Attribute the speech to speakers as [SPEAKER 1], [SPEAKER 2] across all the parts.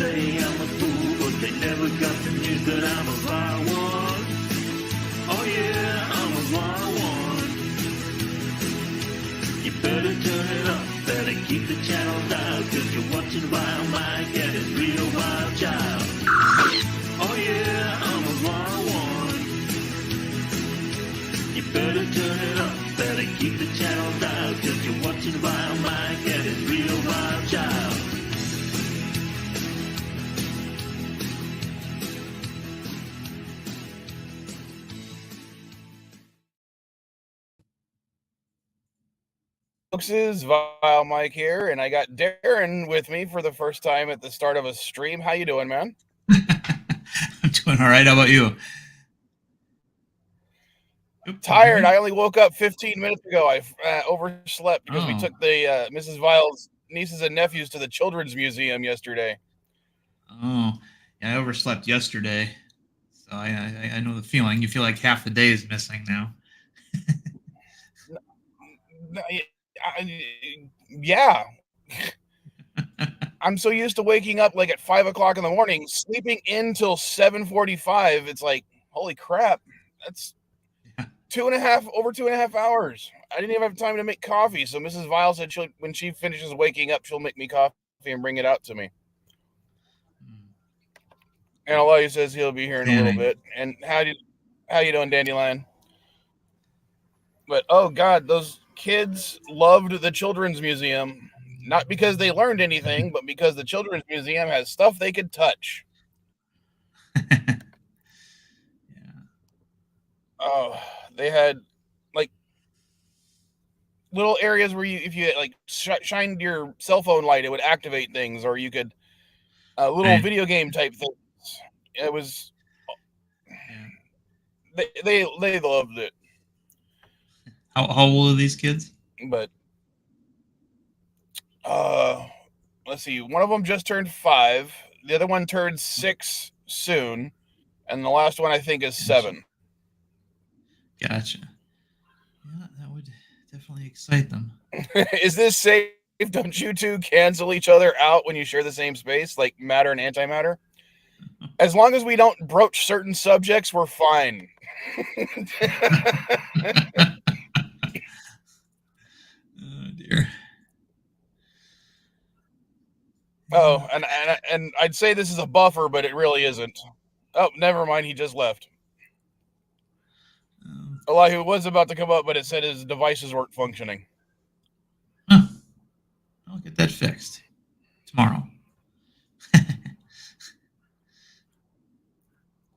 [SPEAKER 1] say I'm a fool, but they never got the news that I'm a wild one. Oh yeah, I'm a wild one. You better turn it up, better keep the channel down, cause you're watching Vilemike and his real wild child. Oh yeah, I'm a wild one. You better turn it up, better keep the channel down, cause you're watching Vilemike and his real wild child.
[SPEAKER 2] Folks, is Vilemike here, and I got Darren with me for the first time at the start of a stream. How you doing, man?
[SPEAKER 3] I'm doing all right. How about you?
[SPEAKER 2] Tired. I only woke up 15 minutes ago. I overslept because we took the Mrs. Vile's nieces and nephews to the Children's Museum yesterday.
[SPEAKER 3] Oh, yeah, I overslept yesterday, so I know the feeling. You feel like half the day is missing now.
[SPEAKER 2] Yeah. I'm so used to waking up like at 5 o'clock in the morning, sleeping in till 7:45. It's like, holy crap, that's over 2.5 hours. I didn't even have time to make coffee. So Mrs. Vile said when she finishes waking up, she'll make me coffee and bring it out to me. And Elijah says he'll be here in a little bit. And how you doing, Dandelion? But oh God, those kids loved the Children's Museum, not because they learned anything, but because the Children's Museum has stuff they could touch.
[SPEAKER 3] Yeah.
[SPEAKER 2] Oh, they had like little areas where if you like shined your cell phone light, it would activate things, or you could little video game type things. It was they loved it.
[SPEAKER 3] How old are these kids?
[SPEAKER 2] But let's see. One of them just turned 5. The other one turned 6 soon, and the last one I think is 7.
[SPEAKER 3] Gotcha. Yeah, that would definitely excite them.
[SPEAKER 2] Is this safe? Don't you two cancel each other out when you share the same space, like matter and antimatter? As long as we don't broach certain subjects, we're fine.
[SPEAKER 3] Oh dear.
[SPEAKER 2] Oh, and I'd say this is a buffer, but it really isn't. Oh, never mind. He just left. Elihu was about to come up, but it said his devices weren't functioning.
[SPEAKER 3] Huh. I'll get that fixed tomorrow.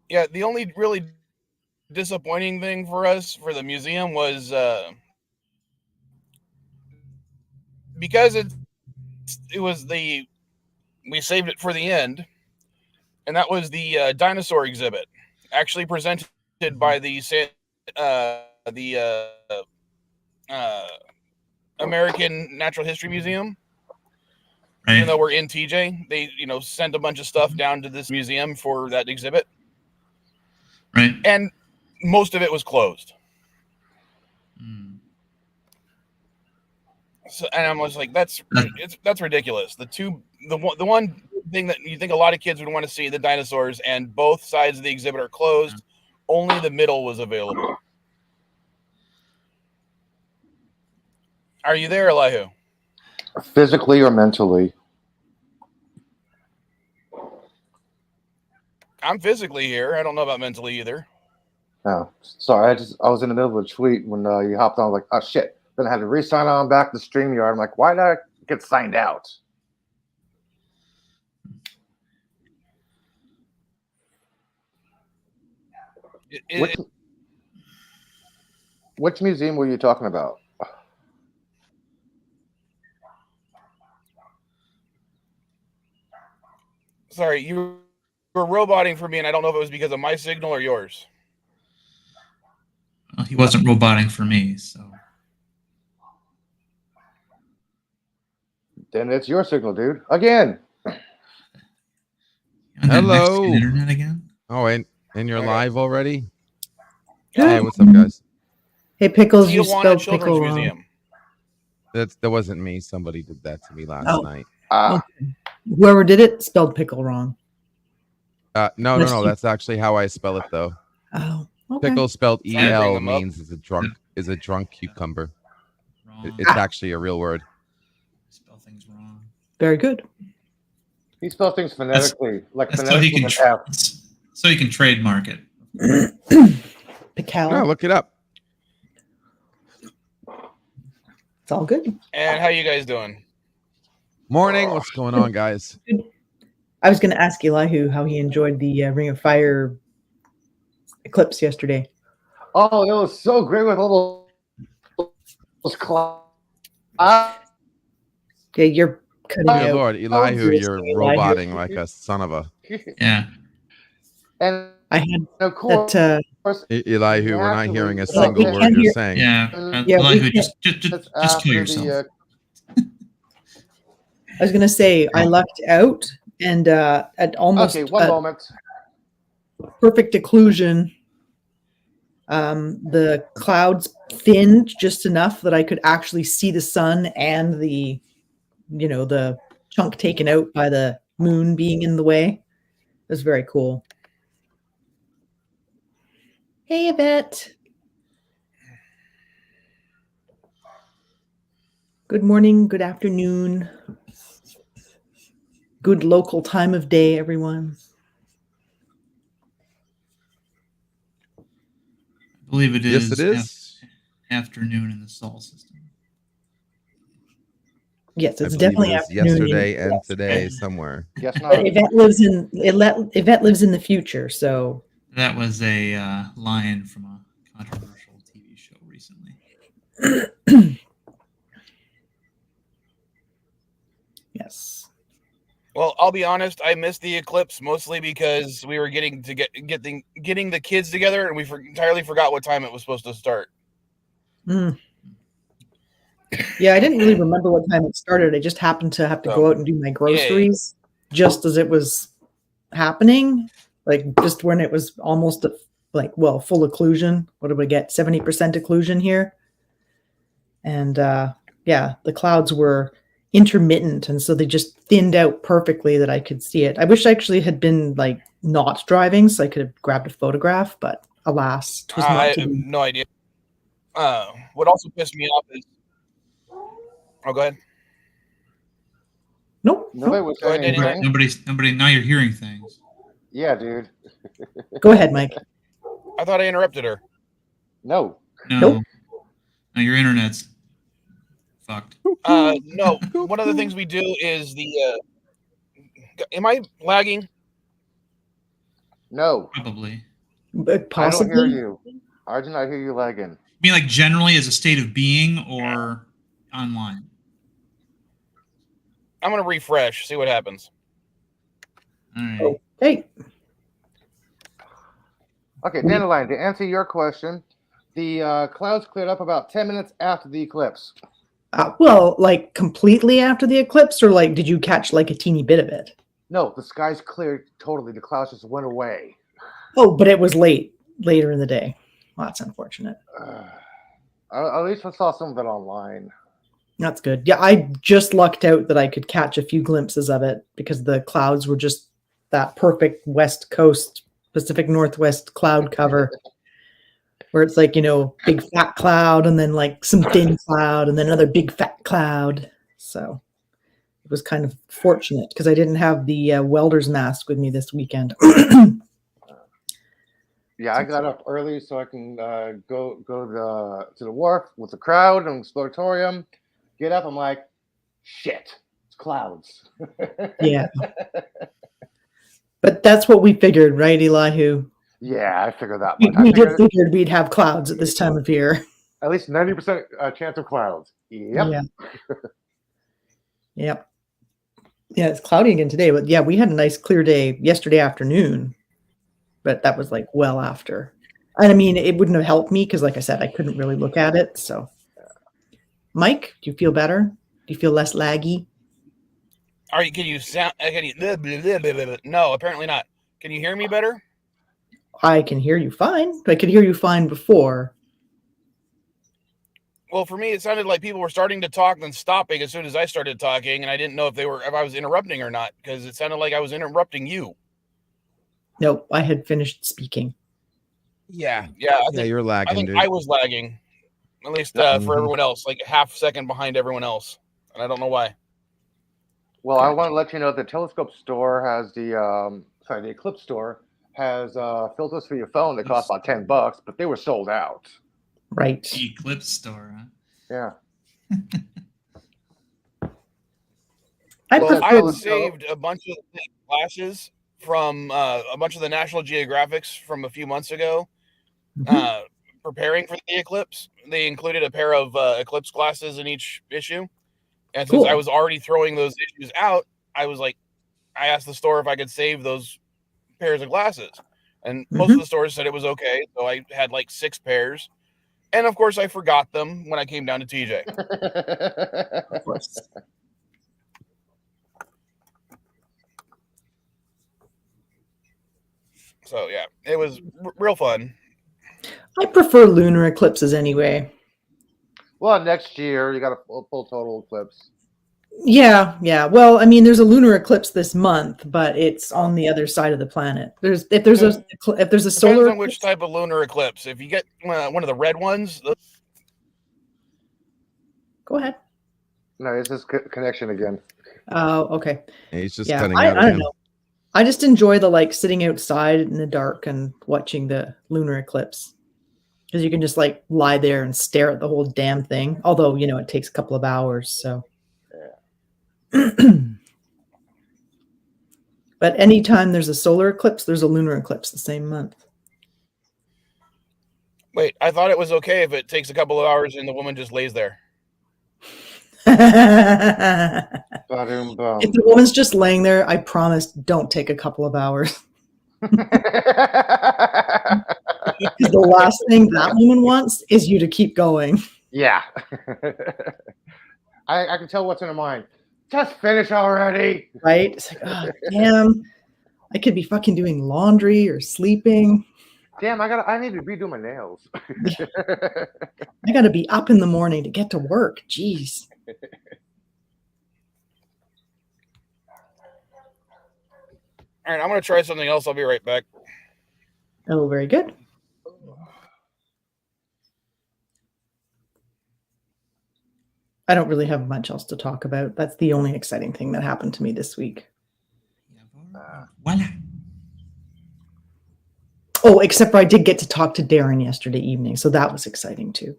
[SPEAKER 2] Yeah, the only really disappointing thing for us for the museum was because we saved it for the end, and that was the dinosaur exhibit, actually presented by the American Natural History Museum. Right. Even though we're in TJ, they sent a bunch of stuff down to this museum for that exhibit.
[SPEAKER 3] Right.
[SPEAKER 2] And most of it was closed. So, and I'm just like, that's ridiculous. The one thing that you think a lot of kids would want to see, the dinosaurs, and both sides of the exhibit are closed. Only the middle was available. Are you there, Elihu?
[SPEAKER 4] Physically or mentally?
[SPEAKER 2] I'm physically here. I don't know about mentally either.
[SPEAKER 4] Oh, sorry. I was in the middle of a tweet when you hopped on. I was like, oh shit. Then I had to re-sign on back to StreamYard. I'm like, why did I get signed out? Which museum were you talking about?
[SPEAKER 2] Sorry, you were roboting for me, and I don't know if it was because of my signal or yours.
[SPEAKER 3] Well, he wasn't roboting for me, so.
[SPEAKER 4] Then it's your signal, dude. Again.
[SPEAKER 5] Hello.
[SPEAKER 3] Internet again?
[SPEAKER 5] Oh, and you're live already? Hey, what's up, guys?
[SPEAKER 6] Hey, Pickles, you spelled pickle wrong.
[SPEAKER 5] That wasn't me. Somebody did that to me last night.
[SPEAKER 6] Okay. Whoever did it spelled pickle wrong.
[SPEAKER 5] No. That's actually how I spell it, though.
[SPEAKER 6] Oh, okay.
[SPEAKER 5] Pickle spelled
[SPEAKER 2] Trying to bring
[SPEAKER 5] EL
[SPEAKER 2] them up.
[SPEAKER 5] means is a drunk cucumber.
[SPEAKER 3] Wrong.
[SPEAKER 5] It's actually a real word.
[SPEAKER 3] Spell things wrong.
[SPEAKER 6] Very good.
[SPEAKER 4] He spells things phonetically, like
[SPEAKER 3] That's so he
[SPEAKER 4] phonetically
[SPEAKER 3] can
[SPEAKER 4] with F.
[SPEAKER 3] so he can trademark it.
[SPEAKER 6] Pickle.
[SPEAKER 5] No, look it up.
[SPEAKER 6] It's all good.
[SPEAKER 2] And how you guys doing?
[SPEAKER 5] Morning. What's going on, guys?
[SPEAKER 6] I was going to ask Elihu how he enjoyed the Ring of Fire eclipse yesterday.
[SPEAKER 4] Oh, it was so great with all those clouds.
[SPEAKER 6] Yeah, you're cutting
[SPEAKER 5] Dear
[SPEAKER 6] out.
[SPEAKER 5] Lord, Elihu, you're
[SPEAKER 6] Elihu.
[SPEAKER 5] roboting like a son of a.
[SPEAKER 3] Yeah.
[SPEAKER 4] And
[SPEAKER 6] I had
[SPEAKER 4] of course,
[SPEAKER 6] that.
[SPEAKER 5] Elihu, we're not hearing a
[SPEAKER 4] we
[SPEAKER 5] single
[SPEAKER 6] can't
[SPEAKER 5] word you're
[SPEAKER 6] hear-
[SPEAKER 5] saying.
[SPEAKER 3] Yeah.
[SPEAKER 6] Yeah, we
[SPEAKER 3] Elihu,
[SPEAKER 6] can't-
[SPEAKER 3] just kill yourself.
[SPEAKER 6] I was going to say I lucked out, and at almost
[SPEAKER 4] Okay, one moment.
[SPEAKER 6] perfect occlusion, the clouds thinned just enough that I could actually see the sun and the chunk taken out by the moon being in the way. It was very cool. Hey, Yvette. Good morning, good afternoon. Good local time of day, everyone.
[SPEAKER 3] I believe it is.
[SPEAKER 5] Yes, it is.
[SPEAKER 3] Afternoon in the Sol system.
[SPEAKER 6] Yes,
[SPEAKER 5] I
[SPEAKER 6] it's
[SPEAKER 5] believe
[SPEAKER 6] definitely
[SPEAKER 5] it is
[SPEAKER 6] afternoon.
[SPEAKER 5] yesterday and
[SPEAKER 6] Yes.
[SPEAKER 5] today somewhere.
[SPEAKER 4] Yes,
[SPEAKER 6] But
[SPEAKER 4] no.
[SPEAKER 6] Yvette lives in the future, so
[SPEAKER 3] That was a line from a controversial TV show recently.
[SPEAKER 6] yes.
[SPEAKER 2] Well, I'll be honest. I missed the eclipse mostly because we were getting the kids together, and we entirely forgot what time it was supposed to start.
[SPEAKER 6] Mm. Yeah, I didn't really remember what time it started. I just happened to have to go out and do my groceries just as it was happening, like just when it was almost full occlusion. What did we get? 70% occlusion here. And yeah, the clouds were intermittent, and so they just thinned out perfectly that I could see it. I wish I actually had been not driving so I could have grabbed a photograph, but alas, it was not
[SPEAKER 2] I
[SPEAKER 6] to
[SPEAKER 2] have
[SPEAKER 6] be.
[SPEAKER 2] no idea. What also pissed me off is... Oh, go ahead.
[SPEAKER 6] Nope.
[SPEAKER 4] Nobody was saying anything.
[SPEAKER 3] Nobody. Now you're hearing things.
[SPEAKER 4] Yeah, dude.
[SPEAKER 6] Go ahead, Mike.
[SPEAKER 2] I thought I interrupted her.
[SPEAKER 4] No.
[SPEAKER 3] No.
[SPEAKER 6] Nope.
[SPEAKER 3] No, your internet's fucked.
[SPEAKER 2] No. One of the things we do is the... am I lagging?
[SPEAKER 4] No.
[SPEAKER 3] Probably.
[SPEAKER 6] Possibly.
[SPEAKER 4] I don't hear you. I do not hear you lagging.
[SPEAKER 3] You mean like generally as a state of being or online?
[SPEAKER 2] I'm going to refresh, see what happens.
[SPEAKER 3] All right.
[SPEAKER 6] Hey.
[SPEAKER 4] Okay, Dandelion, to answer your question, the clouds cleared up about 10 minutes after the eclipse.
[SPEAKER 6] Well, completely after the eclipse, or did you catch a teeny bit of it?
[SPEAKER 4] No, the skies cleared totally. The clouds just went away.
[SPEAKER 6] Oh, but it was later in the day. Well, that's unfortunate.
[SPEAKER 4] At least I saw some of it online.
[SPEAKER 6] That's good. Yeah, I just lucked out that I could catch a few glimpses of it because the clouds were just that perfect West Coast, Pacific Northwest cloud cover where it's big fat cloud and then some thin cloud and then another big fat cloud. So it was kind of fortunate because I didn't have the welder's mask with me this weekend.
[SPEAKER 4] Yeah, I got up early so I can go to the wharf with the crowd and exploratorium. Get up, I'm like, shit, it's clouds.
[SPEAKER 6] Yeah. But that's what we figured, right, Elihu?
[SPEAKER 4] Yeah, I figured that
[SPEAKER 6] We
[SPEAKER 4] much.
[SPEAKER 6] figured we'd have clouds at this time of year.
[SPEAKER 4] At least 90% chance of clouds. Yep.
[SPEAKER 6] Yeah. Yep. Yeah, it's cloudy again today, but yeah, we had a nice clear day yesterday afternoon, but that was well after. And I mean, it wouldn't have helped me because, like I said, I couldn't really look at it. So, Mike, do you feel better? Do you feel less laggy?
[SPEAKER 2] Can you sound? No, apparently not. Can you hear me better?
[SPEAKER 6] I can hear you fine. I could hear you fine before.
[SPEAKER 2] Well, for me, it sounded like people were starting to talk, then stopping as soon as I started talking, and I didn't know if I was interrupting or not, because it sounded like I was interrupting you.
[SPEAKER 6] Nope, I had finished speaking.
[SPEAKER 2] Yeah,
[SPEAKER 5] You're
[SPEAKER 2] I
[SPEAKER 5] lagging,
[SPEAKER 2] think
[SPEAKER 5] dude.
[SPEAKER 2] I was lagging, at least for everyone else, like half second behind everyone else, and I don't know why.
[SPEAKER 4] Well, I want to let you know the Telescope store has the Eclipse store has filters for your phone that cost about $10, but they were sold out.
[SPEAKER 6] Right.
[SPEAKER 3] The Eclipse store, huh?
[SPEAKER 4] Yeah.
[SPEAKER 2] I had saved a bunch of glasses from a bunch of the National Geographics from a few months ago. Preparing for the eclipse, they included a pair of eclipse glasses in each issue. And since I was already throwing those issues out, I asked the store if I could save those pairs of glasses. And most of the stores said it was okay. So I had like 6 pairs. And of course, I forgot them when I came down to TJ.
[SPEAKER 6] Of course.
[SPEAKER 2] So yeah, it was real fun.
[SPEAKER 6] I prefer lunar eclipses anyway.
[SPEAKER 4] Well, next year you got a full total eclipse.
[SPEAKER 6] Yeah. Well, I mean, there's a lunar eclipse this month, but it's on the other side of the planet. If there's a solar
[SPEAKER 2] depends on which type of lunar eclipse. If you get one of the red ones,
[SPEAKER 6] go ahead.
[SPEAKER 4] No, it's just connection again.
[SPEAKER 6] Oh, okay.
[SPEAKER 5] Yeah, he's just
[SPEAKER 6] Yeah,
[SPEAKER 5] cutting
[SPEAKER 6] I
[SPEAKER 5] out
[SPEAKER 6] don't
[SPEAKER 5] again.
[SPEAKER 6] know. I just enjoy the sitting outside in the dark and watching the lunar eclipse, because you can just lie there and stare at the whole damn thing. Although it takes a couple of hours. So, but anytime there's a solar eclipse, there's a lunar eclipse the same month.
[SPEAKER 2] wait, I thought it was okay if it takes a couple of hours and the woman just lays there.
[SPEAKER 6] If the woman's just laying there, I promise, don't take a couple of hours. Because the last thing that woman wants is you to keep going.
[SPEAKER 4] Yeah. I can tell what's in her mind. Just finish already.
[SPEAKER 6] Right? It's like, oh, damn. I could be fucking doing laundry or sleeping.
[SPEAKER 4] Damn, I need to redo my nails.
[SPEAKER 6] I got to be up in the morning to get to work. Jeez.
[SPEAKER 2] All right, I'm going to try something else. I'll be right back.
[SPEAKER 6] Oh, very good. I don't really have much else to talk about. That's the only exciting thing that happened to me this week.
[SPEAKER 3] Voila.
[SPEAKER 6] Oh, except for I did get to talk to Darren yesterday evening, so that was exciting too.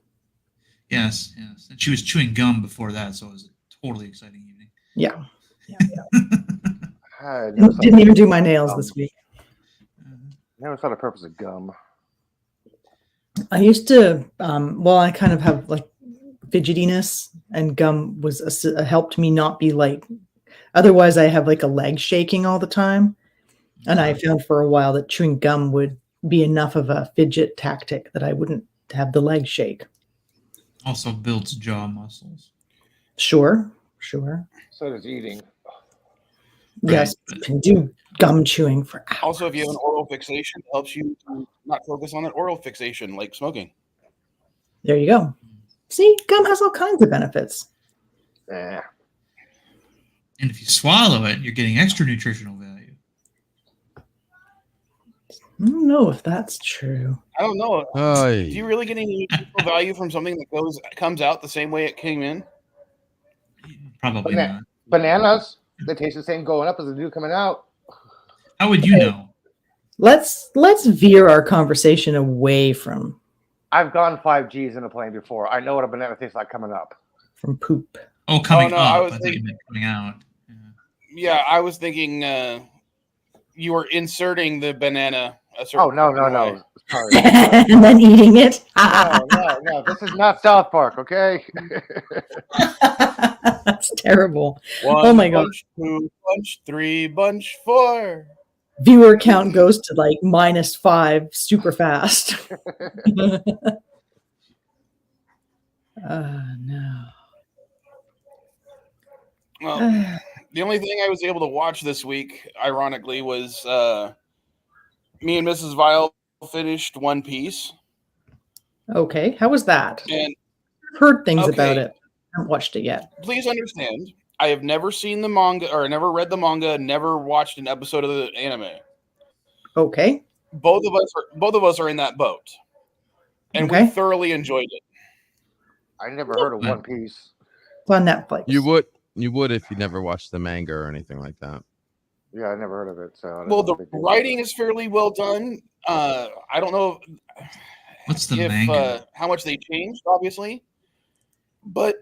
[SPEAKER 3] Yes. And she was chewing gum before that, so it was a totally exciting evening.
[SPEAKER 6] Yeah.
[SPEAKER 4] I never saw
[SPEAKER 6] Didn't even do my nails this week.
[SPEAKER 4] Never saw the purpose of gum.
[SPEAKER 6] I used to, I kind of have fidgetiness, and gum was helped me not be otherwise I have a leg shaking all the time. And I found for a while that chewing gum would be enough of a fidget tactic that I wouldn't have the leg shake.
[SPEAKER 3] Also builds jaw muscles.
[SPEAKER 6] Sure.
[SPEAKER 4] So does eating.
[SPEAKER 6] Yes, you can do gum chewing for hours.
[SPEAKER 2] Also, if you have an oral fixation, it helps you not focus on that oral fixation, like smoking.
[SPEAKER 6] There you go. See, gum has all kinds of benefits.
[SPEAKER 4] Yeah.
[SPEAKER 3] And if you swallow it, you're getting extra nutritional value.
[SPEAKER 6] I don't know if that's true.
[SPEAKER 2] I don't know.
[SPEAKER 5] Oy.
[SPEAKER 2] Do you really get any nutritional value from something that comes out the same way it came in?
[SPEAKER 3] Probably not.
[SPEAKER 4] Bananas, they taste the same going up as they do coming out.
[SPEAKER 3] How would you know?
[SPEAKER 6] Let's veer our conversation away from
[SPEAKER 4] I've gone 5Gs in a plane before. I know what a banana tastes like coming up.
[SPEAKER 6] poop.
[SPEAKER 3] Oh, coming
[SPEAKER 2] no,
[SPEAKER 3] up.
[SPEAKER 2] I
[SPEAKER 3] I
[SPEAKER 2] was
[SPEAKER 3] thought
[SPEAKER 2] thinking-
[SPEAKER 3] you meant coming out.
[SPEAKER 2] Yeah, I was thinking you were inserting the banana.
[SPEAKER 4] Oh, no. Sorry.
[SPEAKER 6] And then eating it.
[SPEAKER 4] No. This is not South Park, okay?
[SPEAKER 6] That's terrible.
[SPEAKER 2] One
[SPEAKER 6] Oh my God.
[SPEAKER 2] bunch, 2 bunch, 3 bunch, 4.
[SPEAKER 6] Viewer count goes to -5 super fast. No.
[SPEAKER 2] Well, the only thing I was able to watch this week, ironically, was me and Mrs. Vile finished One Piece.
[SPEAKER 6] Okay, how was that?
[SPEAKER 2] And
[SPEAKER 6] heard things about
[SPEAKER 2] Okay.
[SPEAKER 6] it. I haven't watched it yet.
[SPEAKER 2] Please understand, I have never seen the manga or never read the manga, never watched an episode of the anime.
[SPEAKER 6] Okay.
[SPEAKER 2] Both of us are in that boat, and we
[SPEAKER 6] Okay.
[SPEAKER 2] thoroughly enjoyed it.
[SPEAKER 4] I never heard of One Piece.
[SPEAKER 6] It's on Netflix.
[SPEAKER 5] You would if you never watched the manga or anything like that.
[SPEAKER 4] Yeah, I never heard of it. So I don't
[SPEAKER 2] Well,
[SPEAKER 4] know
[SPEAKER 2] the
[SPEAKER 4] a big deal.
[SPEAKER 2] writing is fairly well done. I don't know
[SPEAKER 3] What's the
[SPEAKER 2] if
[SPEAKER 3] manga?
[SPEAKER 2] how much they changed, obviously, but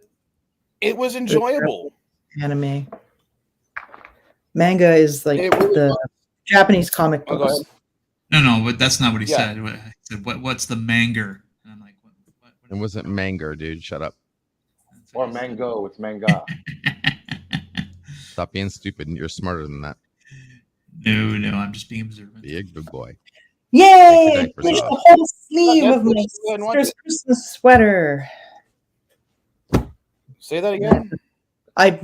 [SPEAKER 2] it was enjoyable.
[SPEAKER 6] Anime. Manga is like
[SPEAKER 2] It really
[SPEAKER 6] the
[SPEAKER 2] was.
[SPEAKER 6] Japanese comic
[SPEAKER 2] Oh, go
[SPEAKER 6] books.
[SPEAKER 2] ahead.
[SPEAKER 3] No, but that's not what he
[SPEAKER 2] Yeah.
[SPEAKER 3] said. He said, what's the manga? And I'm like, what
[SPEAKER 5] It wasn't manga, dude. Shut up.
[SPEAKER 3] That's what
[SPEAKER 4] Or
[SPEAKER 3] he said.
[SPEAKER 4] mango. It's manga.
[SPEAKER 5] Stop being stupid. You're smarter than that.
[SPEAKER 3] No, I'm just being observant.
[SPEAKER 5] Be a good boy.
[SPEAKER 6] Yay!
[SPEAKER 5] Take the
[SPEAKER 6] I
[SPEAKER 5] diapers
[SPEAKER 6] finished
[SPEAKER 5] off.
[SPEAKER 6] the whole sleeve
[SPEAKER 2] Netflix,
[SPEAKER 6] of my
[SPEAKER 2] go ahead and watch
[SPEAKER 6] sister's
[SPEAKER 2] it.
[SPEAKER 6] Christmas sweater.
[SPEAKER 2] Say that again.
[SPEAKER 6] I'm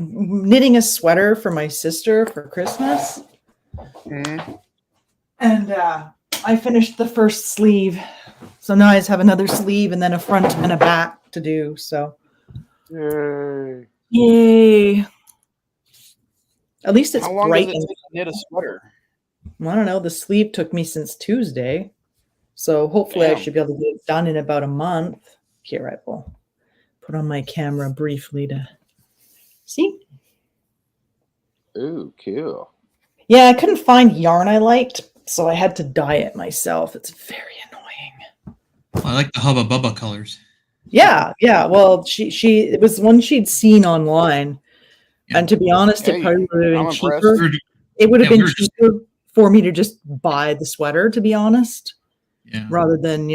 [SPEAKER 6] knitting a sweater for my sister for Christmas,
[SPEAKER 2] Mhm.
[SPEAKER 6] and I finished the first sleeve. So now I just have another sleeve and then a front and a back to do. So
[SPEAKER 4] Yay.
[SPEAKER 6] yay! At least it's
[SPEAKER 2] How long
[SPEAKER 6] bright.
[SPEAKER 2] does it take to knit a sweater?
[SPEAKER 6] I don't know. The sleeve took me since Tuesday, so hopefully I
[SPEAKER 2] Damn.
[SPEAKER 6] should be able to get it done in about a month. Here, I will put on my camera briefly to see.
[SPEAKER 4] Ooh, cool.
[SPEAKER 6] Yeah, I couldn't find yarn I liked, so I had to dye it myself. It's very annoying.
[SPEAKER 3] Well, I like the Hubba Bubba colors.
[SPEAKER 6] Yeah. Well, she it was one she'd seen online,
[SPEAKER 3] Yeah.
[SPEAKER 6] and to be honest,
[SPEAKER 2] Hey,
[SPEAKER 6] it probably would have been
[SPEAKER 2] I'm
[SPEAKER 6] cheaper.
[SPEAKER 2] impressed.
[SPEAKER 6] It would have
[SPEAKER 3] Yeah, we
[SPEAKER 6] been
[SPEAKER 3] were just-
[SPEAKER 6] cheaper for me to just buy the sweater, to be honest,
[SPEAKER 3] Yeah.
[SPEAKER 6] rather than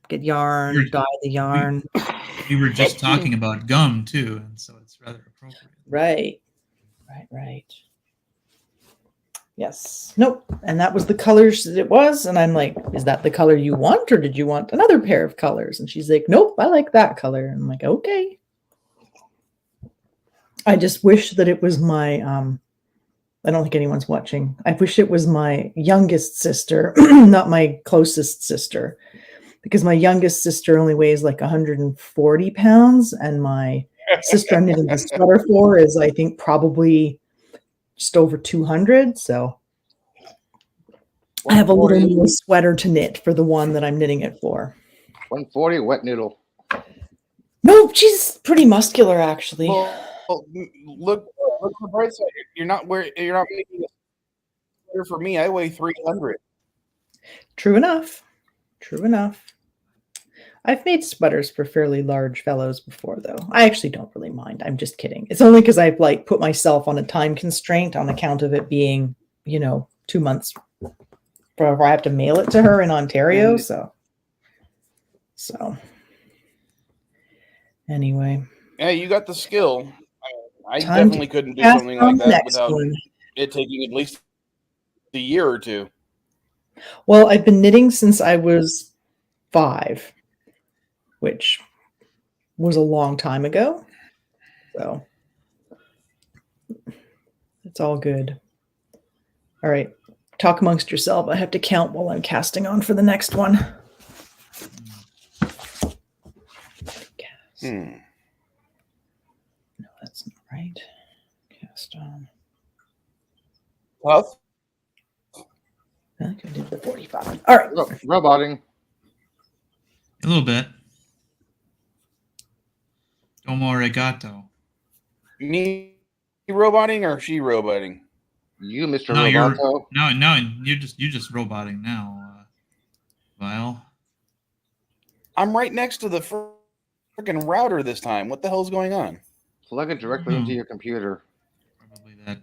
[SPEAKER 6] get yarn,
[SPEAKER 3] You're-
[SPEAKER 6] dye the yarn.
[SPEAKER 3] We were just talking about gum too, and so it's rather appropriate.
[SPEAKER 6] Right. Yes. Nope. And that was the colors that it was. And I'm like, is that the color you want? Or did you want another pair of colors? And she's like, nope, I like that color. And I'm like, okay. I just wish that it was my, I don't think anyone's watching. I wish it was my youngest sister, not my closest sister, because my youngest sister only weighs like 140 pounds. And my sister I'm knitting the sweater for is, I think, probably just over 200. So I have a little
[SPEAKER 4] 140
[SPEAKER 6] more sweater to knit for the one that I'm knitting it for.
[SPEAKER 4] 140 wet noodle.
[SPEAKER 6] No, she's pretty muscular, actually.
[SPEAKER 2] Well, look on the bright side. You're not making a sweater for me. I weigh 300.
[SPEAKER 6] True enough. I've made sweaters for fairly large fellows before, though. I actually don't really mind. I'm just kidding. It's only because I've put myself on a time constraint on account of it being, 2 months before I have to mail it to her in Ontario. So anyway.
[SPEAKER 2] Yeah, you got the skill. I
[SPEAKER 6] Time
[SPEAKER 2] definitely couldn't do
[SPEAKER 6] pass
[SPEAKER 2] something
[SPEAKER 6] on
[SPEAKER 2] like
[SPEAKER 6] the
[SPEAKER 2] that
[SPEAKER 6] next
[SPEAKER 2] without
[SPEAKER 6] one.
[SPEAKER 2] it taking at least a year or two.
[SPEAKER 6] Well, I've been knitting since I was 5, which was a long time ago. So it's all good. All right. Talk amongst yourself. I have to count while I'm casting on for the next one.
[SPEAKER 2] Hmm.
[SPEAKER 6] No, that's not right. Cast on.
[SPEAKER 2] Tough.
[SPEAKER 6] I think I did the 45. All right.
[SPEAKER 4] Roboting.
[SPEAKER 3] A little bit. Domo arigato.
[SPEAKER 2] Me roboting or she roboting?
[SPEAKER 4] You, Mr.
[SPEAKER 3] No,
[SPEAKER 4] Roboto.
[SPEAKER 3] No, you just roboting now, Vile.
[SPEAKER 2] I'm right next to the freaking router this time. What the hell's going on?
[SPEAKER 4] Plug it directly into your computer.
[SPEAKER 3] Probably that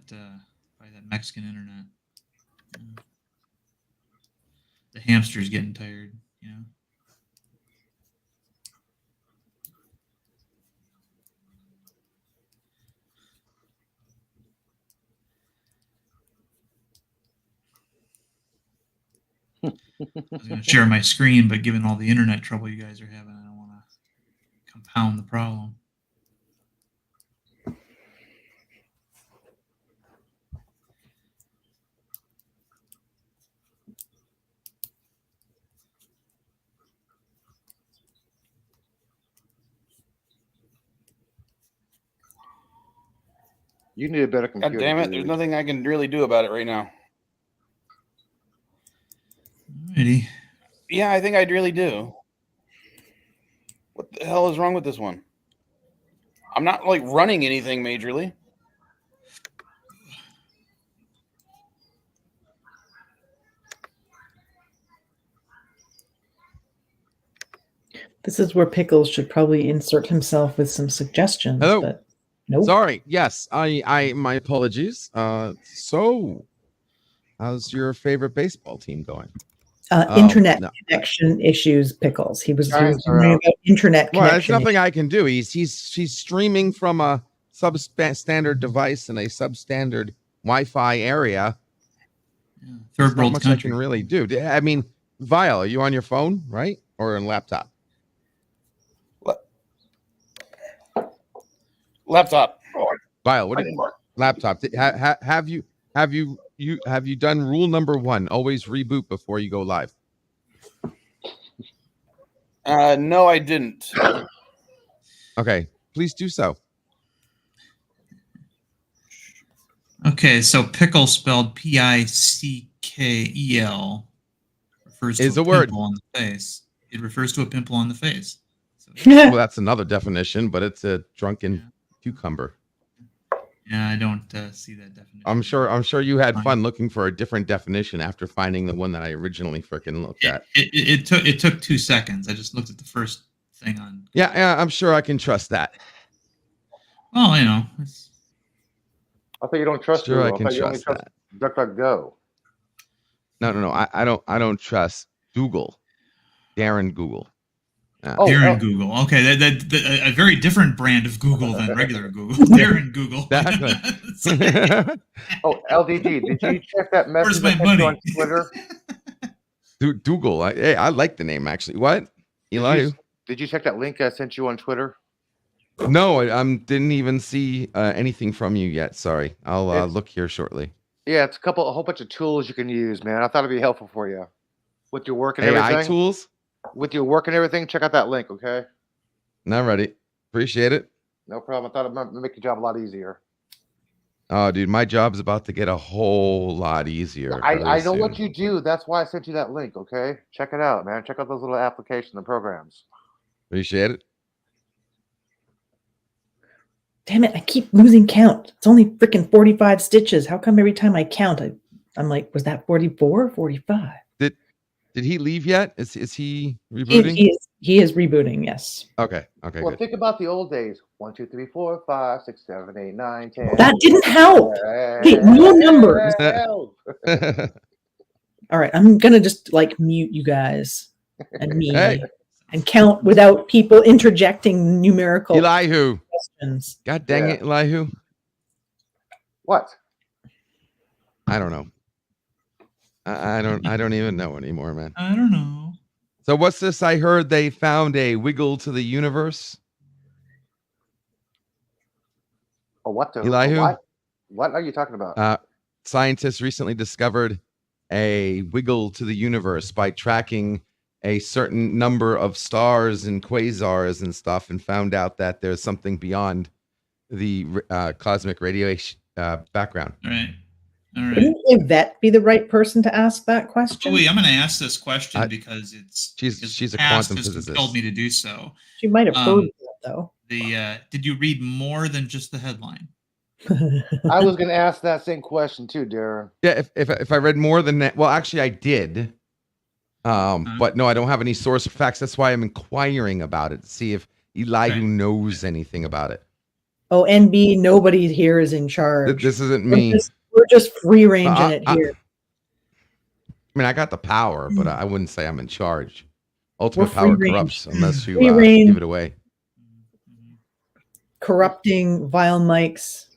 [SPEAKER 3] Mexican internet. The hamster's getting tired, I was going to share my screen, but given all the internet trouble you guys are having, I don't want to compound the problem.
[SPEAKER 4] You need a better computer.
[SPEAKER 2] God damn it!
[SPEAKER 4] dude.
[SPEAKER 2] There's nothing I can really do about it right now.
[SPEAKER 3] Alrighty.
[SPEAKER 2] Yeah, I think I really do. What the hell is wrong with this one? I'm not like running anything majorly.
[SPEAKER 6] This is where Pickles should probably insert himself with some suggestions.
[SPEAKER 5] Hello.
[SPEAKER 6] But nope.
[SPEAKER 5] Sorry. Yes, I my apologies. So how's your favorite baseball team going?
[SPEAKER 6] Internet
[SPEAKER 5] no.
[SPEAKER 6] connection issues, Pickles. He was
[SPEAKER 4] Giants are
[SPEAKER 6] worrying
[SPEAKER 4] out.
[SPEAKER 6] about internet
[SPEAKER 5] Well, there's
[SPEAKER 6] connection.
[SPEAKER 5] nothing I can do. He's streaming from a substandard device in a substandard Wi-Fi area.
[SPEAKER 3] Yeah.
[SPEAKER 5] There's
[SPEAKER 3] Third
[SPEAKER 5] not
[SPEAKER 3] world
[SPEAKER 5] much I
[SPEAKER 3] country.
[SPEAKER 5] can really do. I mean, Vile, are you on your phone, right, or on laptop?
[SPEAKER 2] Laptop.
[SPEAKER 5] Vile, what? Laptop. Have you done rule number 1? Always reboot before you go live.
[SPEAKER 2] No, I didn't.
[SPEAKER 5] Okay, please do so.
[SPEAKER 3] Okay, so pickle spelled Pickel refers to
[SPEAKER 5] Is
[SPEAKER 3] a
[SPEAKER 5] a word.
[SPEAKER 3] pimple on the face. It refers to a pimple on the face. So,
[SPEAKER 5] Well, that's another definition, but it's a drunken cucumber.
[SPEAKER 3] yeah, I don't see that definition.
[SPEAKER 5] I'm sure you had fun looking for a different definition after finding the one that I originally freaking looked at.
[SPEAKER 3] It took 2 seconds. I just looked at the first thing on.
[SPEAKER 5] Yeah, I'm sure I can trust that.
[SPEAKER 3] Well, you know, it's,
[SPEAKER 4] I thought you don't trust
[SPEAKER 5] Sure, I
[SPEAKER 4] Google.
[SPEAKER 5] can
[SPEAKER 4] thought you only
[SPEAKER 5] trust that.
[SPEAKER 4] DuckDuckGo.
[SPEAKER 5] No. I don't trust Google. Darren Google.
[SPEAKER 4] Oh,
[SPEAKER 3] Darren
[SPEAKER 4] oh.
[SPEAKER 3] Google. Okay, that a very different brand of Google than regular Google. Darren Google.
[SPEAKER 5] Exactly.
[SPEAKER 4] Oh, LDD, did you check that
[SPEAKER 3] Where's
[SPEAKER 4] message
[SPEAKER 3] my
[SPEAKER 4] I sent you
[SPEAKER 3] money?
[SPEAKER 4] on Twitter?
[SPEAKER 5] Google. I like the name actually. What? Eli?
[SPEAKER 4] Did you check that link I sent you on Twitter?
[SPEAKER 5] No, I didn't even see anything from you yet. Sorry. I'll look here shortly.
[SPEAKER 4] Yeah, it's a whole bunch of tools you can use, man. I thought it'd be helpful for you with your work and
[SPEAKER 5] AI
[SPEAKER 4] everything.
[SPEAKER 5] tools.
[SPEAKER 4] With your work and everything, check out that link, okay?
[SPEAKER 5] Not ready. Appreciate it.
[SPEAKER 4] No problem. I thought it might make your job a lot easier.
[SPEAKER 5] Oh, dude, my job's about to get a whole lot easier.
[SPEAKER 4] I know what you do. That's why I sent you that link, okay? Check it out, man. Check out those little applications and programs.
[SPEAKER 5] Appreciate it.
[SPEAKER 6] Damn it, I keep losing count. It's only freaking 45 stitches. How come every time I count, I'm like, was that 44 or 45?
[SPEAKER 5] Did he leave yet? Is he rebooting?
[SPEAKER 6] He is rebooting, yes.
[SPEAKER 5] Okay,
[SPEAKER 4] Well,
[SPEAKER 5] good.
[SPEAKER 4] think about the old days. 1, 2, 3, 4, 5, 6, 7, 8, 9, 10.
[SPEAKER 6] That didn't help. Hey, no numbers.
[SPEAKER 4] Help.
[SPEAKER 6] All right, I'm going to just like mute you guys and me
[SPEAKER 5] Hey.
[SPEAKER 6] and count without people interjecting numerical
[SPEAKER 5] Elihu.
[SPEAKER 6] questions.
[SPEAKER 5] God dang it, Elihu.
[SPEAKER 4] What?
[SPEAKER 5] I don't know. I don't even know anymore, man.
[SPEAKER 3] I don't know.
[SPEAKER 5] So what's this? I heard they found a wiggle to the universe.
[SPEAKER 4] Oh, what the?
[SPEAKER 5] Elihu?
[SPEAKER 4] What are you talking about?
[SPEAKER 5] Scientists recently discovered a wiggle to the universe by tracking a certain number of stars and quasars and stuff, and found out that there's something beyond the cosmic radiation background.
[SPEAKER 3] All right. All right.
[SPEAKER 6] Wouldn't Yvette be the right person to ask that question?
[SPEAKER 3] Joey, I'm going to ask this question because
[SPEAKER 5] she's a
[SPEAKER 3] past
[SPEAKER 5] quantum
[SPEAKER 3] has
[SPEAKER 5] physicist.
[SPEAKER 3] compelled me to do so.
[SPEAKER 6] She might have heard that, though.
[SPEAKER 3] Did you read more than just the headline?
[SPEAKER 4] I was going to ask that same question too, Darren.
[SPEAKER 5] Yeah, if I read more than that, well, actually I did. But no, I don't have any source facts. That's why I'm inquiring about it to see if Elihu knows anything about it.
[SPEAKER 6] Oh, NB, nobody here is in charge.
[SPEAKER 5] This isn't me.
[SPEAKER 6] We're just free ranging it here.
[SPEAKER 5] I mean, I got the power, but I wouldn't say I'm in charge. Ultimate
[SPEAKER 6] We're
[SPEAKER 5] power
[SPEAKER 6] free
[SPEAKER 5] corrupts unless you
[SPEAKER 6] Free reign.
[SPEAKER 5] give it away.
[SPEAKER 6] Corrupting Vilemike's.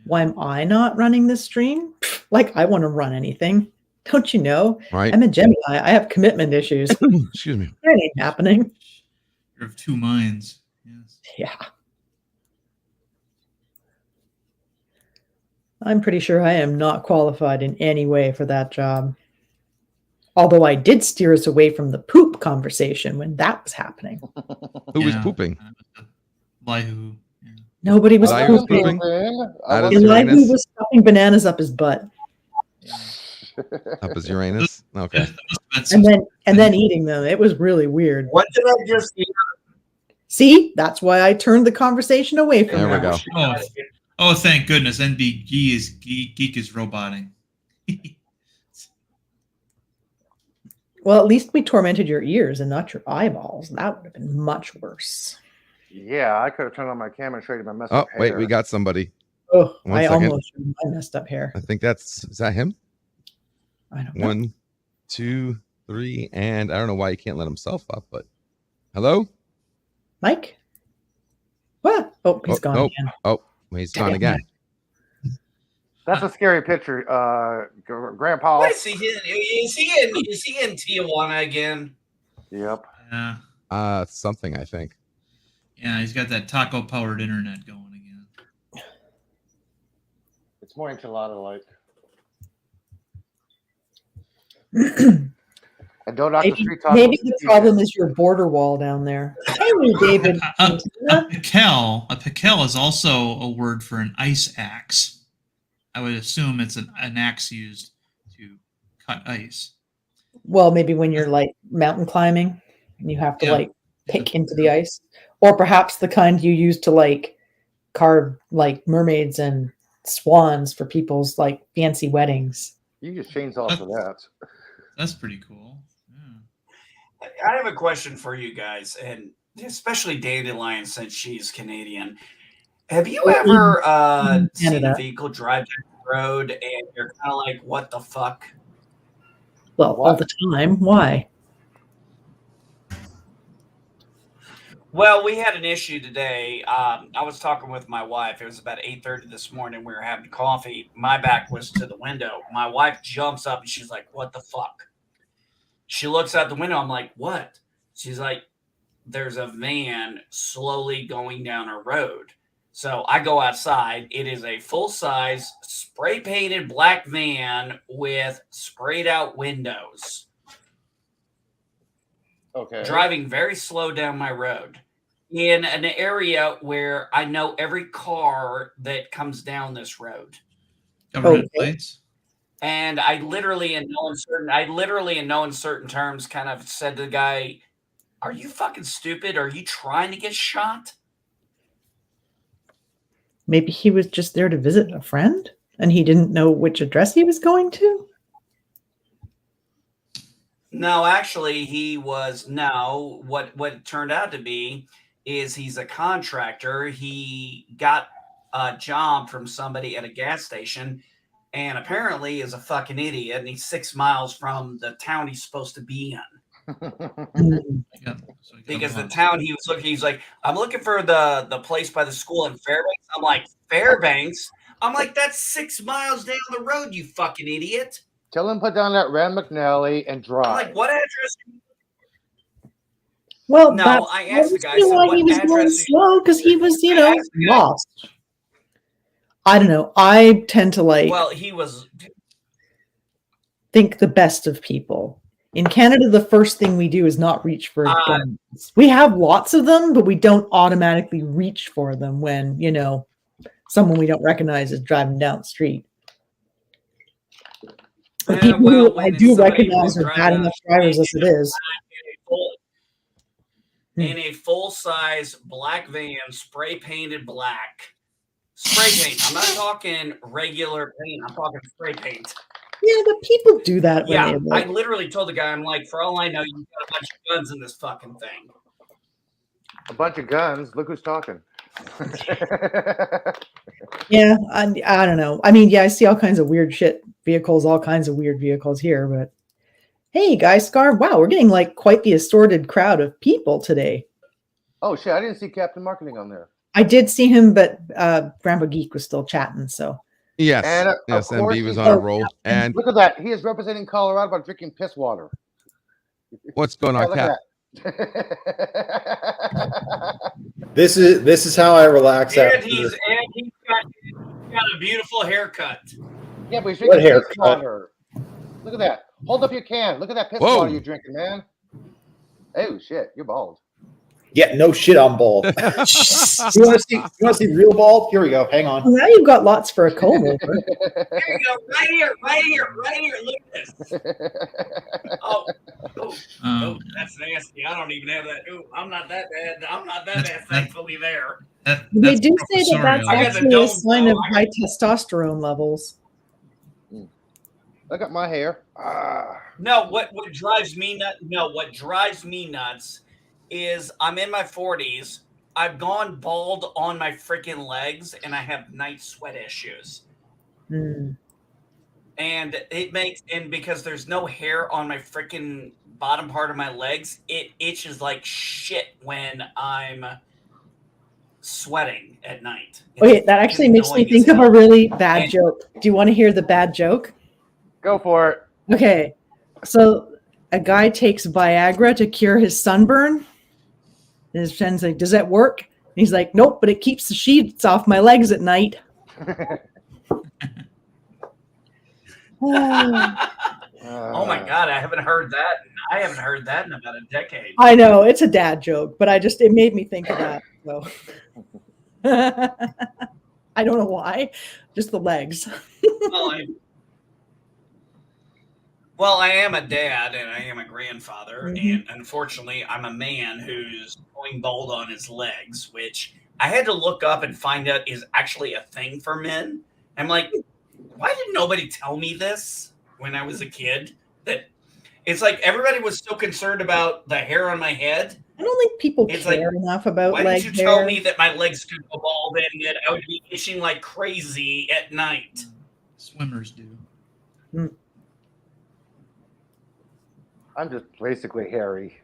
[SPEAKER 6] Why am I not running this stream? Like, I want to run anything. Don't you know?
[SPEAKER 5] Right?
[SPEAKER 6] I'm a Gemini. I have commitment issues.
[SPEAKER 5] Excuse me.
[SPEAKER 6] That ain't happening.
[SPEAKER 3] You're of two minds. Yes.
[SPEAKER 6] Yeah. I'm pretty sure I am not qualified in any way for that job. Although I did steer us away from the poop conversation when that was happening.
[SPEAKER 5] Who was pooping?
[SPEAKER 3] Elihu. Yeah.
[SPEAKER 6] Nobody was
[SPEAKER 5] Eli was
[SPEAKER 6] pooping.
[SPEAKER 5] pooping? Out of
[SPEAKER 6] Eli
[SPEAKER 5] Uranus?
[SPEAKER 6] was stuffing bananas up his butt.
[SPEAKER 5] Up his Uranus? Okay.
[SPEAKER 6] And then eating them. It was really weird.
[SPEAKER 7] What did I just hear?
[SPEAKER 6] See, that's why I turned the conversation away from
[SPEAKER 5] There we
[SPEAKER 6] that.
[SPEAKER 5] go.
[SPEAKER 3] Oh, thank goodness. NBG is geek is roboting.
[SPEAKER 6] Well, at least we tormented your ears and not your eyeballs. That would have been much worse.
[SPEAKER 4] Yeah, I could have turned on my camera and traded my message.
[SPEAKER 5] Oh, wait, we got somebody.
[SPEAKER 6] Oh,
[SPEAKER 5] One
[SPEAKER 6] I
[SPEAKER 5] second.
[SPEAKER 6] almost showed my messed up hair.
[SPEAKER 5] I think is that him?
[SPEAKER 6] I don't know.
[SPEAKER 5] 1, 2, 3, and I don't know why he can't let himself up, but hello?
[SPEAKER 6] Mike? What? Oh, he's gone
[SPEAKER 5] nope.
[SPEAKER 6] again.
[SPEAKER 5] Oh, he's gone
[SPEAKER 6] Damn.
[SPEAKER 5] again.
[SPEAKER 4] That's a scary picture, Grandpa.
[SPEAKER 7] What is he in? Is he in Tijuana again?
[SPEAKER 4] Yep.
[SPEAKER 3] Yeah.
[SPEAKER 5] Something, I think.
[SPEAKER 3] Yeah, he's got that taco powered internet going again.
[SPEAKER 4] It's more enchilada like. And don't knock the street tacos.
[SPEAKER 6] Maybe the problem is your border wall down there. Hey, David.
[SPEAKER 3] A piquel is also a word for an ice axe. I would assume it's an axe used to cut ice.
[SPEAKER 6] Well, maybe when you're like mountain climbing and you have to
[SPEAKER 3] Yeah.
[SPEAKER 6] like pick into the ice, or perhaps the kind you use to like carve like mermaids and swans for people's like fancy weddings.
[SPEAKER 4] You just chainsaw for that.
[SPEAKER 3] That's pretty cool. Yeah.
[SPEAKER 7] I have a question for you guys, and especially Dandelion, since she's Canadian. Have you ever seen a
[SPEAKER 6] Canada.
[SPEAKER 7] vehicle drive down the road and you're kind of like, what the fuck?
[SPEAKER 6] Well, all the time. Why?
[SPEAKER 7] Well, we had an issue today. I was talking with my wife. It was about 8:30 this morning. We were having coffee. My back was to the window. My wife jumps up and she's like, what the fuck? She looks out the window. I'm like, what? She's like, there's a van slowly going down a road. So I go outside. It is a full-size spray-painted black van with sprayed-out windows.
[SPEAKER 4] Okay.
[SPEAKER 7] Driving very slow down my road in an area where I know every car that comes down this road.
[SPEAKER 3] Government
[SPEAKER 6] Okay.
[SPEAKER 3] plates.
[SPEAKER 7] And I literally in no uncertain terms kind of said to the guy, are you fucking stupid? Are you trying to get shot?
[SPEAKER 6] Maybe he was just there to visit a friend and he didn't know which address he was going to.
[SPEAKER 7] No, actually, he was. No, what it turned out to be is he's a contractor. He got a job from somebody at a gas station and apparently is a fucking idiot. And he's 6 miles from the town he's supposed to be in. Because the town he was looking, he's like, I'm looking for the place by the school in Fairbanks. I'm like, Fairbanks? I'm like, that's 6 miles down the road, you fucking idiot.
[SPEAKER 4] Tell him put down that Rand McNally and drive.
[SPEAKER 7] I'm like, what address?
[SPEAKER 6] Well,
[SPEAKER 7] No,
[SPEAKER 6] that's
[SPEAKER 7] I asked the guy,
[SPEAKER 6] obviously
[SPEAKER 7] I said,
[SPEAKER 6] why
[SPEAKER 7] what
[SPEAKER 6] he was going
[SPEAKER 7] address-
[SPEAKER 6] slow, because he was,
[SPEAKER 7] I asked the guy-
[SPEAKER 6] lost. I don't know. I tend to
[SPEAKER 7] Well, he was.
[SPEAKER 6] think the best of people. In Canada, the first thing we do is not reach for guns. We have lots of them, but we don't automatically reach for them when, someone we don't recognize is driving down the street. The people who I
[SPEAKER 7] when
[SPEAKER 6] do
[SPEAKER 7] it's somebody
[SPEAKER 6] recognize
[SPEAKER 7] who's
[SPEAKER 6] are bad
[SPEAKER 7] driving
[SPEAKER 6] enough
[SPEAKER 7] down the
[SPEAKER 6] drivers as
[SPEAKER 7] street,
[SPEAKER 6] it is.
[SPEAKER 7] In a full-size black van, spray painted black. Spray paint. I'm not talking regular paint. I'm talking spray paint.
[SPEAKER 6] Yeah, but people do that when
[SPEAKER 7] Yeah,
[SPEAKER 6] they
[SPEAKER 7] I literally told the guy, I'm like, for all I know, you've got a bunch of guns in this fucking thing.
[SPEAKER 4] A bunch of guns. Look who's talking.
[SPEAKER 6] Yeah, I don't know. I mean, yeah, I see all kinds of weird shit vehicles, all kinds of weird vehicles here, but hey, guys, Scar, wow, we're getting like quite the assorted crowd of people today.
[SPEAKER 4] Oh shit! I didn't see Captain Marketing on there.
[SPEAKER 6] I did see him, but Grandpa Geek was still chatting, so.
[SPEAKER 5] Yes,
[SPEAKER 4] And, of
[SPEAKER 5] yes,
[SPEAKER 4] course
[SPEAKER 5] MB was
[SPEAKER 4] he-
[SPEAKER 5] on a roll. And
[SPEAKER 4] Look at that. He is representing Colorado by drinking piss water.
[SPEAKER 5] what's going
[SPEAKER 4] Yeah,
[SPEAKER 5] on,
[SPEAKER 4] look
[SPEAKER 5] Cap?
[SPEAKER 4] at that.
[SPEAKER 8] This is how I relax
[SPEAKER 7] And
[SPEAKER 8] after.
[SPEAKER 7] he's got a beautiful haircut.
[SPEAKER 4] Yeah, but he's
[SPEAKER 8] What
[SPEAKER 4] drinking piss
[SPEAKER 8] haircut?
[SPEAKER 4] water. Look at that. Hold up your can. Look at that piss
[SPEAKER 5] Whoa.
[SPEAKER 4] water you're drinking, man. Oh shit, you're bald.
[SPEAKER 8] Yeah, no shit, I'm bald. You want to see real bald? Here we go. Hang on.
[SPEAKER 6] Well, now you've got lots for a comb over.
[SPEAKER 7] There you go. Right here. Look at this. Oh, that's nasty. I don't even have that. Oh, I'm not that bad. Thankfully, there.
[SPEAKER 6] They do say that that's
[SPEAKER 7] I got the
[SPEAKER 6] actually a
[SPEAKER 7] dome
[SPEAKER 6] sign
[SPEAKER 7] glow.
[SPEAKER 6] of high testosterone levels.
[SPEAKER 4] Look at my hair.
[SPEAKER 7] No, what drives me nuts? No, what drives me nuts is I'm in my 40s. I've gone bald on my freaking legs, and I have night sweat issues.
[SPEAKER 6] Mm.
[SPEAKER 7] And because there's no hair on my freaking bottom part of my legs, it itches like shit when I'm sweating at night.
[SPEAKER 6] Okay, that actually makes me think of a really bad joke. Do you want to hear the bad joke?
[SPEAKER 4] Go for it.
[SPEAKER 6] Okay, so a guy takes Viagra to cure his sunburn. And his friend's like, "Does that work?" And he's like, "Nope, but it keeps the sheets off my legs at night."
[SPEAKER 7] Oh my god, I haven't heard that. I haven't heard that in about a decade.
[SPEAKER 6] I know it's a dad joke, but it made me think of that. So I don't know why, just the legs.
[SPEAKER 7] Well, I am a dad and I am a grandfather,
[SPEAKER 6] Mhm.
[SPEAKER 7] and unfortunately, I'm a man who's going bald on his legs, which I had to look up and find out is actually a thing for men. I'm like, why did nobody tell me this when I was a kid? That it's like everybody was so concerned about the hair on my head.
[SPEAKER 6] I don't think people
[SPEAKER 7] It's
[SPEAKER 6] care
[SPEAKER 7] like,
[SPEAKER 6] enough about
[SPEAKER 7] Why
[SPEAKER 6] leg
[SPEAKER 7] didn't you
[SPEAKER 6] hair.
[SPEAKER 7] tell me that my legs could go bald and that I would be itching like crazy at night?
[SPEAKER 3] Swimmers do.
[SPEAKER 4] I'm just basically hairy.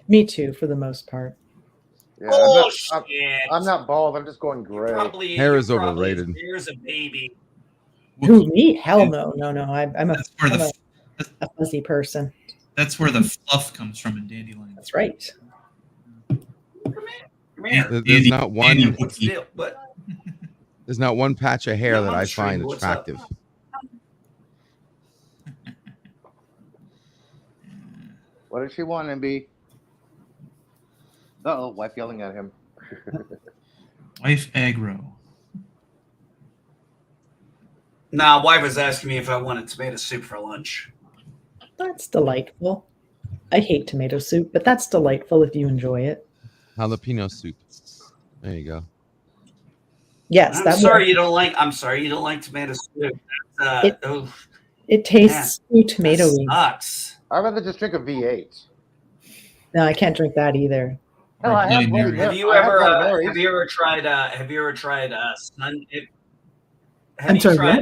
[SPEAKER 6] Me too, for the most part.
[SPEAKER 4] Yeah,
[SPEAKER 7] Bullshit.
[SPEAKER 4] I'm not bald. I'm just going gray.
[SPEAKER 5] Hair is
[SPEAKER 7] you're probably
[SPEAKER 5] overrated.
[SPEAKER 7] as clear as a baby.
[SPEAKER 6] Who, me? Hell no. I'm
[SPEAKER 3] That's where
[SPEAKER 6] a fuzzy person.
[SPEAKER 3] That's where the fluff comes from in dandelions.
[SPEAKER 6] That's right.
[SPEAKER 7] Come here.
[SPEAKER 5] There's not one.
[SPEAKER 7] Still, but
[SPEAKER 5] There's not one patch of hair
[SPEAKER 7] Yeah,
[SPEAKER 5] that
[SPEAKER 7] I'm
[SPEAKER 5] I
[SPEAKER 7] sure.
[SPEAKER 5] find
[SPEAKER 7] What's up?
[SPEAKER 5] attractive.
[SPEAKER 4] What does she want, MB? Uh-oh, wife yelling at him.
[SPEAKER 3] Wife aggro.
[SPEAKER 7] nah, wife was asking me if I wanted tomato soup for lunch.
[SPEAKER 6] That's delightful. I hate tomato soup, but that's delightful if you enjoy it.
[SPEAKER 5] Jalapeno soup. There you go.
[SPEAKER 6] Yes,
[SPEAKER 7] I'm sorry you don't like tomato soup.
[SPEAKER 6] It tastes too tomatoey.
[SPEAKER 7] Sucks.
[SPEAKER 4] I'd rather just drink a V8.
[SPEAKER 6] No, I can't drink that either.
[SPEAKER 4] Hell, I have
[SPEAKER 3] Bloody
[SPEAKER 4] Bloody
[SPEAKER 3] Mary.
[SPEAKER 4] Mary.
[SPEAKER 7] Have you
[SPEAKER 4] I have
[SPEAKER 7] ever
[SPEAKER 4] Bloody Marys.
[SPEAKER 7] have you ever tried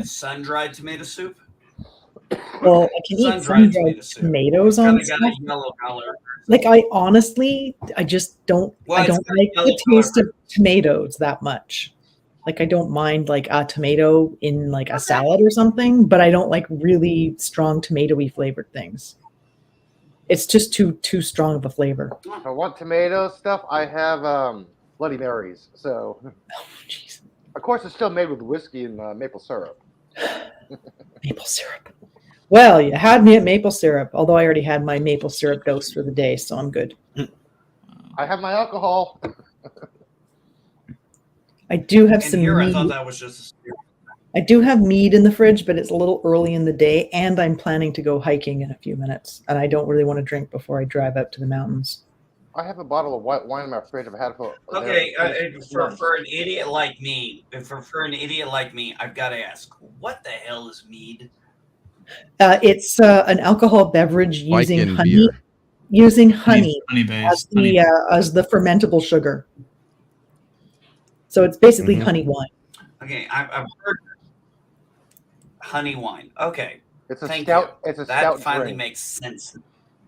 [SPEAKER 7] sun-dried tomato soup?
[SPEAKER 6] Well, I can eat
[SPEAKER 7] Sun-dried
[SPEAKER 6] sun-dried
[SPEAKER 7] tomato soup.
[SPEAKER 6] tomatoes
[SPEAKER 7] It's
[SPEAKER 6] on
[SPEAKER 7] kind of got
[SPEAKER 6] stuff.
[SPEAKER 7] a yellow color.
[SPEAKER 6] Like I just don't.
[SPEAKER 7] Well,
[SPEAKER 6] I
[SPEAKER 7] it's
[SPEAKER 6] don't
[SPEAKER 7] got
[SPEAKER 6] like
[SPEAKER 7] yellow
[SPEAKER 6] the taste of tomatoes that much. Like I don't mind like a tomato in like a salad or something, but I don't like really strong tomatoey flavored things. It's just too strong of a flavor.
[SPEAKER 4] If I want tomato stuff, I have Bloody Marys. So,
[SPEAKER 6] Oh, jeez.
[SPEAKER 4] of course, it's still made with whiskey and maple syrup.
[SPEAKER 6] Maple syrup. Well, you had me at maple syrup, although I already had my maple syrup dose for the day, so I'm good.
[SPEAKER 4] I have my alcohol.
[SPEAKER 6] I do have
[SPEAKER 7] And
[SPEAKER 6] some
[SPEAKER 7] here, I
[SPEAKER 6] mead.
[SPEAKER 7] thought that was just
[SPEAKER 6] I do have mead in the fridge, but it's a little early in the day, and I'm planning to go hiking in a few minutes, and I don't really want to drink before I drive out to the mountains.
[SPEAKER 4] I have a bottle of white wine in my fridge. I've had it for
[SPEAKER 7] okay.
[SPEAKER 4] months.
[SPEAKER 7] For an idiot like me, I've got to ask, what the hell is mead?
[SPEAKER 6] It's an alcohol beverage using
[SPEAKER 5] Viking
[SPEAKER 6] honey,
[SPEAKER 5] beer.
[SPEAKER 6] using honey
[SPEAKER 3] Honey
[SPEAKER 6] as
[SPEAKER 3] based. Honey.
[SPEAKER 6] as the fermentable sugar. So it's basically
[SPEAKER 5] Mhm.
[SPEAKER 6] honey wine.
[SPEAKER 7] Okay, I've heard honey wine. Okay,
[SPEAKER 4] It's a
[SPEAKER 7] thank
[SPEAKER 4] stout.
[SPEAKER 7] you.
[SPEAKER 4] It's a
[SPEAKER 7] That
[SPEAKER 4] stout
[SPEAKER 7] finally
[SPEAKER 4] drink.
[SPEAKER 7] makes sense.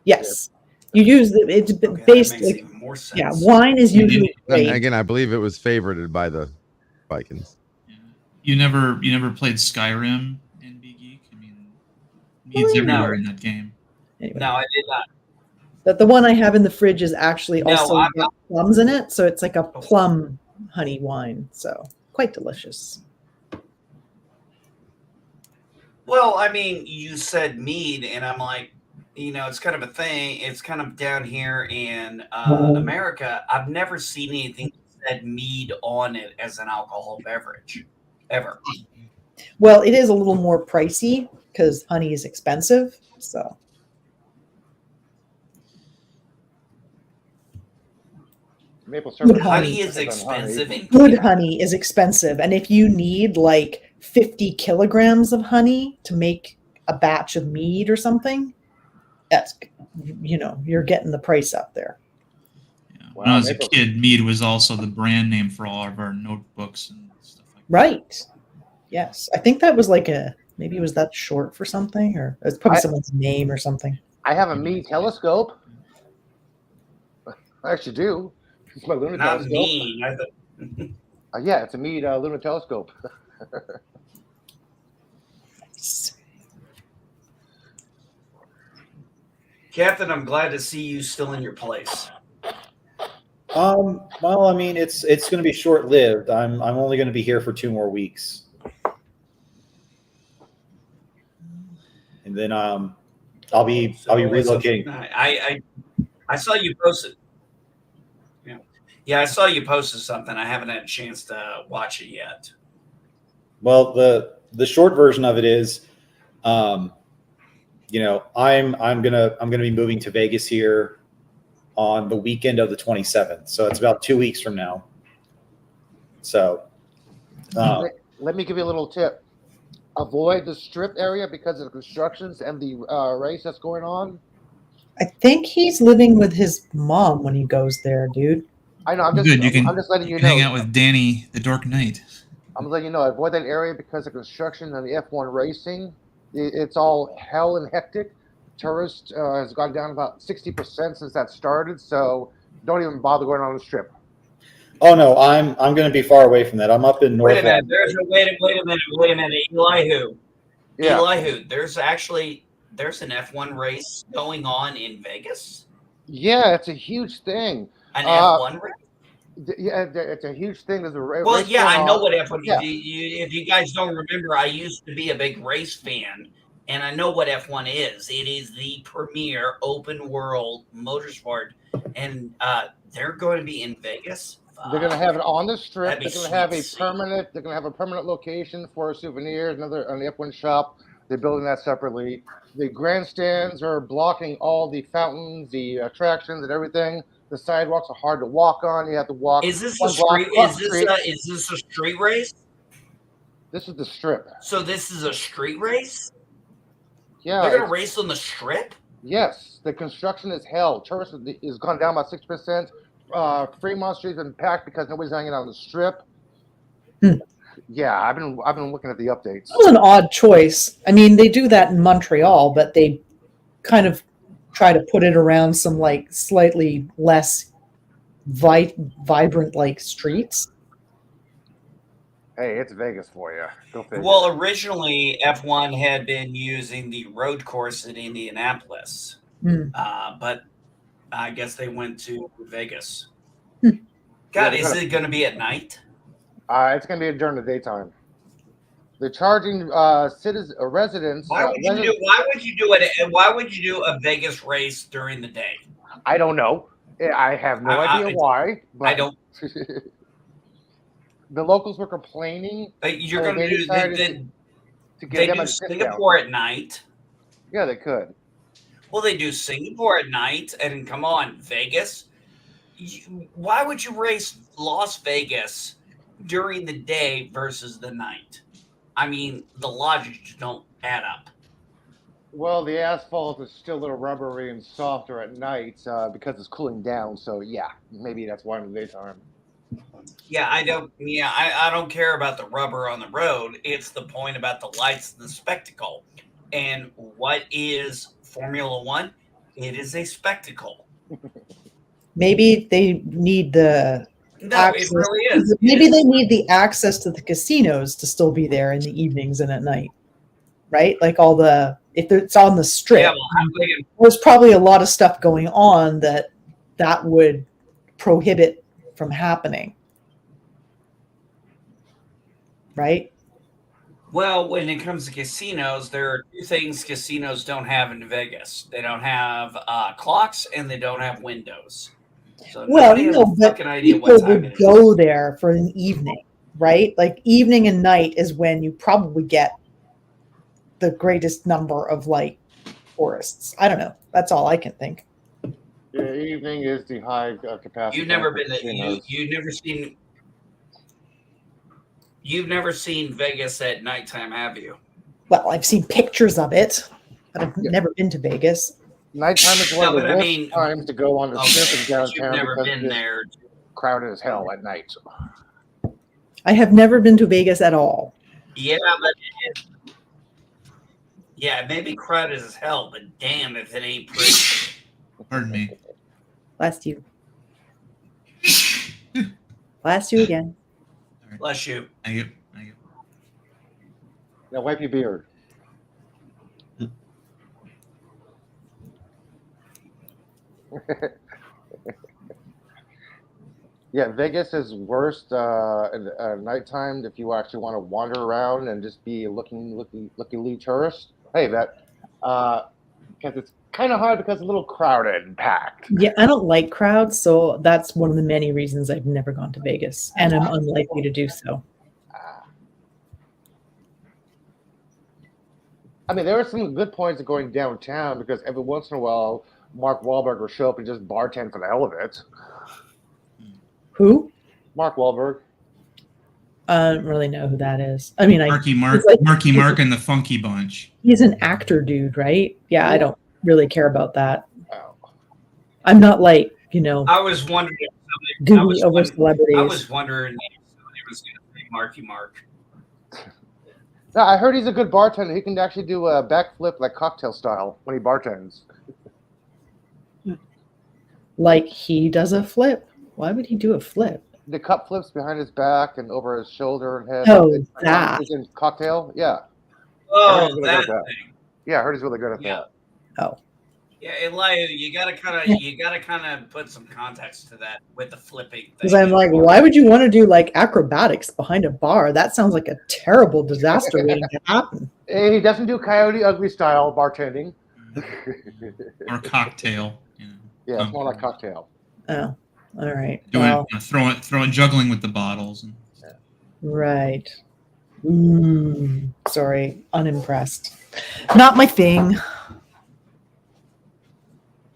[SPEAKER 6] Yes, you use it's
[SPEAKER 7] Okay,
[SPEAKER 6] based
[SPEAKER 7] that makes
[SPEAKER 6] like
[SPEAKER 7] even more sense.
[SPEAKER 6] yeah. Wine is usually
[SPEAKER 5] And
[SPEAKER 6] great.
[SPEAKER 5] again, I believe it was favorited by the Vikings.
[SPEAKER 3] Yeah. You never played Skyrim in Big Geek? I mean, mead's
[SPEAKER 6] Well,
[SPEAKER 3] everywhere
[SPEAKER 7] no.
[SPEAKER 3] in that game.
[SPEAKER 6] Anyway,
[SPEAKER 7] No, I did not.
[SPEAKER 6] but the one I have in the fridge is actually
[SPEAKER 7] No,
[SPEAKER 6] also
[SPEAKER 7] I'm
[SPEAKER 6] got plums in it, so it's like a plum honey wine. So quite delicious.
[SPEAKER 7] Well, I mean, you said mead, and I'm like, it's kind of a thing. It's kind of down here in
[SPEAKER 6] Mhm.
[SPEAKER 7] America. I've never seen anything that said mead on it as an alcohol beverage, ever.
[SPEAKER 6] Well, it is a little more pricey because honey is expensive. So
[SPEAKER 4] Maple
[SPEAKER 6] Good
[SPEAKER 4] syrup.
[SPEAKER 6] honey.
[SPEAKER 7] Honey is
[SPEAKER 4] Depends on honey.
[SPEAKER 7] expensive in
[SPEAKER 6] good
[SPEAKER 7] Canada.
[SPEAKER 6] honey is expensive. And if you need like 50 kilograms of honey to make a batch of mead or something, that's, you're getting the price up there.
[SPEAKER 3] Yeah.
[SPEAKER 4] Wow,
[SPEAKER 3] When I was a
[SPEAKER 4] maple-
[SPEAKER 3] kid, mead was also the brand name for all of our notebooks and stuff like that.
[SPEAKER 6] Right. Yes. I think that was like maybe it was that short for something, or it's probably someone's name or something.
[SPEAKER 4] I have a mead telescope. I actually do. It's my lunar
[SPEAKER 7] Not
[SPEAKER 4] telescope.
[SPEAKER 7] mean.
[SPEAKER 4] Yeah, it's a mead lunar telescope.
[SPEAKER 7] Captain, I'm glad to see you still in your place.
[SPEAKER 8] Well, I mean, it's going to be short lived. I'm only going to be here for 2 more weeks, and then I'll be relocating.
[SPEAKER 7] I saw you posted. Yeah, I saw you posted something. I haven't had a chance to watch it yet.
[SPEAKER 8] Well, the short version of it is, I'm gonna be moving to Vegas here on the weekend of the 27th. So it's about 2 weeks from now. So
[SPEAKER 4] Let me give you a little tip. Avoid the strip area because of the constructions and the race that's going on.
[SPEAKER 6] I think he's living with his mom when he goes there, dude.
[SPEAKER 4] I know. I'm just letting you know.
[SPEAKER 3] Hang out with Danny, the Dork Knight.
[SPEAKER 4] I'm letting you know. Avoid that area because of construction and the F1 racing. It's all hell and hectic. Tourist has gone down about 60% since that started. So don't even bother going on the strip.
[SPEAKER 8] oh no, I'm going to be far away from that. I'm up in North.
[SPEAKER 7] Wait a minute. Wait a minute. Elihu.
[SPEAKER 4] Yeah.
[SPEAKER 7] Elihu, there's an F1 race going on in Vegas.
[SPEAKER 4] Yeah, it's a huge thing.
[SPEAKER 7] An F1 race.
[SPEAKER 4] Yeah, it's a huge thing. There's a race.
[SPEAKER 7] Well, yeah, I know what F1.
[SPEAKER 4] Yeah.
[SPEAKER 7] If you guys don't remember, I used to be a big race fan, and I know what F1 is. It is the premier open world motorsport, and they're going to be in Vegas.
[SPEAKER 4] They're going to have it on the strip.
[SPEAKER 7] That'd be
[SPEAKER 4] They're going to have a
[SPEAKER 7] sweet.
[SPEAKER 4] permanent. They're going to have a permanent location for souvenirs. Another an F1 shop. They're building that separately. The grandstands are blocking all the fountains, the attractions, and everything. The sidewalks are hard to walk on. You have to walk.
[SPEAKER 7] Is this a
[SPEAKER 4] one block
[SPEAKER 7] street?
[SPEAKER 4] across the street.
[SPEAKER 7] Is this a street race?
[SPEAKER 4] This is the strip.
[SPEAKER 7] So this is a street race?
[SPEAKER 4] Yeah.
[SPEAKER 7] They're going to race on the strip?
[SPEAKER 4] Yes. The construction is hell. Tourists has gone down by 6%. Fremont Street's been packed because nobody's hanging out on the strip. Yeah, I've been looking at the updates.
[SPEAKER 6] That was an odd choice. I mean, they do that in Montreal, but they kind of try to put it around some like slightly less vibrant like streets.
[SPEAKER 4] Hey, it's Vegas for you. Go figure.
[SPEAKER 7] Well, originally F1 had been using the road course at Indianapolis, but I guess they went to Vegas. God, is it going to be at night?
[SPEAKER 4] It's going to be during the daytime. They're charging residents.
[SPEAKER 7] Why would you do a Vegas race during the day?
[SPEAKER 4] I don't know. I have no idea why. But
[SPEAKER 7] I don't.
[SPEAKER 4] The locals were complaining.
[SPEAKER 7] You're going to do
[SPEAKER 4] they
[SPEAKER 7] do Singapore at night.
[SPEAKER 4] Yeah, they could.
[SPEAKER 7] Well, they do Singapore at night, and come on, Vegas. Why would you race Las Vegas during the day versus the night? I mean, the logic just don't add up.
[SPEAKER 4] Well, the asphalt is still a little rubbery and softer at night because it's cooling down. So yeah, maybe that's why in the daytime.
[SPEAKER 7] Yeah, I don't care about the rubber on the road. It's the point about the lights and the spectacle. And what is Formula One? It is a spectacle.
[SPEAKER 6] Maybe they need the access.
[SPEAKER 7] It really is.
[SPEAKER 6] Maybe they need the access to the casinos to still be there in the evenings and at night, right? Like if it's on the strip,
[SPEAKER 7] yeah,
[SPEAKER 6] there's probably a lot of stuff going on that would prohibit from happening, right?
[SPEAKER 7] Well, when it comes to casinos, there are two things casinos don't have in Vegas. They don't have clocks and they don't have windows. So
[SPEAKER 6] Well,
[SPEAKER 7] nobody has a
[SPEAKER 6] no, but
[SPEAKER 7] fucking idea
[SPEAKER 6] people
[SPEAKER 7] what time
[SPEAKER 6] would
[SPEAKER 7] it
[SPEAKER 6] go
[SPEAKER 7] is.
[SPEAKER 6] there for an evening, right? Like evening and night is when you probably get the greatest number of like tourists. I don't know. That's all I can think.
[SPEAKER 4] Yeah, evening is the high capacity.
[SPEAKER 7] You've never
[SPEAKER 4] time for
[SPEAKER 7] been to,
[SPEAKER 4] casinos.
[SPEAKER 7] you've never seen Vegas at nighttime, have you?
[SPEAKER 6] Well, I've seen pictures of it, but I've
[SPEAKER 4] Yeah.
[SPEAKER 6] never been to Vegas.
[SPEAKER 4] Nighttime is one
[SPEAKER 7] No,
[SPEAKER 4] of the
[SPEAKER 7] but I
[SPEAKER 4] worst
[SPEAKER 7] mean,
[SPEAKER 4] times to go on the strip in
[SPEAKER 7] okay, but you've
[SPEAKER 4] downtown
[SPEAKER 7] never
[SPEAKER 4] because
[SPEAKER 7] been
[SPEAKER 4] it's
[SPEAKER 7] there.
[SPEAKER 4] crowded as hell at night.
[SPEAKER 6] I have never been to Vegas at all.
[SPEAKER 7] Yeah, but yeah, it may be crowded as hell, but damn if it ain't pretty.
[SPEAKER 3] Pardon me.
[SPEAKER 6] Blast you. Blast you again.
[SPEAKER 7] Bless you.
[SPEAKER 3] Thank you. Thank you.
[SPEAKER 4] Now wipe your beard. Yeah, Vegas is worst at nighttime if you actually want to wander around and just be looky tourist. Hey, that because it's kind of hard because it's a little crowded and packed.
[SPEAKER 6] Yeah, I don't like crowds, so that's one of the many reasons I've never gone to Vegas, and I'm unlikely to do so.
[SPEAKER 4] I mean, there are some good points of going downtown because every once in a while, Mark Wahlberg will show up and just bartend for the hell of it.
[SPEAKER 6] Who?
[SPEAKER 4] Mark Wahlberg.
[SPEAKER 6] I don't really know who that is. I mean,
[SPEAKER 3] Marky
[SPEAKER 6] he's
[SPEAKER 3] Mark and the Funky Bunch.
[SPEAKER 6] He's an actor dude, right? Yeah, I don't really care about that.
[SPEAKER 4] Oh.
[SPEAKER 6] I'm not like,
[SPEAKER 7] I was wondering if
[SPEAKER 6] gooey over celebrities.
[SPEAKER 7] I was wondering if somebody was going to say Marky Mark.
[SPEAKER 4] No, I heard he's a good bartender. He can actually do a backflip like cocktail style when he bartends.
[SPEAKER 6] Like he does a flip. Why would he do a flip?
[SPEAKER 4] The cup flips behind his back and over his shoulder and head.
[SPEAKER 6] Oh,
[SPEAKER 4] It's
[SPEAKER 6] that.
[SPEAKER 4] He's in cocktail, yeah.
[SPEAKER 7] Oh,
[SPEAKER 4] really
[SPEAKER 7] that
[SPEAKER 4] good at
[SPEAKER 7] thing.
[SPEAKER 4] Yeah, I heard he's really good at
[SPEAKER 7] Yeah.
[SPEAKER 4] that.
[SPEAKER 6] Oh.
[SPEAKER 7] Yeah, Elia, you gotta kind of put some context to that with the flipping thing.
[SPEAKER 6] Because I'm like, why would you want to do like acrobatics behind a bar? That sounds like a terrible disaster waiting to happen.
[SPEAKER 4] He doesn't do Coyote Ugly style bartending.
[SPEAKER 3] Or cocktail. You know,
[SPEAKER 4] Yeah, it's more like cocktail.
[SPEAKER 6] Oh, all right.
[SPEAKER 3] doing
[SPEAKER 6] Well,
[SPEAKER 3] throwing juggling with the bottles. And,
[SPEAKER 6] right. Sorry, unimpressed. Not my thing.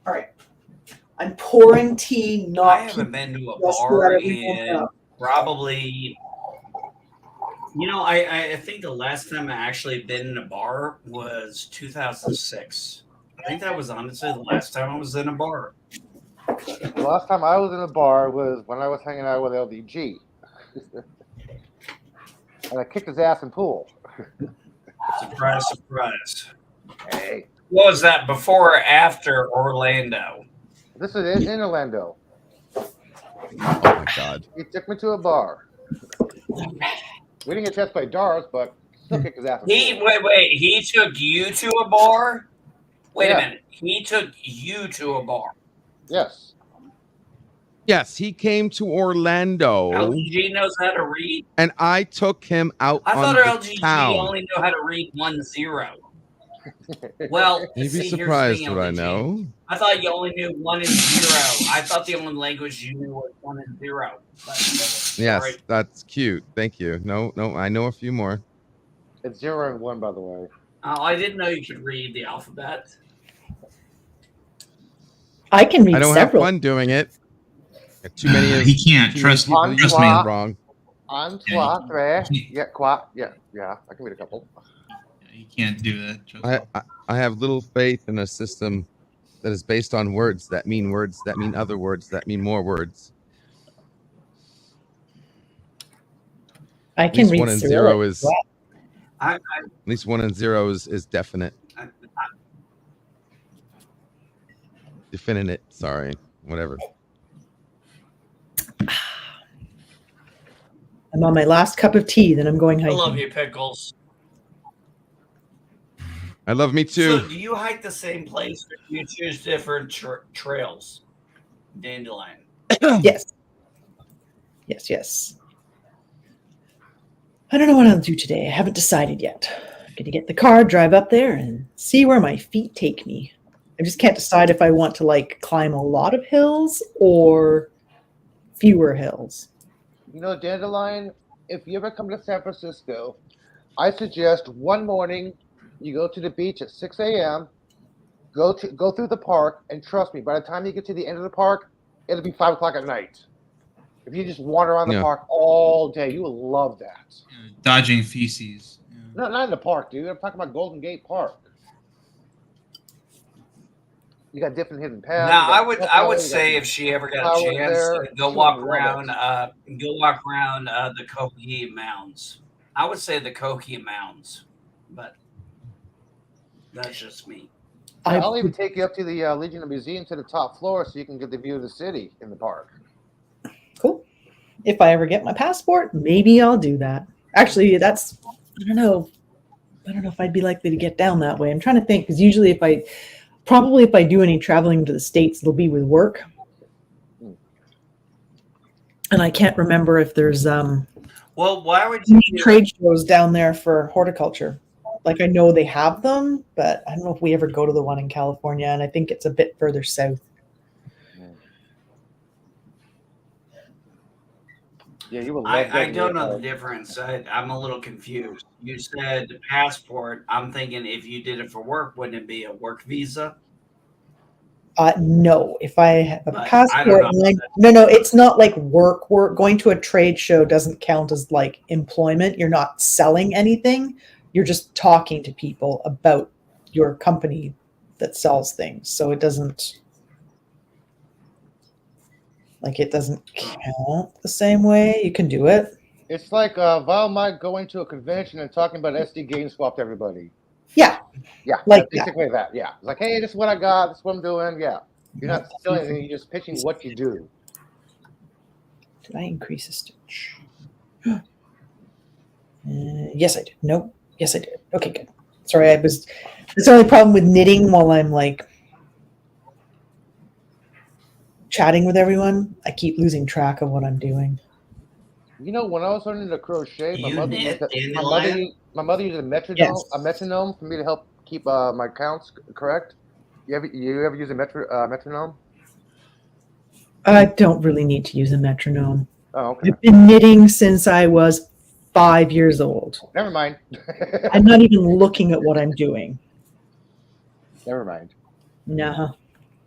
[SPEAKER 6] All right. I'm pouring tea, not
[SPEAKER 7] I haven't been to a
[SPEAKER 6] just
[SPEAKER 7] bar
[SPEAKER 6] let everyone
[SPEAKER 7] in
[SPEAKER 6] know.
[SPEAKER 7] probably. I think the last time I actually been in a bar was 2006. I think that was honestly the last time I was in a bar.
[SPEAKER 4] The last time I was in a bar was when I was hanging out with LDG. And I kicked his ass in pool.
[SPEAKER 7] Surprise, surprise.
[SPEAKER 4] Hey.
[SPEAKER 7] What was that, before or after Orlando?
[SPEAKER 4] This is in Orlando.
[SPEAKER 5] Oh my God.
[SPEAKER 4] He took me to a bar. We didn't get a chance to play darts, but still kicked his ass in pool.
[SPEAKER 7] Wait. He took you to a bar? Wait
[SPEAKER 4] Yeah.
[SPEAKER 7] a minute. He took you to a bar.
[SPEAKER 4] Yes.
[SPEAKER 5] Yes, he came to Orlando,
[SPEAKER 7] LGG knows how to read?
[SPEAKER 5] and I took him out
[SPEAKER 7] I
[SPEAKER 5] on
[SPEAKER 7] thought
[SPEAKER 5] the
[SPEAKER 7] LGG
[SPEAKER 5] town.
[SPEAKER 7] only knew how to read 1-0. Well,
[SPEAKER 5] You'd be
[SPEAKER 7] see, here's the
[SPEAKER 5] surprised
[SPEAKER 7] thing,
[SPEAKER 5] what I
[SPEAKER 7] LGG.
[SPEAKER 5] know.
[SPEAKER 7] I thought you only knew 1 and 0. I thought the only language you knew was 1 and 0. But,
[SPEAKER 5] Yes,
[SPEAKER 7] sorry.
[SPEAKER 5] that's cute. Thank you. No, I know a few more.
[SPEAKER 4] It's 0 and 1, by the way.
[SPEAKER 7] I didn't know you could read the alphabet.
[SPEAKER 6] I can read
[SPEAKER 5] I don't
[SPEAKER 6] several.
[SPEAKER 5] have fun doing it. Too many of
[SPEAKER 3] he can't.
[SPEAKER 5] too
[SPEAKER 3] Trust
[SPEAKER 5] many people
[SPEAKER 3] trust me.
[SPEAKER 4] Antoine.
[SPEAKER 5] wrong.
[SPEAKER 4] Un, trois, tres. Yeah, quoi. Yeah, I can read a couple.
[SPEAKER 3] You can't do that. Trust me.
[SPEAKER 5] I have little faith in a system that is based on words that mean other words that mean more words.
[SPEAKER 6] I
[SPEAKER 5] At
[SPEAKER 6] can
[SPEAKER 5] least
[SPEAKER 6] read
[SPEAKER 5] 1 and
[SPEAKER 6] Cyrillic
[SPEAKER 5] 0
[SPEAKER 6] as
[SPEAKER 5] is
[SPEAKER 6] well.
[SPEAKER 7] I,
[SPEAKER 5] at least 1 and 0 is definite. Definite. Sorry, whatever.
[SPEAKER 6] I'm on my last cup of tea, then I'm going
[SPEAKER 7] I
[SPEAKER 6] hiking.
[SPEAKER 7] love you, Pickles.
[SPEAKER 5] I love me too.
[SPEAKER 7] So, do you hike the same place or do you choose different trails? Dandelion.
[SPEAKER 6] Yes. Yes. I don't know what I'll do today. I haven't decided yet. I'm going to get the car, drive up there, and see where my feet take me. I just can't decide if I want to like climb a lot of hills or fewer hills.
[SPEAKER 4] You know, Dandelion, if you ever come to San Francisco, I suggest one morning you go to the beach at 6 a.m., go through the park, and trust me, by the time you get to the end of the park, it'll be 5 o'clock at night. If you just wander around the park all day, you will love that.
[SPEAKER 3] Dodging feces. Yeah.
[SPEAKER 4] No, not in the park, dude. I'm talking about Golden Gate Park. You got different hidden paths.
[SPEAKER 7] Now, I would say if she ever got a chance, go walk around the Coquille Mounds. I would say the Coquille Mounds, but that's just me.
[SPEAKER 4] I'll even take you up to the Legion Museum to the top floor so you can get the view of the city in the park.
[SPEAKER 6] Cool. If I ever get my passport, maybe I'll do that. Actually, that's, I don't know if I'd be likely to get down that way. I'm trying to think, because usually if I do any traveling to the States, it'll be with work. And I can't remember if there's
[SPEAKER 7] well, why would you
[SPEAKER 6] trade shows down there for horticulture. Like, I know they have them, but I don't know if we ever go to the one in California, and I think it's a bit further south.
[SPEAKER 4] Yeah, you will.
[SPEAKER 7] I don't know the difference. I'm a little confused. You said passport. I'm thinking if you did it for work, wouldn't it be a work visa?
[SPEAKER 6] No, if I have a passport, no, it's not like work. Going to a trade show doesn't count as like employment. You're not selling anything. You're just talking to people about your company that sells things. So it doesn't count the same way. You can do it.
[SPEAKER 4] It's like Vilemike going to a convention and talking about SD Game Swap to everybody.
[SPEAKER 6] Yeah.
[SPEAKER 4] Yeah.
[SPEAKER 6] Like
[SPEAKER 4] basically that. Yeah. It's like, hey, this is what I got. This is what I'm doing. Yeah. You're not selling anything. You're just pitching what you do.
[SPEAKER 6] Did I increase a stitch? Yes, I did. Nope. Yes, I did. Okay, good. Sorry, it's the only problem with knitting while I'm like chatting with everyone. I keep losing track of what I'm doing.
[SPEAKER 4] You know, when I was learning to crochet, my mother used a metronome for me to help keep my counts correct. You ever use a metronome?
[SPEAKER 6] I don't really need to use a metronome.
[SPEAKER 4] Oh, okay.
[SPEAKER 6] I've been knitting since I was 5 years old.
[SPEAKER 4] Never mind.
[SPEAKER 6] I'm not even looking at what I'm doing.
[SPEAKER 4] Never mind.
[SPEAKER 6] Nah.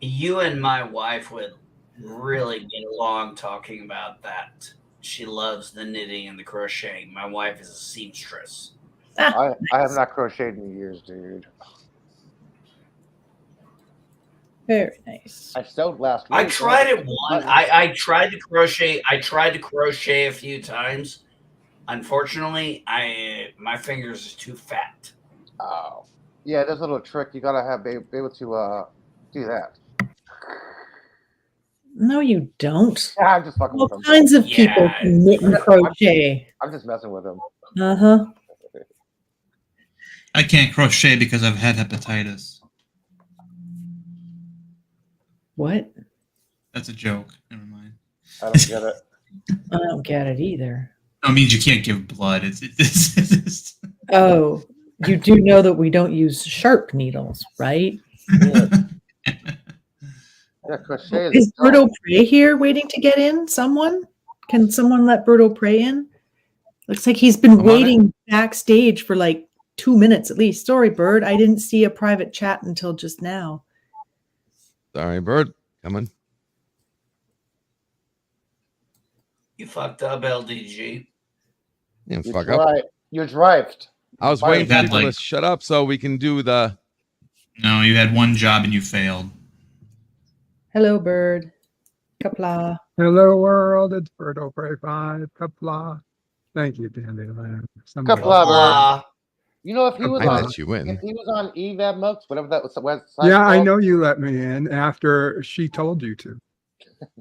[SPEAKER 7] You and my wife would really get along talking about that. She loves the knitting and the crocheting. My wife is a seamstress.
[SPEAKER 4] I have not crocheted in years, dude.
[SPEAKER 6] Very nice.
[SPEAKER 4] I sewed last week.
[SPEAKER 7] I tried it once. I tried to crochet. I tried to crochet a few times. Unfortunately, my fingers are too fat.
[SPEAKER 4] Oh, yeah. There's a little trick. You gotta be able to do that.
[SPEAKER 6] No, you don't.
[SPEAKER 4] Yeah, I'm just fucking with
[SPEAKER 6] All
[SPEAKER 4] them.
[SPEAKER 6] kinds of people can knit and crochet.
[SPEAKER 4] I'm just messing with them.
[SPEAKER 6] Uh-huh.
[SPEAKER 3] I can't crochet because I've had hepatitis.
[SPEAKER 6] What?
[SPEAKER 3] That's a joke. Never mind.
[SPEAKER 4] I don't get it.
[SPEAKER 6] I don't get it either.
[SPEAKER 3] No, it means you can't give blood. It's
[SPEAKER 6] Oh, you do know that we don't use sharp needles, right?
[SPEAKER 4] Yeah, crochet
[SPEAKER 6] Is Berto Prey here waiting to get in? Someone? Can someone let Berto Prey in? Looks like he's been waiting backstage for like 2 minutes at least. Sorry, Bird. I didn't see a private chat until just now.
[SPEAKER 5] Sorry, Bird. Coming.
[SPEAKER 7] You fucked up, LDG.
[SPEAKER 5] You fuck up.
[SPEAKER 4] Right. You're drived.
[SPEAKER 5] I was waiting for people to shut up so we can do the...
[SPEAKER 3] No, you had one job and you failed.
[SPEAKER 6] Hello, Bird. Kapla.
[SPEAKER 9] Hello, world. It's Berto Prey 5. Kapla. Thank you, Dandelion.
[SPEAKER 4] Kapla. You know, if he was
[SPEAKER 5] I
[SPEAKER 4] on,
[SPEAKER 5] let you in.
[SPEAKER 4] if he was on Evab Mooks, whatever that was, website.
[SPEAKER 9] Yeah, I know you let me in after she told you to.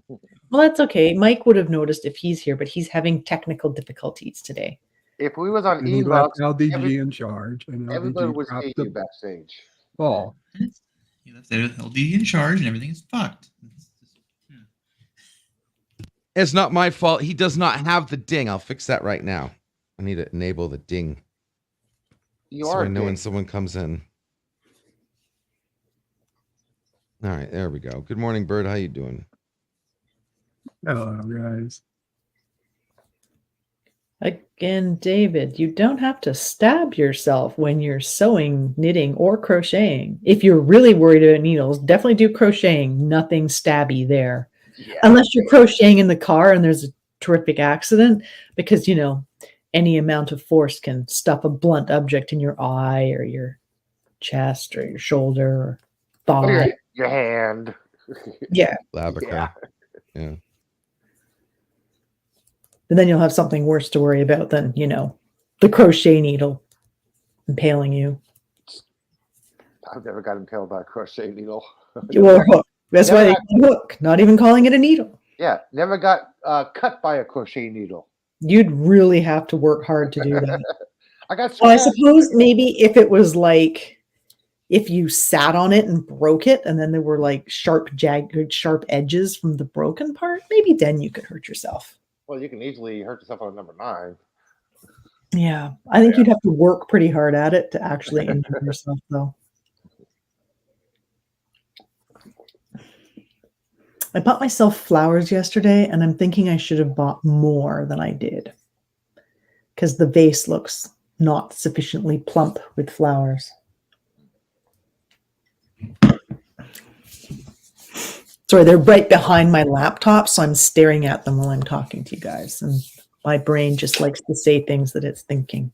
[SPEAKER 6] Well, that's okay. Mike would have noticed if he's here, but he's having technical difficulties today.
[SPEAKER 4] If we was on
[SPEAKER 9] He
[SPEAKER 4] Evab,
[SPEAKER 9] left LDG in charge, and
[SPEAKER 4] everybody
[SPEAKER 9] LDG
[SPEAKER 4] would
[SPEAKER 9] dropped
[SPEAKER 4] see
[SPEAKER 9] the
[SPEAKER 4] you backstage.
[SPEAKER 9] ball.
[SPEAKER 3] You left there with LD in charge and everything is fucked.
[SPEAKER 5] It's not my fault. He does not have the ding. I'll fix that right now. I need to enable the ding.
[SPEAKER 4] You
[SPEAKER 5] So
[SPEAKER 4] are
[SPEAKER 5] I know when
[SPEAKER 4] ding.
[SPEAKER 5] someone comes in. All right, there we go. Good morning, Bird. How you doing?
[SPEAKER 9] Hello, guys.
[SPEAKER 6] Again, David, you don't have to stab yourself when you're sewing, knitting, or crocheting. If you're really worried about needles, definitely do crocheting. Nothing stabby there.
[SPEAKER 4] Yeah.
[SPEAKER 6] Unless you're crocheting in the car and there's a terrific accident, because, you know, any amount of force can stuff a blunt object in your eye or your chest or your shoulder or
[SPEAKER 4] Or
[SPEAKER 6] thigh.
[SPEAKER 4] your hand.
[SPEAKER 6] Yeah.
[SPEAKER 5] Lavaca. Yeah.
[SPEAKER 6] And then you'll have something worse to worry about than, you know, the crochet needle impaling you.
[SPEAKER 4] I've never got impaled by a crochet needle.
[SPEAKER 6] Or a hook. That's
[SPEAKER 4] Never
[SPEAKER 6] why they
[SPEAKER 4] got-
[SPEAKER 6] call it a hook, not even calling it a needle.
[SPEAKER 4] Yeah, never got cut by a crochet needle.
[SPEAKER 6] You'd really have to work hard to do that.
[SPEAKER 4] I got
[SPEAKER 6] Well, I
[SPEAKER 4] scratched.
[SPEAKER 6] suppose maybe if it was like, if you sat on it and broke it, and then there were like sharp, jagged, sharp edges from the broken part, maybe then you could hurt yourself.
[SPEAKER 4] Well, you can easily hurt yourself on number 9.
[SPEAKER 6] Yeah, I think you'd have to work pretty hard at it to actually injure yourself, though. I bought myself flowers yesterday, and I'm thinking I should have bought more than I did, because the vase looks not sufficiently plump with flowers. Sorry, they're right behind my laptop, so I'm staring at them while I'm talking to you guys, and my brain just likes to say things that it's thinking.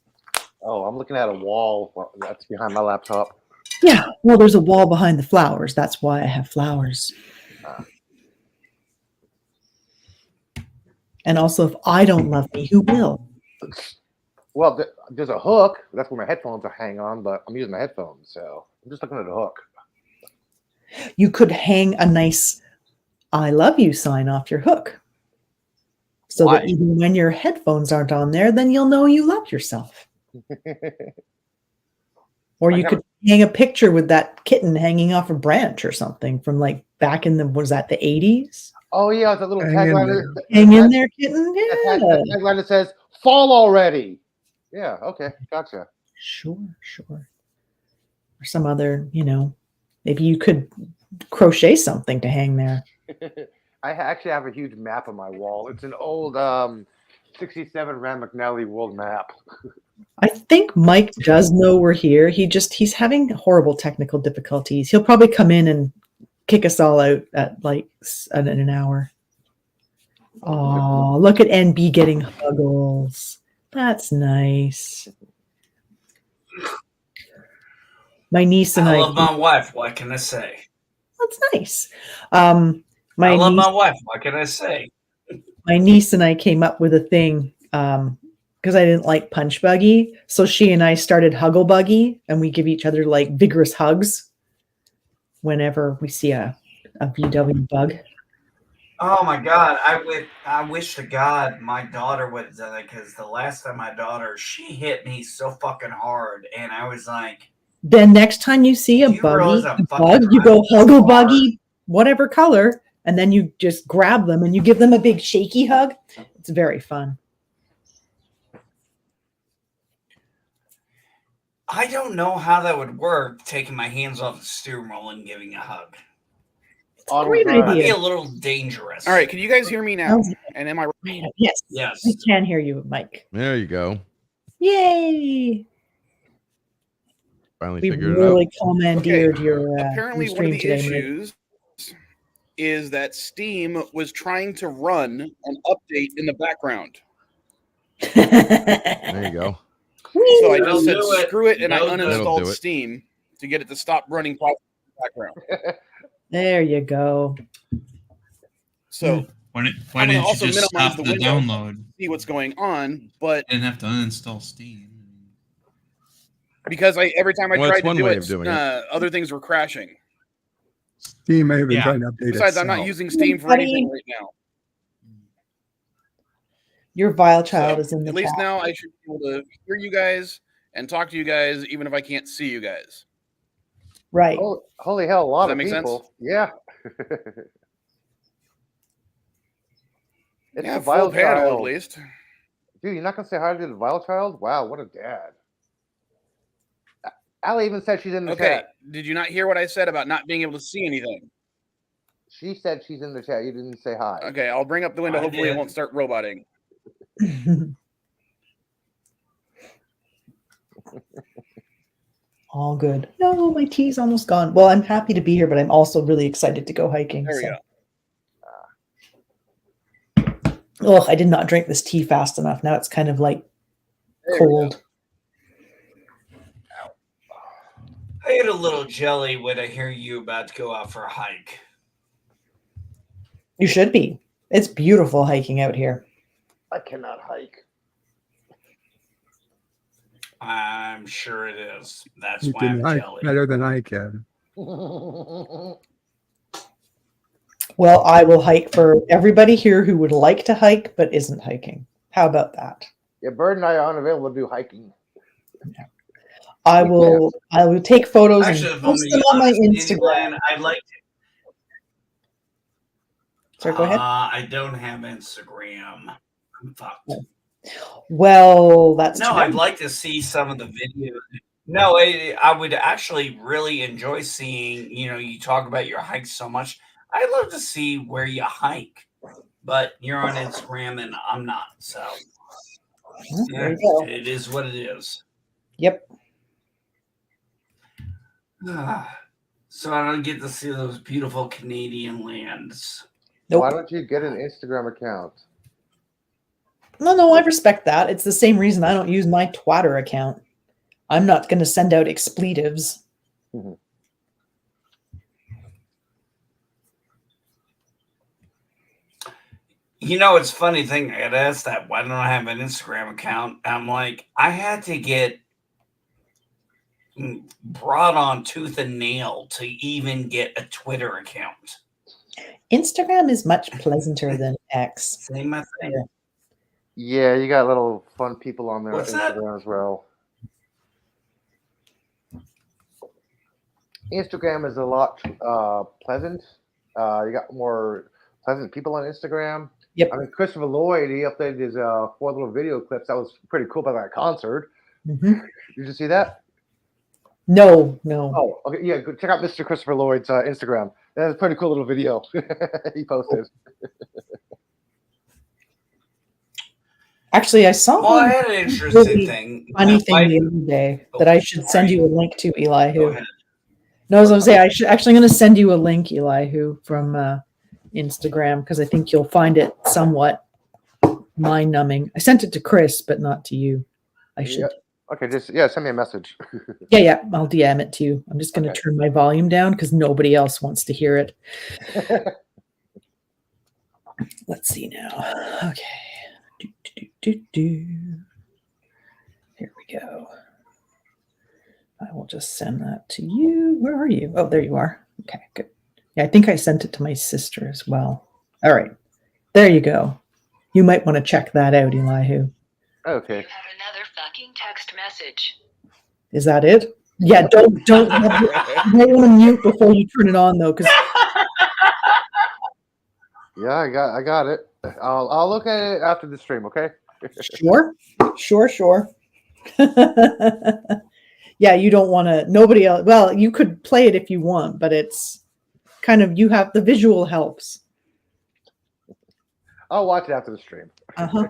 [SPEAKER 4] Oh, I'm looking at a wall that's behind my laptop.
[SPEAKER 6] Yeah, well, there's a wall behind the flowers. That's why I have flowers. And also, if I don't love me, who will?
[SPEAKER 4] Well, there's a hook. That's where my headphones are hang on, but I'm using my headphones, so I'm just looking at a hook.
[SPEAKER 6] You could hang a nice I love you sign off your hook. So
[SPEAKER 4] Why?
[SPEAKER 6] that even when your headphones aren't on there, then you'll know you love yourself. Or you could hang a picture with that kitten hanging off a branch or something from like back in the, was that the 80s?
[SPEAKER 4] Oh, yeah, it's a little
[SPEAKER 9] Hang in
[SPEAKER 4] tagline.
[SPEAKER 9] there.
[SPEAKER 6] Hang in there, kitten?
[SPEAKER 4] Yeah.
[SPEAKER 6] Yeah.
[SPEAKER 4] Tagline that says, fall already. Yeah, okay, gotcha.
[SPEAKER 6] Sure. Or some other, you know, maybe you could crochet something to hang there.
[SPEAKER 4] I actually have a huge map on my wall. It's an old 67 Rand McNally world map.
[SPEAKER 6] I think Mike does know we're here. He's having horrible technical difficulties. He'll probably come in and kick us all out at like in an hour. Oh, look at NB getting huggles. That's nice. My niece and
[SPEAKER 7] I
[SPEAKER 6] I
[SPEAKER 7] love my wife. What can I say?
[SPEAKER 6] That's nice.
[SPEAKER 7] I love my wife. What can I say?
[SPEAKER 6] My niece and I came up with a thing because I didn't like Punch Buggy. So she and I started Huggle Buggy, and we give each other like vigorous hugs whenever we see a VW bug.
[SPEAKER 7] Oh my God! I wish to God my daughter would have done it, because the last time my daughter, she hit me so fucking hard, and I was like,
[SPEAKER 6] Then next time you see a
[SPEAKER 7] Do you realize I'm fucking
[SPEAKER 6] bug, you go
[SPEAKER 7] driving
[SPEAKER 6] Huggle
[SPEAKER 7] so hard?
[SPEAKER 6] Buggy, whatever color, and then you just grab them and you give them a big shaky hug. It's very fun.
[SPEAKER 7] I don't know how that would work, taking my hands off the steering wheel and giving a hug.
[SPEAKER 6] It's a great
[SPEAKER 7] Might be
[SPEAKER 6] idea.
[SPEAKER 7] a little dangerous.
[SPEAKER 2] All right, can you guys hear me now? And am I right?
[SPEAKER 6] Yes.
[SPEAKER 7] Yes.
[SPEAKER 6] I can hear you, Mike.
[SPEAKER 5] There you go.
[SPEAKER 6] Yay!
[SPEAKER 5] Finally
[SPEAKER 6] We
[SPEAKER 5] figured
[SPEAKER 6] really
[SPEAKER 5] it out.
[SPEAKER 6] commandeered your
[SPEAKER 2] Apparently,
[SPEAKER 6] your
[SPEAKER 2] one of
[SPEAKER 6] stream
[SPEAKER 2] the
[SPEAKER 6] today, Mike.
[SPEAKER 2] issues is that Steam was trying to run an update in the background.
[SPEAKER 5] There you go.
[SPEAKER 2] So I
[SPEAKER 7] That'll
[SPEAKER 2] just said,
[SPEAKER 7] do it.
[SPEAKER 2] screw it, and I
[SPEAKER 7] That'll do it.
[SPEAKER 5] That'll do
[SPEAKER 2] uninstalled
[SPEAKER 5] it.
[SPEAKER 2] Steam to get it to stop running process in the background.
[SPEAKER 6] There you go.
[SPEAKER 2] So
[SPEAKER 3] Why
[SPEAKER 2] I'm
[SPEAKER 3] didn't
[SPEAKER 2] gonna
[SPEAKER 3] you
[SPEAKER 2] also
[SPEAKER 3] just
[SPEAKER 2] minimize
[SPEAKER 3] stop
[SPEAKER 2] the
[SPEAKER 3] the
[SPEAKER 2] window.
[SPEAKER 3] download?
[SPEAKER 2] See what's going on, but
[SPEAKER 3] You didn't have to uninstall Steam.
[SPEAKER 2] because every time I
[SPEAKER 5] Well, it's
[SPEAKER 2] tried to
[SPEAKER 5] one
[SPEAKER 2] do
[SPEAKER 5] way
[SPEAKER 2] it,
[SPEAKER 5] of doing it.
[SPEAKER 2] other things were crashing.
[SPEAKER 9] Steam may have been
[SPEAKER 3] Yeah.
[SPEAKER 9] trying to update
[SPEAKER 2] Besides, I'm not
[SPEAKER 9] itself.
[SPEAKER 2] using Steam for
[SPEAKER 6] Buddy.
[SPEAKER 2] anything right now.
[SPEAKER 6] Your vile child
[SPEAKER 2] So
[SPEAKER 6] is in the
[SPEAKER 2] at least
[SPEAKER 6] chat.
[SPEAKER 2] now I should be able to hear you guys and talk to you guys, even if I can't see you guys.
[SPEAKER 6] Right.
[SPEAKER 4] Holy hell, a lot
[SPEAKER 2] Does that
[SPEAKER 4] of
[SPEAKER 2] make sense?
[SPEAKER 4] people. Yeah. It's
[SPEAKER 2] Yeah,
[SPEAKER 4] a vile
[SPEAKER 2] full panel
[SPEAKER 4] child.
[SPEAKER 2] at least.
[SPEAKER 4] Dude, you're not gonna say hi to the Vile Child? Wow, what a dad. Allie even said she's in the
[SPEAKER 2] Okay,
[SPEAKER 4] chat.
[SPEAKER 2] did you not hear what I said about not being able to see anything?
[SPEAKER 4] She said she's in the chat. You didn't say hi.
[SPEAKER 2] Okay, I'll bring up the window.
[SPEAKER 7] I
[SPEAKER 2] Hopefully, it
[SPEAKER 7] did.
[SPEAKER 2] won't start roboting.
[SPEAKER 6] All good. No, my tea's almost gone. Well, I'm happy to be here, but I'm also really excited to go hiking.
[SPEAKER 2] There we
[SPEAKER 6] so.
[SPEAKER 2] go.
[SPEAKER 6] Ugh, I did not drink this tea fast enough. Now it's kind of like
[SPEAKER 2] There we
[SPEAKER 6] cold.
[SPEAKER 7] I ate a little jelly when I hear you about to go out for a hike.
[SPEAKER 6] You should be. It's beautiful hiking out here.
[SPEAKER 4] I cannot hike.
[SPEAKER 7] I'm sure it is. That's
[SPEAKER 9] You
[SPEAKER 7] why
[SPEAKER 9] can
[SPEAKER 7] I'm
[SPEAKER 9] hike
[SPEAKER 7] jelly.
[SPEAKER 9] better than I can.
[SPEAKER 6] Well, I will hike for everybody here who would like to hike but isn't hiking. How about that?
[SPEAKER 4] Yeah, Bird and I are unavailable to do hiking.
[SPEAKER 6] I will take photos
[SPEAKER 7] Actually,
[SPEAKER 6] and
[SPEAKER 7] if I'm
[SPEAKER 6] post
[SPEAKER 7] gonna
[SPEAKER 6] them
[SPEAKER 7] be
[SPEAKER 6] on my
[SPEAKER 7] honest,
[SPEAKER 6] Instagram.
[SPEAKER 7] Disneyland, I'd like to.
[SPEAKER 6] Sorry, go ahead.
[SPEAKER 7] I don't have Instagram. I'm fucked.
[SPEAKER 6] Well, that's
[SPEAKER 7] No,
[SPEAKER 6] too
[SPEAKER 7] I'd
[SPEAKER 6] bad.
[SPEAKER 7] like to see some of the videos. No, I would actually really enjoy seeing, you talk about your hikes so much. I'd love to see where you hike, but you're on Instagram and I'm not. So
[SPEAKER 6] There you go.
[SPEAKER 7] it is what it is.
[SPEAKER 6] Yep.
[SPEAKER 7] So I don't get to see those beautiful Canadian lands.
[SPEAKER 6] Nope.
[SPEAKER 4] Why don't you get an Instagram account?
[SPEAKER 6] No, I respect that. It's the same reason I don't use my Twitter account. I'm not going to send out expletives.
[SPEAKER 4] Mhm.
[SPEAKER 7] It's a funny thing. I got asked that. Why don't I have an Instagram account? I'm like, I had to get brought on tooth and nail to even get a Twitter account.
[SPEAKER 6] Instagram is much pleasanter than X.
[SPEAKER 7] Same thing.
[SPEAKER 4] Yeah, you got little fun people on there
[SPEAKER 7] What's
[SPEAKER 4] on
[SPEAKER 7] that?
[SPEAKER 4] Instagram as well. Instagram is a lot pleasant. You got more pleasant people on Instagram.
[SPEAKER 6] Yep.
[SPEAKER 4] I mean, Christopher Lloyd, he updated his 4 little video clips. That was pretty cool about that concert.
[SPEAKER 6] Mm-hmm.
[SPEAKER 4] Did you see that?
[SPEAKER 6] No.
[SPEAKER 4] Oh, okay. Yeah, go check out Mr. Christopher Lloyd's Instagram. That's a pretty cool little video he posted.
[SPEAKER 6] Actually, I saw
[SPEAKER 7] Well, I
[SPEAKER 6] one
[SPEAKER 7] had an interesting
[SPEAKER 6] really
[SPEAKER 7] thing.
[SPEAKER 6] funny
[SPEAKER 7] My
[SPEAKER 6] thing
[SPEAKER 7] wife-
[SPEAKER 6] the other day
[SPEAKER 7] Oh,
[SPEAKER 6] that I should send
[SPEAKER 7] sorry.
[SPEAKER 6] you a link to, Eli.
[SPEAKER 7] Go
[SPEAKER 6] Who?
[SPEAKER 7] ahead.
[SPEAKER 6] No, I was going to say I should actually going to send you a link, Eli, who from Instagram, because I think you'll find it somewhat mind-numbing. I sent it to Chris, but not to you. I should.
[SPEAKER 4] Yeah. Okay, send me a message.
[SPEAKER 6] Yeah, I'll DM it to you. I'm just going to
[SPEAKER 4] Okay.
[SPEAKER 6] turn my volume down because nobody else wants to hear it. Let's see now. Okay. Here we go. I will just send that to you. Where are you? Oh, there you are. Okay, good. Yeah, I think I sent it to my sister as well. All right. There you go. You might want to check that out, Elihu.
[SPEAKER 4] Okay.
[SPEAKER 10] You have another fucking text message.
[SPEAKER 6] Is that it? Yeah, don't. You might want to mute before you turn it on, though, because
[SPEAKER 4] Yeah, I got it. I'll look at it after the stream. Okay.
[SPEAKER 6] Sure. Yeah, you don't want to. Nobody else. Well, you could play it if you want, but it's kind of you have the visual helps.
[SPEAKER 4] I'll watch it after the stream.
[SPEAKER 6] Uh-huh.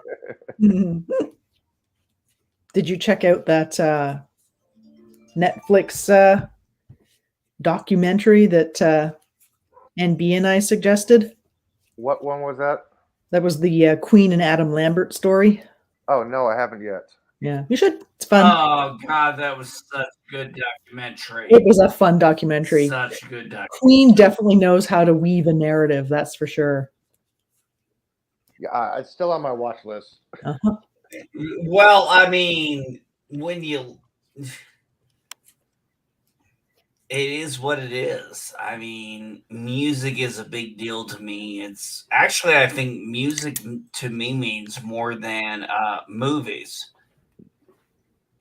[SPEAKER 6] Did you check out that Netflix documentary that NB and I suggested?
[SPEAKER 4] What one was that?
[SPEAKER 6] That was the Queen and Adam Lambert story.
[SPEAKER 4] Oh no, I haven't yet.
[SPEAKER 6] Yeah, you should. It's fun.
[SPEAKER 7] Oh God, that was such a good documentary.
[SPEAKER 6] It was a fun documentary.
[SPEAKER 7] Such a good documentary.
[SPEAKER 6] Queen definitely knows how to weave a narrative. That's for sure.
[SPEAKER 4] Yeah, it's still on my watch list.
[SPEAKER 6] Uh-huh.
[SPEAKER 7] Well, I mean, it is what it is. I mean, music is a big deal to me. It's actually, I think music to me means more than movies.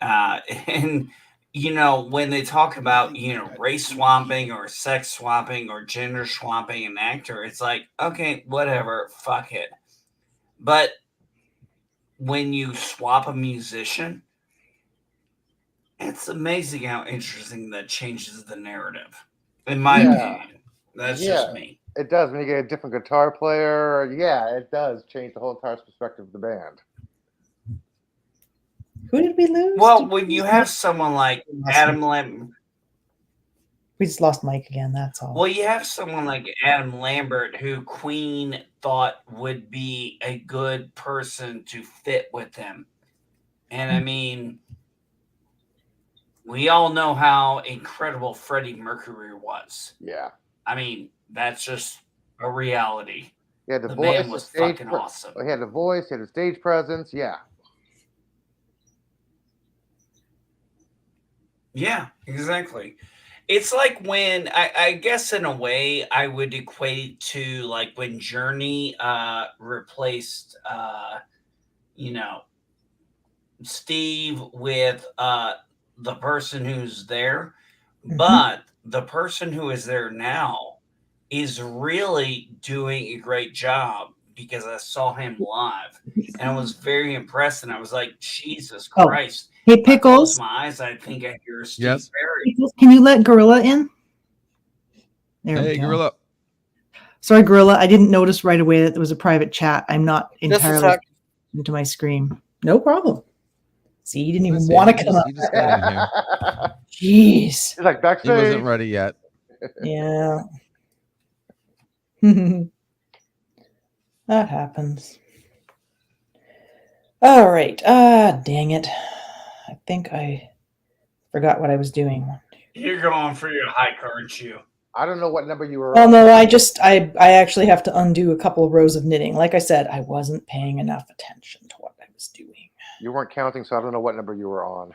[SPEAKER 7] And when they talk about race swapping or sex swapping or gender swapping an actor, it's like, okay, whatever, fuck it. But when you swap a musician, it's amazing how interesting that changes the narrative. In my opinion, that's just me.
[SPEAKER 4] It does. When you get a different guitar player, it does change the whole entire perspective of the band.
[SPEAKER 6] Who did we lose?
[SPEAKER 7] Well, when you have someone like Adam Lambert,
[SPEAKER 6] we just lost Mike again. That's all.
[SPEAKER 7] well, you have someone like Adam Lambert who Queen thought would be a good person to fit with him. And I mean, we all know how incredible Freddie Mercury was.
[SPEAKER 4] Yeah.
[SPEAKER 7] I mean, that's just a reality.
[SPEAKER 4] Yeah,
[SPEAKER 7] the man was fucking awesome.
[SPEAKER 4] He had the voice, he had the stage presence. Yeah.
[SPEAKER 7] Yeah, exactly. It's like when I guess in a way I would equate it to like when Journey replaced Steve with the person who's there, but the person who is there now is really doing a great job because I saw him live and I was very impressed and I was like, Jesus Christ.
[SPEAKER 6] Hey, Pickles.
[SPEAKER 7] My eyes, I think I hear Steve Perry.
[SPEAKER 6] Pickles, can you let Gorilla in? There we go.
[SPEAKER 5] Gorilla.
[SPEAKER 6] Sorry, Gorilla. I didn't notice right away that there was a private chat. I'm not entirely into my screen. No problem. See, you didn't even want to come up. Jeez.
[SPEAKER 4] He's like backstage.
[SPEAKER 5] He wasn't ready yet.
[SPEAKER 6] Yeah. That happens. All right. Dang it. I think I forgot what I was doing.
[SPEAKER 7] You're going for your hike, aren't you?
[SPEAKER 4] I don't know what number you were
[SPEAKER 6] Oh
[SPEAKER 4] on.
[SPEAKER 6] no, I actually have to undo a couple of rows of knitting. Like I said, I wasn't paying enough attention to what I was doing.
[SPEAKER 4] You weren't counting, so I don't know what number you were on.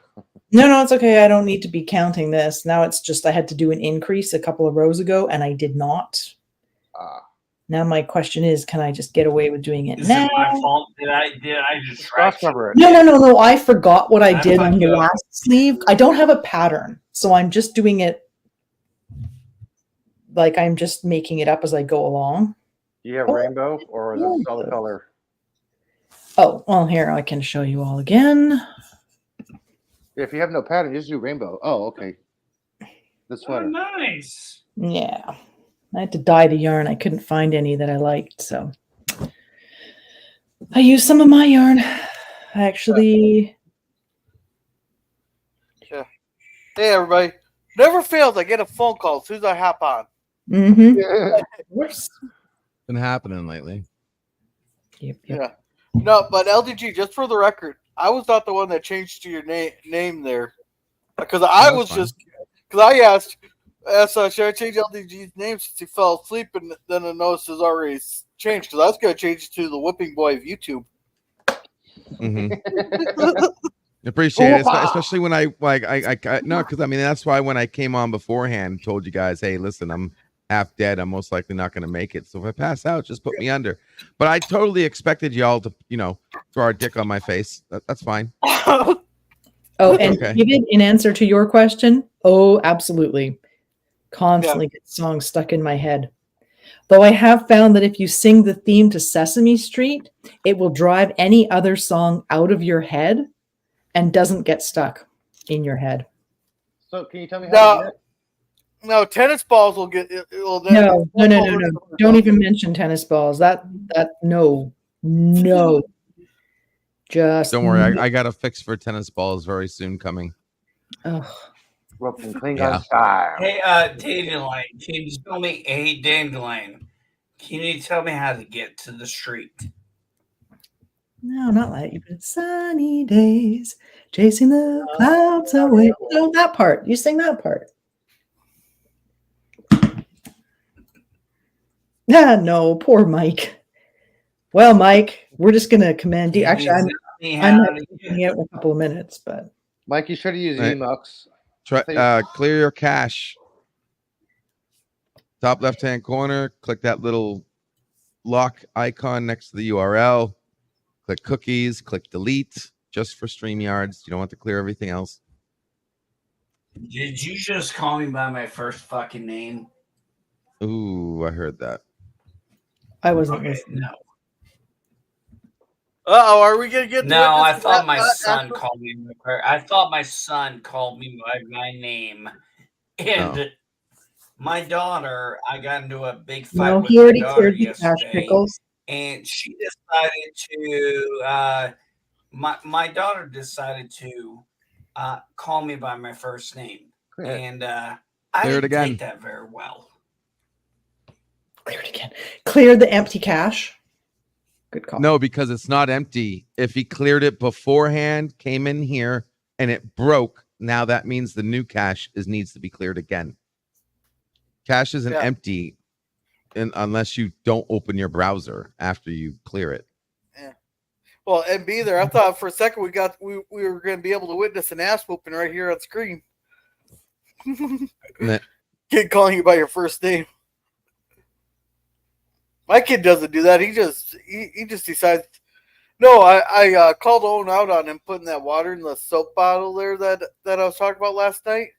[SPEAKER 6] No, it's okay. I don't need to be counting this. Now it's just I had to do an increase a couple of rows ago, and I did not. Now my question is, can I just get away with doing it now?
[SPEAKER 7] Is it my fault? Did I distract you?
[SPEAKER 6] No. I forgot what I did on the last sleeve. I don't have a pattern, so I'm just doing it like I'm just making it up as I go along.
[SPEAKER 4] Do you have rainbow or is it solid color?
[SPEAKER 6] Oh, well, here I can show you all again.
[SPEAKER 4] If you have no pattern, just do rainbow. Oh, okay. The sweater.
[SPEAKER 7] Oh, nice.
[SPEAKER 6] Yeah. I had to dye the yarn. I couldn't find any that I liked, so I used some of my yarn. I actually...
[SPEAKER 11] Yeah. Hey, everybody. Never fails. I get a phone call as soon as I hop on.
[SPEAKER 6] Whoops.
[SPEAKER 5] Been happening lately.
[SPEAKER 6] Yep.
[SPEAKER 11] Yeah. No, but LDG, just for the record, I was not the one that changed to your name there. Because I was
[SPEAKER 5] fine.
[SPEAKER 11] because I asked, should I change LDG's name since he fell asleep and then the notice is already changed? Because I was going to change it to the Whipping Boy of YouTube.
[SPEAKER 5] Appreciate it, especially when I no, because I mean that's why when I came on beforehand, told you guys, hey, listen, I'm half dead. I'm most likely not going to make it. So if I pass out, just put me under. But I totally expected y'all to, throw our dick on my face. That's fine.
[SPEAKER 6] Oh, and David, in answer to your question, oh, absolutely. Constantly get songs stuck in my head. Though I have found that if you sing the theme to Sesame Street, it will drive any other song out of your head and doesn't get stuck in your head.
[SPEAKER 4] So can you tell me how to do it?
[SPEAKER 11] No, tennis balls will get it.
[SPEAKER 6] No. Don't even mention tennis balls. No. Just
[SPEAKER 5] don't worry. I got a fix for tennis balls very soon coming.
[SPEAKER 4] Roping Klingon style.
[SPEAKER 7] Hey, Dandelion, can you tell me? Hey, Dandelion, can you tell me how to get to the street?
[SPEAKER 6] No, not like you. Sunny days, chasing the clouds away. No, that part. You sing that part. No, poor Mike. Well, Mike, we're just gonna command you. Actually, I'm taking out in a couple of minutes, but
[SPEAKER 4] Mike, you should have used Emux.
[SPEAKER 5] Try clear your cache. Top left-hand corner, click that little lock icon next to the URL. Click cookies, click delete, just for StreamYards. You don't want to clear everything else.
[SPEAKER 7] Did you just call me by my first fucking name?
[SPEAKER 5] Ooh, I heard that.
[SPEAKER 6] I wasn't listening.
[SPEAKER 7] No.
[SPEAKER 11] Uh-oh, are we gonna get to
[SPEAKER 7] No, I
[SPEAKER 11] witness
[SPEAKER 7] thought
[SPEAKER 11] that,
[SPEAKER 7] my son
[SPEAKER 11] actual-
[SPEAKER 7] called me. I thought my son called me by my name, and my daughter. I got into a big fight
[SPEAKER 6] No,
[SPEAKER 7] with
[SPEAKER 6] he
[SPEAKER 7] my
[SPEAKER 6] already
[SPEAKER 7] daughter
[SPEAKER 6] cleared the cash
[SPEAKER 7] yesterday,
[SPEAKER 6] pickles.
[SPEAKER 7] and she decided to. My daughter decided to call me by my first name, and I
[SPEAKER 5] Clear it
[SPEAKER 7] didn't
[SPEAKER 5] again.
[SPEAKER 7] take that very well.
[SPEAKER 6] Clear it again. Clear the empty cache. Good call.
[SPEAKER 5] No, because it's not empty. If he cleared it beforehand, came in here, and it broke, now that means the new cache needs to be cleared again. Cache isn't empty unless you don't open your browser after you clear it.
[SPEAKER 11] Yeah. Well, and be there. I thought for a second we were going to be able to witness an ass whooping right here on screen. Kid calling you by your first name. My kid doesn't do that. He just decides. No, I called Owen out on him putting that water in the soap bottle there that I was talking about last night,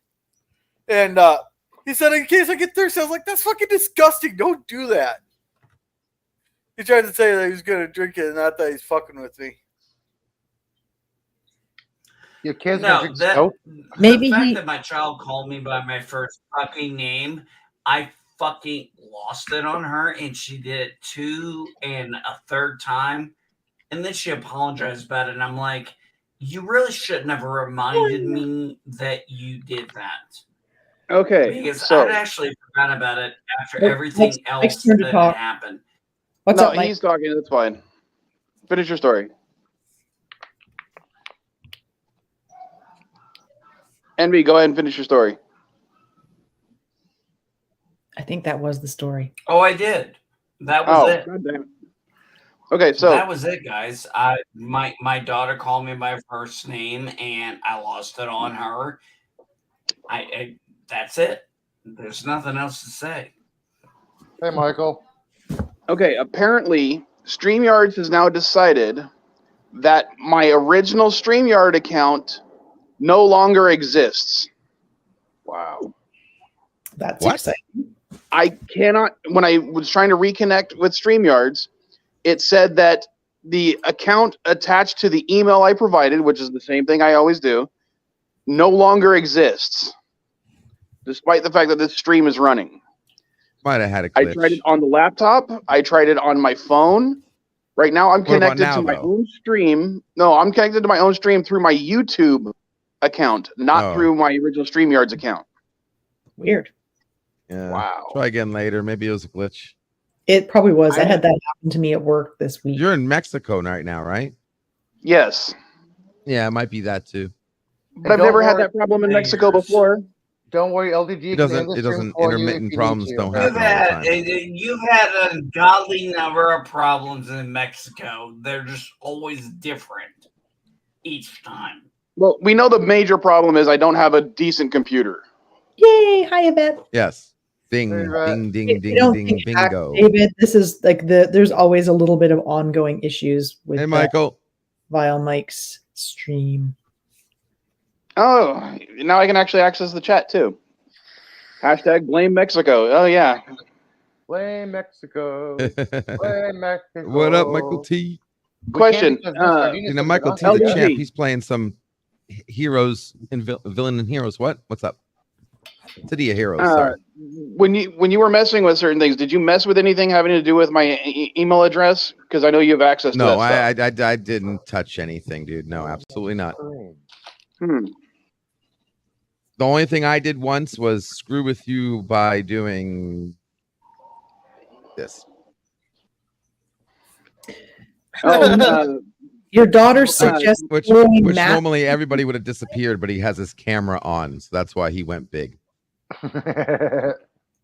[SPEAKER 11] and he said, "In case I get thirsty," I was like, "That's fucking disgusting. Don't do that." He tried to say that he was going to drink it, and I thought he's fucking with me.
[SPEAKER 4] Your kids
[SPEAKER 7] No,
[SPEAKER 4] drink
[SPEAKER 7] that
[SPEAKER 4] soap?
[SPEAKER 6] Maybe
[SPEAKER 7] the fact
[SPEAKER 6] he-
[SPEAKER 7] that my child called me by my first fucking name, I fucking lost it on her, and she did it 2 and a third time, and then she apologized about it, and I'm like, you really shouldn't have reminded me that you did that.
[SPEAKER 12] Okay,
[SPEAKER 7] Because
[SPEAKER 12] so
[SPEAKER 7] I'd actually forgotten about it after
[SPEAKER 6] Mike's-
[SPEAKER 7] everything
[SPEAKER 6] Mike's
[SPEAKER 7] else
[SPEAKER 6] turn to
[SPEAKER 7] that
[SPEAKER 6] talk.
[SPEAKER 7] had happened.
[SPEAKER 6] What's
[SPEAKER 12] no,
[SPEAKER 6] up, Mike?
[SPEAKER 12] he's talking. That's fine. Finish your story. Envy, go ahead and finish your story.
[SPEAKER 6] I think that was the story.
[SPEAKER 7] Oh, I did. That was it.
[SPEAKER 12] God damn it. Okay, so
[SPEAKER 7] that was it, guys. My daughter called me by first name, and I lost it on her. I that's it. There's nothing else to say.
[SPEAKER 4] Hey, Michael.
[SPEAKER 12] Okay, apparently StreamYards has now decided that my original StreamYard account no longer exists.
[SPEAKER 4] Wow.
[SPEAKER 6] That's
[SPEAKER 5] What?
[SPEAKER 6] exciting.
[SPEAKER 12] I cannot, when I was trying to reconnect with StreamYards, it said that the account attached to the email I provided, which is the same thing I always do, no longer exists, despite the fact that this stream is running.
[SPEAKER 5] Might have had a
[SPEAKER 12] I
[SPEAKER 5] glitch.
[SPEAKER 12] tried it on the laptop. I tried it on my phone. Right now, I'm
[SPEAKER 5] What about
[SPEAKER 12] connected
[SPEAKER 5] now,
[SPEAKER 12] to my
[SPEAKER 5] though?
[SPEAKER 12] own stream. No, I'm connected to my own stream through my YouTube account, not
[SPEAKER 5] Oh.
[SPEAKER 12] through my original StreamYards account.
[SPEAKER 6] Weird.
[SPEAKER 5] Yeah.
[SPEAKER 12] Wow.
[SPEAKER 5] Try again later. Maybe it was a glitch.
[SPEAKER 6] It probably was. I had that happen to me at work this week.
[SPEAKER 5] You're in Mexico right now, right?
[SPEAKER 12] Yes.
[SPEAKER 5] Yeah, it might be that too.
[SPEAKER 12] But I've never had that problem in Mexico before.
[SPEAKER 4] Don't worry, LDG.
[SPEAKER 5] It doesn't. It doesn't. Intermittent problems don't happen all the time.
[SPEAKER 7] You've had an ungodly number of problems in Mexico. They're just always different each time.
[SPEAKER 12] Well, we know the major problem is I don't have a decent computer.
[SPEAKER 6] Yay! Hi, Yvette.
[SPEAKER 5] Yes. Ding,
[SPEAKER 4] Hey,
[SPEAKER 5] ding, ding,
[SPEAKER 6] Hey,
[SPEAKER 5] ding,
[SPEAKER 6] don't
[SPEAKER 5] ding,
[SPEAKER 6] take it back,
[SPEAKER 5] bingo.
[SPEAKER 6] David, this is like there's always a little bit of ongoing issues with
[SPEAKER 5] Hey, Michael.
[SPEAKER 6] Vilemike's stream.
[SPEAKER 12] Oh, now I can actually access the chat too. Hashtag blame Mexico. Oh yeah.
[SPEAKER 4] Blame Mexico. Blame Mexico.
[SPEAKER 5] What up, Michael T?
[SPEAKER 12] Question.
[SPEAKER 5] You know, Michael T, the
[SPEAKER 12] LDG.
[SPEAKER 5] champ. He's playing some heroes and villain and heroes. What? What's up? City of Heroes. Sorry.
[SPEAKER 12] When you were messing with certain things, did you mess with anything having to do with my email address? Because I know you have access to
[SPEAKER 5] No,
[SPEAKER 12] that stuff.
[SPEAKER 5] I didn't touch anything, dude. No, absolutely not. The only thing I did once was screw with you by doing this.
[SPEAKER 12] Oh,
[SPEAKER 6] Your daughter suggests
[SPEAKER 5] which
[SPEAKER 6] throwing math-
[SPEAKER 5] normally everybody would have disappeared, but he has his camera on, so that's why he went big.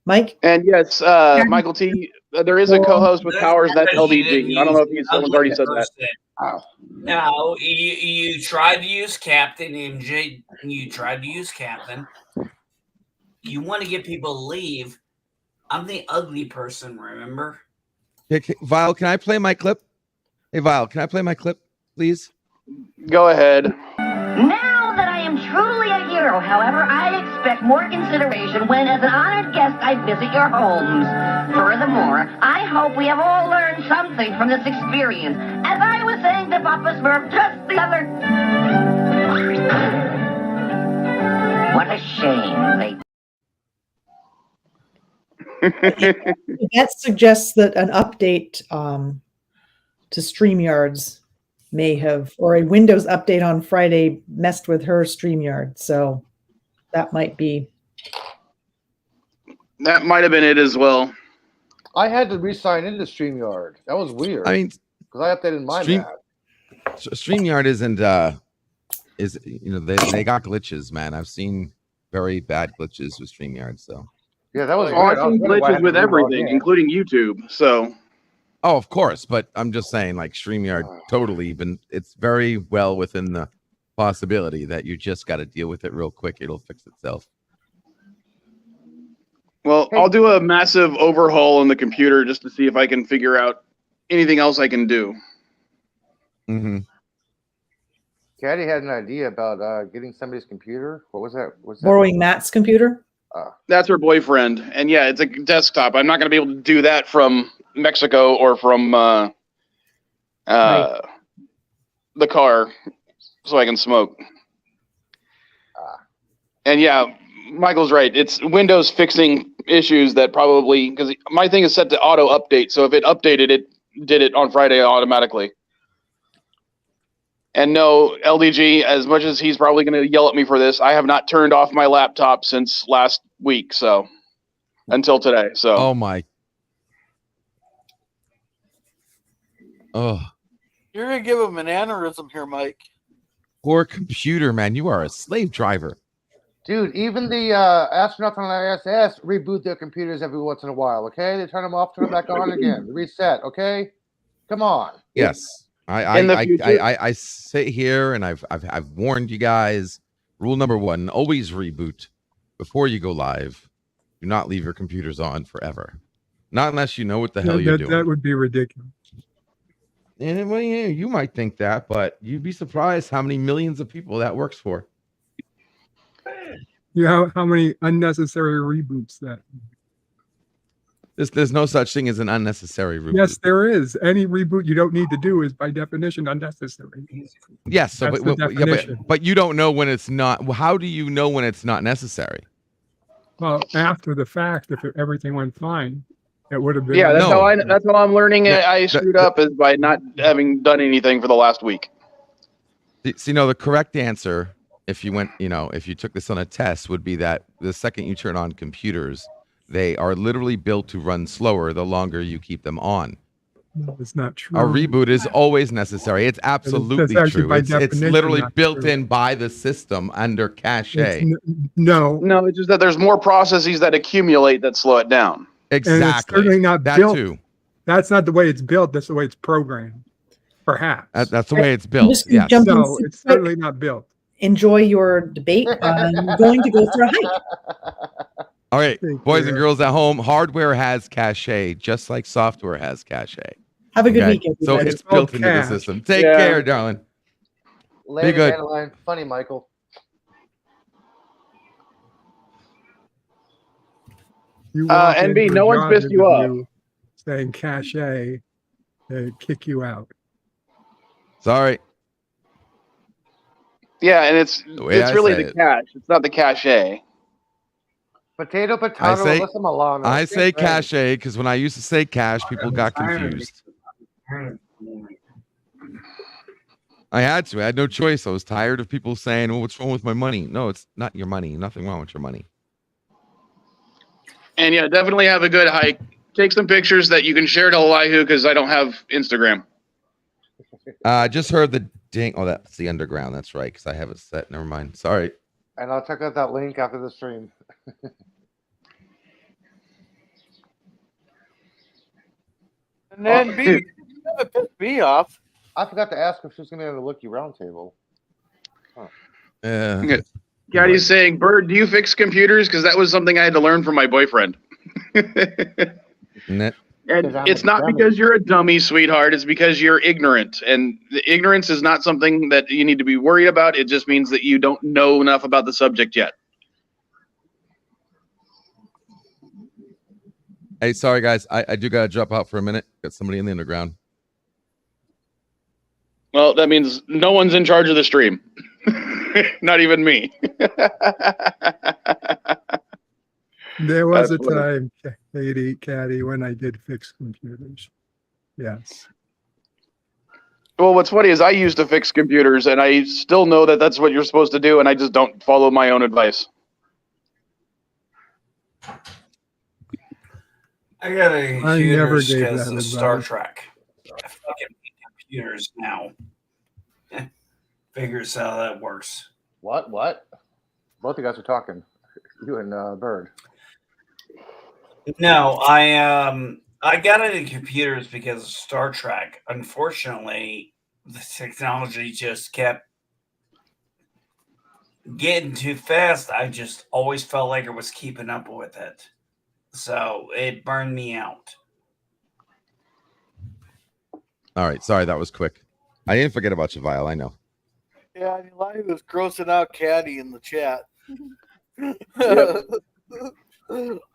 [SPEAKER 6] Mike?
[SPEAKER 12] And yes, Michael T, there is a co-host with powers that's LDG. I don't know if someone's already said that.
[SPEAKER 7] No, you tried to use Captain MJ. You tried to use Captain. You want to get people to leave. I'm the ugly person, remember?
[SPEAKER 5] Hey, Vile, can I play my clip? Hey, Vile, can I play my clip, please?
[SPEAKER 12] Go ahead.
[SPEAKER 13] Now that I am truly a hero, however, I expect more consideration when, as an honored guest, I visit your homes. Furthermore, I hope we have all learned something from this experience. As I was saying to Papa Smurf just the other. What a shame
[SPEAKER 6] That suggests that an update to StreamYards may have, or a Windows update on Friday messed with her StreamYard. So that might be.
[SPEAKER 12] That might have been it as well.
[SPEAKER 4] I had to re-sign into StreamYard. That was weird.
[SPEAKER 5] I mean,
[SPEAKER 4] because I updated my map.
[SPEAKER 5] StreamYard isn't they got glitches, man. I've seen very bad glitches with StreamYard. So
[SPEAKER 4] yeah, that was.
[SPEAKER 12] Oh, I've seen glitches with everything, including YouTube. So.
[SPEAKER 5] Oh, of course, but I'm just saying, like StreamYard, totally. Even it's very well within the possibility that you just got to deal with it real quick. It'll fix itself.
[SPEAKER 12] Well, I'll do a massive overhaul on the computer just to see if I can figure out anything else I can do.
[SPEAKER 5] Mm-hmm.
[SPEAKER 4] Caddy had an idea about getting somebody's computer. What was that?
[SPEAKER 6] Borrowing Matt's computer?
[SPEAKER 12] That's her boyfriend. And yeah, it's a desktop. I'm not going to be able to do that from Mexico or from the car so I can smoke. And yeah, Michael's right. It's Windows fixing issues that probably, because my thing is set to auto update. So if it updated, it did it on Friday automatically. And no, LDG, as much as he's probably going to yell at me for this, I have not turned off my laptop since last week. So until today. So.
[SPEAKER 5] Oh my. Oh.
[SPEAKER 11] You're gonna give him an aneurysm here, Mike.
[SPEAKER 5] Poor computer, man. You are a slave driver.
[SPEAKER 4] Dude, even the astronauts on the ISS reboot their computers every once in a while, okay? They turn them off, turn them back on again. Reset, okay? Come on.
[SPEAKER 5] Yes. I sit here and I've warned you guys. Rule number 1, always reboot before you go live. Do not leave your computers on forever. Not unless you know what the hell you're doing.
[SPEAKER 9] That would be ridiculous.
[SPEAKER 5] And well, yeah, you might think that, but you'd be surprised how many millions of people that works for.
[SPEAKER 9] You know how many unnecessary reboots that.
[SPEAKER 5] There's no such thing as an unnecessary reboot.
[SPEAKER 9] Yes, there is. Any reboot you don't need to do is by definition unnecessary.
[SPEAKER 5] Yes, so
[SPEAKER 9] That's
[SPEAKER 5] but you don't know when it's not. How do you know when it's not necessary?
[SPEAKER 9] Well, after the fact, if everything went fine, it would have been.
[SPEAKER 12] Yeah, that's how I'm learning. I screwed up is by not having done anything for the last week.
[SPEAKER 5] So, the correct answer, if you went, if you took this on a test, would be that the second you turn on computers, they are literally built to run slower the longer you keep them on.
[SPEAKER 9] No, it's not true.
[SPEAKER 5] A reboot is always necessary. It's absolutely true. It's literally built in by the system under cache.
[SPEAKER 12] No, it's just that there's more processes that accumulate that slow it down.
[SPEAKER 5] Exactly.
[SPEAKER 9] And it's certainly not
[SPEAKER 5] that
[SPEAKER 9] built.
[SPEAKER 5] Too.
[SPEAKER 9] That's not the way it's built. That's the way it's programmed. Perhaps.
[SPEAKER 5] That's the way it's built. Yes.
[SPEAKER 9] No, it's certainly not built.
[SPEAKER 6] Enjoy your debate. I'm going to go for a hike.
[SPEAKER 5] All right, boys and girls at home, hardware has cache, just like software has cache.
[SPEAKER 6] Have a good weekend.
[SPEAKER 5] So it's built into the system. Take care, darling.
[SPEAKER 4] Later,
[SPEAKER 5] Be good.
[SPEAKER 4] Madeline. Funny, Michael.
[SPEAKER 12] NB, no one's pissed you off.
[SPEAKER 9] Saying cache, they kick you out.
[SPEAKER 5] Sorry.
[SPEAKER 12] Yeah, and it's really the cache. It's not the cache.
[SPEAKER 4] Potato, Alyssa Milano.
[SPEAKER 5] I say cache because when I used to say cache, people got confused. I had to. I had no choice. I was tired of people saying, "Well, what's wrong with my money?" No, it's not your money. Nothing wrong with your money.
[SPEAKER 12] And yeah, definitely have a good hike. Take some pictures that you can share to Elihu because I don't have Instagram.
[SPEAKER 5] I just heard the ding. Oh, that's the underground. That's right, because I have it set. Never mind. Sorry.
[SPEAKER 4] And I'll check out that link after the stream.
[SPEAKER 11] And then B, that pissed me off.
[SPEAKER 4] I forgot to ask if she was going to be on the Looky Round Table. Huh.
[SPEAKER 5] Yeah.
[SPEAKER 12] Gaddy's saying, Bird, do you fix computers? Because that was something I had to learn from my boyfriend. And it's not because you're a dummy, sweetheart. It's because you're ignorant. And the ignorance is not something that you need to be worried about. It just means that you don't know enough about the subject yet.
[SPEAKER 5] Hey, sorry, guys. I do got to drop out for a minute. Got somebody in the underground.
[SPEAKER 12] Well, that means no one's in charge of the stream. Not even me.
[SPEAKER 9] There was
[SPEAKER 12] That's
[SPEAKER 9] a
[SPEAKER 12] funny.
[SPEAKER 9] time, Caddy, when I did fix computers. Yes.
[SPEAKER 12] Well, what's funny is I used to fix computers, and I still know that that's what you're supposed to do, and I just don't follow my own advice.
[SPEAKER 7] I got a
[SPEAKER 9] I never
[SPEAKER 7] computers
[SPEAKER 9] gave
[SPEAKER 7] because
[SPEAKER 9] that
[SPEAKER 7] of Star
[SPEAKER 9] advice.
[SPEAKER 7] Trek. I fucking hate computers now. Figures how that works.
[SPEAKER 4] What? Both of you guys are talking. You and Bird.
[SPEAKER 7] No, I got into computers because of Star Trek. Unfortunately, the technology just kept getting too fast. I just always felt like it was keeping up with it. So it burned me out.
[SPEAKER 5] All right, sorry that was quick. I didn't forget about you, Vile. I know.
[SPEAKER 11] Yeah, and Eli was grossing out Caddy in the chat.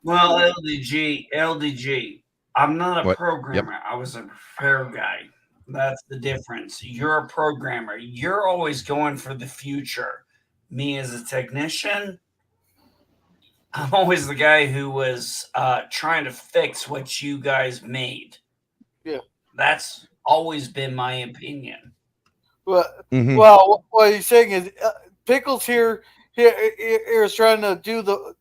[SPEAKER 7] Well, LDG. I'm not a
[SPEAKER 5] What?
[SPEAKER 7] programmer. I was a repair guy. That's the difference. You're a programmer. You're always going for the future. Me as a technician, I'm always the guy who was trying to fix what you guys made.
[SPEAKER 11] Yeah.
[SPEAKER 7] That's always been my opinion.
[SPEAKER 11] Well, what he's saying is Pickles here is trying to do the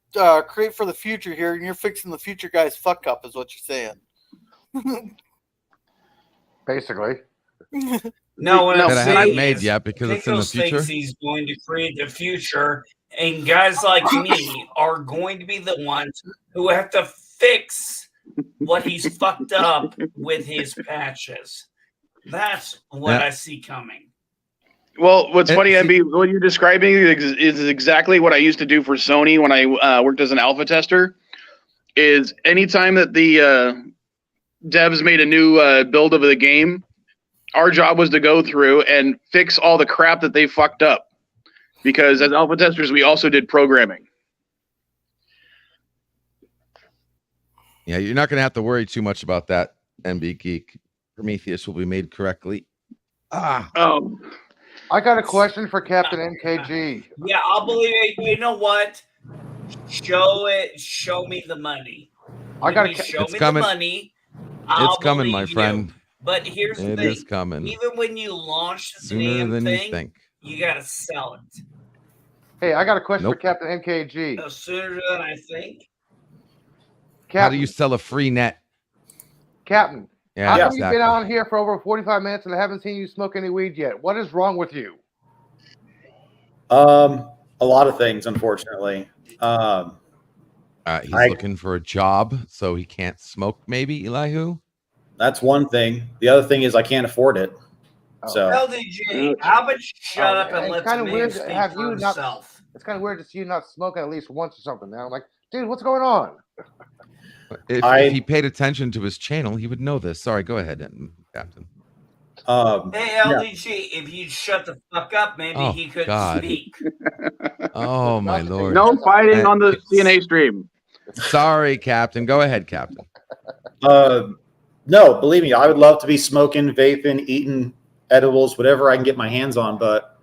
[SPEAKER 11] create for the future here, and you're fixing the future guy's fuck up, is what you're saying.
[SPEAKER 4] Basically.
[SPEAKER 7] No, what I'm
[SPEAKER 5] that I haven't
[SPEAKER 7] saying
[SPEAKER 5] made
[SPEAKER 7] is
[SPEAKER 5] yet because it's in the
[SPEAKER 7] Pickles thinks
[SPEAKER 5] future.
[SPEAKER 7] he's going to create the future, and guys like me are going to be the ones who have to fix what he's fucked up with his patches. That's what I see coming.
[SPEAKER 12] Well, what's funny, MB, what you're describing is exactly what I used to do for Sony when I worked as an alpha tester. Is anytime that the devs made a new build of the game, our job was to go through and fix all the crap that they fucked up. Because as alpha testers, we also did programming.
[SPEAKER 5] Yeah, you're not going to have to worry too much about that, MB Geek. Prometheus will be made correctly.
[SPEAKER 4] I got a question for Captain NKG.
[SPEAKER 7] Yeah, I'll believe it. You know what? Show me the money.
[SPEAKER 4] I got
[SPEAKER 7] to show
[SPEAKER 5] It's
[SPEAKER 7] me
[SPEAKER 5] coming.
[SPEAKER 7] the money.
[SPEAKER 5] It's coming, my friend.
[SPEAKER 7] But here's the
[SPEAKER 5] It
[SPEAKER 7] thing.
[SPEAKER 5] is coming.
[SPEAKER 7] Even when you launch the
[SPEAKER 5] Sooner
[SPEAKER 7] damn
[SPEAKER 5] than
[SPEAKER 7] thing,
[SPEAKER 5] you think.
[SPEAKER 7] you got to sell it.
[SPEAKER 4] Hey, I got a question
[SPEAKER 5] Nope.
[SPEAKER 4] for Captain NKG.
[SPEAKER 7] No sooner than I think.
[SPEAKER 5] How do you sell a free net?
[SPEAKER 4] Captain,
[SPEAKER 5] Yeah,
[SPEAKER 4] how come
[SPEAKER 5] exactly.
[SPEAKER 4] you've been on here for over 45 minutes and I haven't seen you smoke any weed yet? What is wrong with you?
[SPEAKER 8] A lot of things, unfortunately.
[SPEAKER 5] He's looking for a job, so he can't smoke, maybe, Elihu?
[SPEAKER 8] That's one thing. The other thing is I can't afford it. So
[SPEAKER 7] LDG, how about you shut up and
[SPEAKER 4] it's
[SPEAKER 7] let
[SPEAKER 4] kind
[SPEAKER 7] the
[SPEAKER 4] of
[SPEAKER 7] man
[SPEAKER 4] weird to
[SPEAKER 7] speak
[SPEAKER 4] have
[SPEAKER 7] for
[SPEAKER 4] you
[SPEAKER 7] himself?
[SPEAKER 4] It's kind of weird to see you not smoking at least once or something. Now I'm like, dude, what's going on?
[SPEAKER 5] If he paid attention to his channel, he would know this. Sorry, go ahead, Captain.
[SPEAKER 7] Hey, LDG, if you'd shut the fuck up, maybe
[SPEAKER 5] Oh,
[SPEAKER 7] he could
[SPEAKER 5] God.
[SPEAKER 7] speak.
[SPEAKER 5] Oh, my Lord.
[SPEAKER 12] No fighting on the CNA stream.
[SPEAKER 5] Sorry, Captain. Go ahead, Captain.
[SPEAKER 8] No, believe me, I would love to be smoking, vaping, eating edibles, whatever I can get my hands on. But,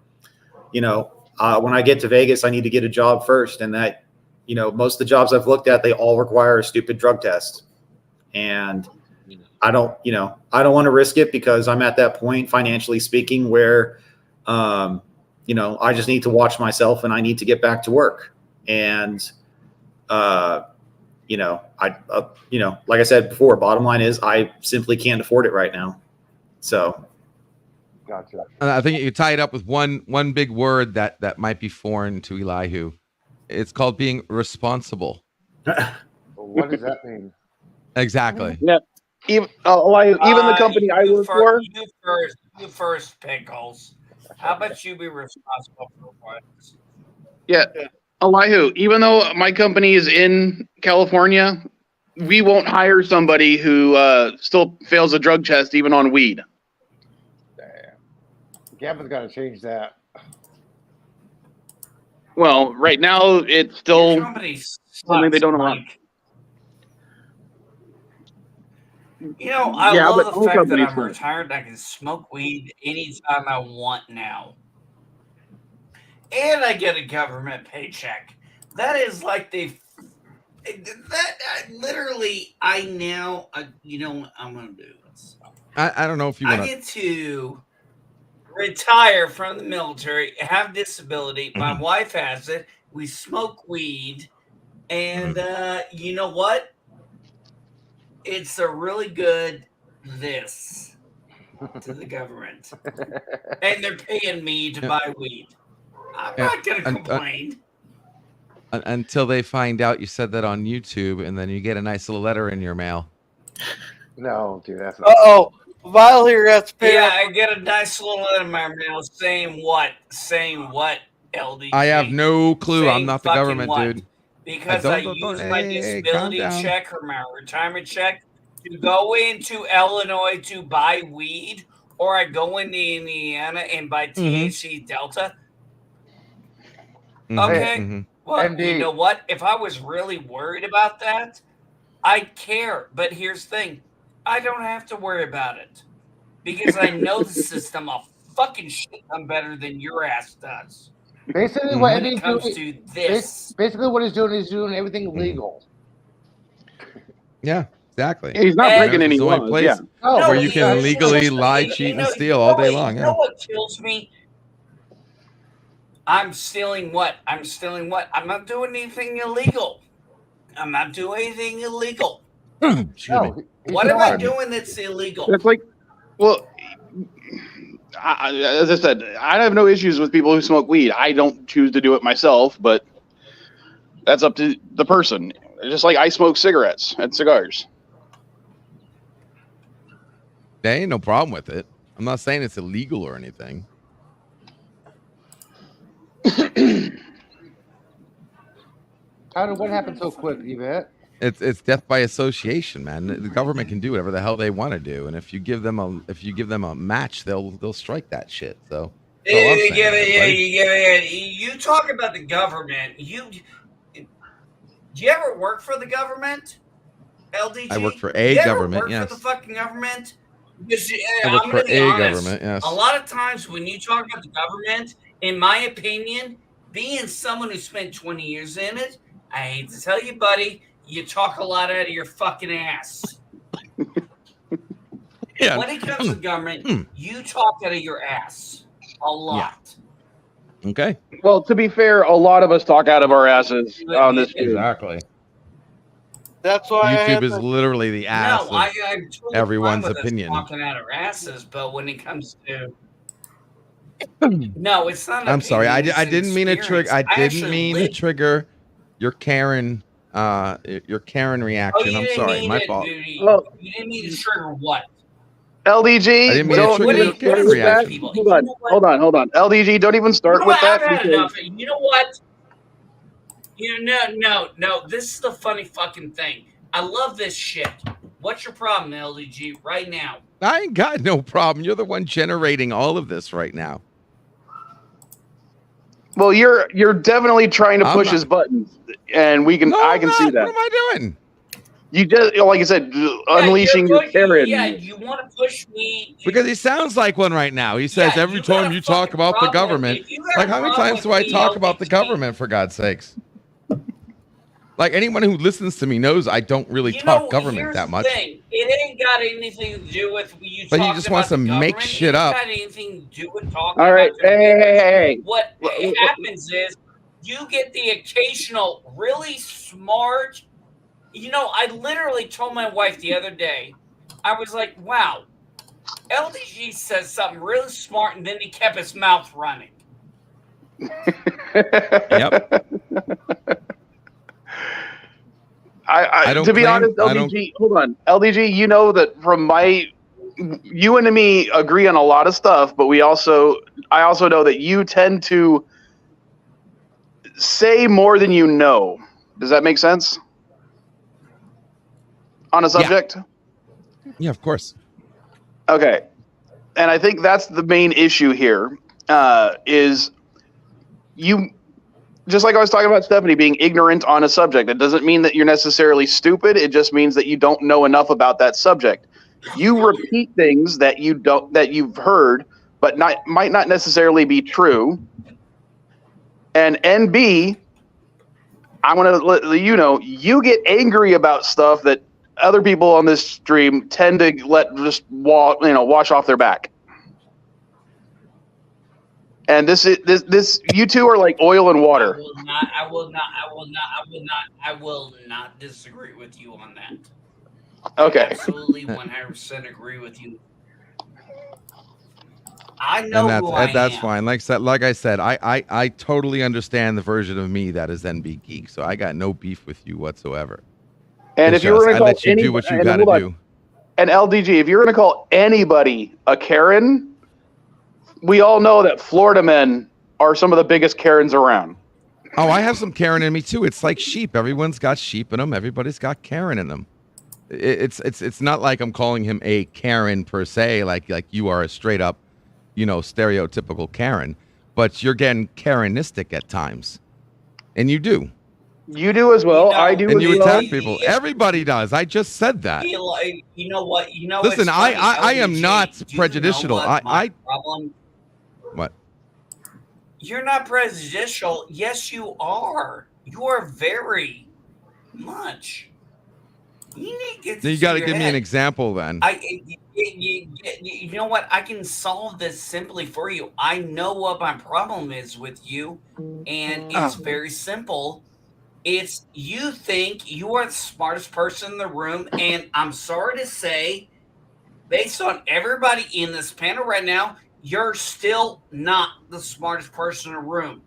[SPEAKER 8] when I get to Vegas, I need to get a job first. And that, most of the jobs I've looked at, they all require a stupid drug test. And I don't want to risk it because I'm at that point, financially speaking, where, I just need to watch myself and I need to get back to work. And, like I said before, bottom line is I simply can't afford it right now. So.
[SPEAKER 4] Gotcha.
[SPEAKER 5] I think you tie it up with one big word that might be foreign to Elihu. It's called being responsible.
[SPEAKER 4] What does that mean?
[SPEAKER 5] Exactly.
[SPEAKER 12] Yeah. Even the company I work for.
[SPEAKER 7] You first, Pickles. How about you be responsible for what?
[SPEAKER 12] Yeah. Elihu, even though my company is in California, we won't hire somebody who still fails a drug test even on weed.
[SPEAKER 4] Damn. Gavin's got to change that.
[SPEAKER 12] Well, right now it's still something they don't allow.
[SPEAKER 7] You know, I
[SPEAKER 12] Yeah,
[SPEAKER 7] love
[SPEAKER 12] but
[SPEAKER 7] the
[SPEAKER 12] all
[SPEAKER 7] fact that
[SPEAKER 12] companies
[SPEAKER 7] I'm
[SPEAKER 12] do.
[SPEAKER 7] retired and I can smoke weed anytime I want now. And I get a government paycheck. That is like I now, you know what I'm going to do?
[SPEAKER 5] I don't know if you
[SPEAKER 7] I
[SPEAKER 5] want to.
[SPEAKER 7] get to retire from the military, have disability. My
[SPEAKER 5] Mhm.
[SPEAKER 7] wife has it. We smoke weed. And
[SPEAKER 5] Mm-hmm.
[SPEAKER 7] you know what? It's a really good this to the government. And they're paying me to buy weed. I'm
[SPEAKER 5] Yeah.
[SPEAKER 7] not going to complain.
[SPEAKER 5] Until they find out you said that on YouTube, and then you get a nice little letter in your mail.
[SPEAKER 4] No, dude, that's not.
[SPEAKER 11] Uh-oh. Vile here has to pay
[SPEAKER 7] Yeah,
[SPEAKER 11] up.
[SPEAKER 7] I get a nice little letter in my mail saying what? Saying what, LDG?
[SPEAKER 5] I have no clue. I'm
[SPEAKER 7] Saying
[SPEAKER 5] not the
[SPEAKER 7] fucking
[SPEAKER 5] government,
[SPEAKER 7] what?
[SPEAKER 5] dude.
[SPEAKER 7] Because
[SPEAKER 5] don't-
[SPEAKER 7] use my
[SPEAKER 5] hey, calm
[SPEAKER 7] disability
[SPEAKER 5] down.
[SPEAKER 7] check or my retirement check to go into Illinois to buy weed, or I go into Indiana and buy THC Delta. Okay.
[SPEAKER 5] Mm-hmm.
[SPEAKER 7] Well,
[SPEAKER 4] MD.
[SPEAKER 7] you know what? If I was really worried about that, I'd care. But here's the thing. I don't have to worry about it. Because I know the system of fucking shit I'm better than your ass does.
[SPEAKER 4] Basically, what
[SPEAKER 7] When it
[SPEAKER 4] MD's
[SPEAKER 7] comes
[SPEAKER 4] doing,
[SPEAKER 7] to this.
[SPEAKER 4] basically what he's doing everything legal.
[SPEAKER 5] Yeah, exactly.
[SPEAKER 12] He's not breaking any
[SPEAKER 5] It's the only
[SPEAKER 12] laws.
[SPEAKER 5] place
[SPEAKER 12] Yeah.
[SPEAKER 4] No,
[SPEAKER 5] where you can legally lie, cheat, and steal all day long.
[SPEAKER 7] You
[SPEAKER 5] Yeah.
[SPEAKER 7] know what kills me? I'm stealing what? I'm not doing anything illegal. I'm not doing anything illegal.
[SPEAKER 5] Excuse me.
[SPEAKER 7] What am I doing that's illegal?
[SPEAKER 12] It's like, well, as I said, I have no issues with people who smoke weed. I don't choose to do it myself, but that's up to the person. Just like I smoke cigarettes and cigars.
[SPEAKER 5] There ain't no problem with it. I'm not saying it's illegal or anything.
[SPEAKER 4] What happened so quick, Yvette?
[SPEAKER 5] It's death by association, man. The government can do whatever the hell they want to do, and if you give them a match, they'll strike that shit. So that's all I'm saying,
[SPEAKER 7] You talk about the government. Do you ever work for the government? LDG?
[SPEAKER 5] I work for a government, yes.
[SPEAKER 7] For the fucking government? Because,
[SPEAKER 5] I work
[SPEAKER 7] I'm
[SPEAKER 5] for
[SPEAKER 7] gonna be
[SPEAKER 5] a
[SPEAKER 7] honest,
[SPEAKER 5] government, yes.
[SPEAKER 7] A lot of times when you talk about the government, in my opinion, being someone who spent 20 years in it, I hate to tell you, buddy, you talk a lot out of your fucking ass.
[SPEAKER 5] Yeah.
[SPEAKER 7] When it comes to government, you talk out of your ass a lot.
[SPEAKER 5] Okay.
[SPEAKER 12] Well, to be fair, a lot of us talk out of our asses on this.
[SPEAKER 5] Exactly.
[SPEAKER 11] That's why
[SPEAKER 5] YouTube is literally the ass of
[SPEAKER 7] I'm totally
[SPEAKER 5] everyone's
[SPEAKER 7] fine with us
[SPEAKER 5] opinion.
[SPEAKER 7] talking out our asses, but when it comes to no, it's not.
[SPEAKER 5] I'm sorry. I
[SPEAKER 7] opinion, it's
[SPEAKER 5] didn't mean to trigger. I didn't
[SPEAKER 7] actually
[SPEAKER 5] mean to
[SPEAKER 7] lived-
[SPEAKER 5] trigger your Karen reaction.
[SPEAKER 7] you
[SPEAKER 5] I'm
[SPEAKER 7] didn't
[SPEAKER 5] sorry.
[SPEAKER 7] mean
[SPEAKER 5] My
[SPEAKER 7] to-
[SPEAKER 5] fault.
[SPEAKER 7] You didn't mean to trigger what?
[SPEAKER 12] LDG,
[SPEAKER 5] I didn't mean to
[SPEAKER 12] don't
[SPEAKER 5] trigger
[SPEAKER 12] even
[SPEAKER 5] your
[SPEAKER 12] start
[SPEAKER 5] Karen
[SPEAKER 12] with that.
[SPEAKER 5] reaction.
[SPEAKER 12] Hold on. LDG, don't even start
[SPEAKER 7] You know
[SPEAKER 12] with
[SPEAKER 7] what?
[SPEAKER 12] that.
[SPEAKER 7] I've had
[SPEAKER 12] because-
[SPEAKER 7] enough. You know what? No. This is the funny fucking thing. I love this shit. What's your problem, LDG, right now?
[SPEAKER 5] I ain't got no problem. You're the one generating all of this right now.
[SPEAKER 12] Well, you're definitely trying to
[SPEAKER 5] I'm
[SPEAKER 12] push
[SPEAKER 5] not-
[SPEAKER 12] his buttons, and I can see that.
[SPEAKER 5] What am I doing?
[SPEAKER 12] You just, like I said, unleashing your Karen.
[SPEAKER 7] Yeah, you want to push me.
[SPEAKER 5] Because he sounds like one right now. He says every time you talk about the government,
[SPEAKER 7] if you got
[SPEAKER 5] like
[SPEAKER 7] a
[SPEAKER 5] how many
[SPEAKER 7] problem
[SPEAKER 5] times do
[SPEAKER 7] with
[SPEAKER 5] I
[SPEAKER 7] me,
[SPEAKER 5] talk about the government, for God's sakes? Like anyone who listens to me knows I don't really talk government
[SPEAKER 7] here's
[SPEAKER 5] that
[SPEAKER 7] the
[SPEAKER 5] much.
[SPEAKER 7] thing. It ain't got anything to do with you.
[SPEAKER 5] But he
[SPEAKER 7] talking
[SPEAKER 5] just
[SPEAKER 7] about
[SPEAKER 5] wants to
[SPEAKER 7] the
[SPEAKER 5] make
[SPEAKER 7] government.
[SPEAKER 5] shit
[SPEAKER 7] It ain't
[SPEAKER 5] up.
[SPEAKER 7] got anything to do with talking
[SPEAKER 12] All right,
[SPEAKER 7] about the
[SPEAKER 12] hey.
[SPEAKER 7] What happens is you get the occasional really smart. I literally told my wife the other day, I was like, wow, LDG says something really smart, and then he kept his mouth running.
[SPEAKER 5] Yep.
[SPEAKER 12] I
[SPEAKER 5] don't
[SPEAKER 12] to be
[SPEAKER 5] claim-
[SPEAKER 12] honest,
[SPEAKER 5] I don't-
[SPEAKER 12] LDG, hold on. LDG, you know that you and me agree on a lot of stuff, but I also know that you tend to say more than you know. Does that make sense? On a subject?
[SPEAKER 5] Yeah, of course.
[SPEAKER 12] Okay. And I think that's the main issue here, is just like I was talking about Stephanie being ignorant on a subject, it doesn't mean that you're necessarily stupid. It just means that you don't know enough about that subject. You repeat things that you've heard, but might not necessarily be true. And NB, I want to let you know, you get angry about stuff that other people on this stream tend to let just wash off their back. And this you two are like oil and water.
[SPEAKER 7] I will not disagree with you on that.
[SPEAKER 12] Okay.
[SPEAKER 7] I absolutely 100% agree with you. I know
[SPEAKER 5] that's fine. Like I said, I totally understand the version of me that is NB Geek, so I got no beef with you whatsoever.
[SPEAKER 12] And
[SPEAKER 5] it's
[SPEAKER 12] if you were going to
[SPEAKER 5] let you do what you got to do.
[SPEAKER 12] And LDG, if you're going to call anybody a Karen, we all know that Florida men are some of the biggest Karens around.
[SPEAKER 5] Oh, I have some Karen in me too. It's like sheep. Everyone's got sheep in them. Everybody's got Karen in them. It's not like I'm calling him a Karen per se, like you are a straight up, stereotypical Karen, but you're getting Karenistic at times, and you do.
[SPEAKER 12] You do as well. I do.
[SPEAKER 5] And
[SPEAKER 12] as
[SPEAKER 5] you
[SPEAKER 12] well.
[SPEAKER 5] attack people. Everybody does. I just said that.
[SPEAKER 7] You know what?
[SPEAKER 5] Listen, I am not prejudicial.
[SPEAKER 7] Problem?
[SPEAKER 5] What?
[SPEAKER 7] You're not prejudicial. Yes, you are. You are very much. You
[SPEAKER 5] got to give me an example then.
[SPEAKER 7] You know what? I can solve this simply for you. I know what my problem is with you, and it's very simple. It's you think you are the smartest person in the room, and I'm sorry to say, based on everybody in this panel right now, you're still not the smartest person in the room.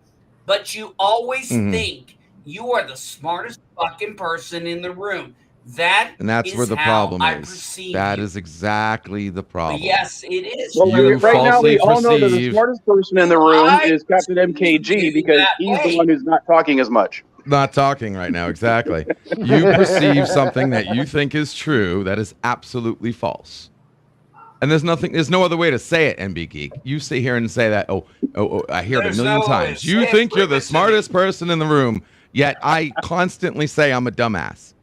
[SPEAKER 7] But you always think you are the smartest fucking person in the room.
[SPEAKER 5] That's where the problem is. That is exactly the problem.
[SPEAKER 7] But yes, it is.
[SPEAKER 12] Well, right now, we all know that the smartest person in the room is Captain MKG because he's the one who's not talking as much.
[SPEAKER 5] Not talking right now, exactly. You perceive something that you think is true that is absolutely false. And there's no other way to say it, NB Geek. You sit here and say that, oh, I hear it a million times. You think you're the smartest person in the room, yet I constantly say I'm a dumbass.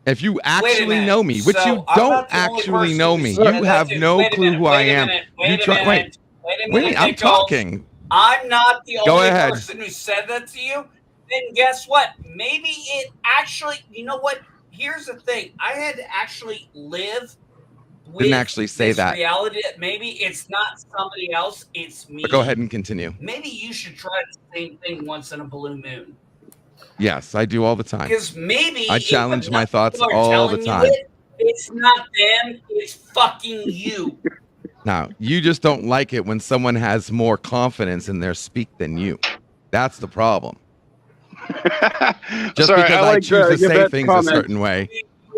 [SPEAKER 5] If you actually know me, which you don't actually know me, you have no clue who I am. Wait a minute, I'm talking.
[SPEAKER 7] I'm not the only
[SPEAKER 5] ahead.
[SPEAKER 7] person who said that to you. Then guess what? Maybe it actually, you know what? Here's the thing. I had to actually live with
[SPEAKER 5] Didn't actually say
[SPEAKER 7] this
[SPEAKER 5] that.
[SPEAKER 7] reality that maybe it's not somebody else, it's me.
[SPEAKER 5] But go ahead and continue.
[SPEAKER 7] Maybe you should try the same thing once in a blue moon.
[SPEAKER 5] Yes, I do all the time.
[SPEAKER 7] Because maybe
[SPEAKER 5] I challenge my thoughts
[SPEAKER 7] people are
[SPEAKER 5] all the
[SPEAKER 7] telling you
[SPEAKER 5] time.
[SPEAKER 7] it's not them, it's fucking you.
[SPEAKER 5] Now, you just don't like it when someone has more confidence in their speak than you. That's the problem. Just
[SPEAKER 12] Sorry,
[SPEAKER 5] because I choose to say things a certain way.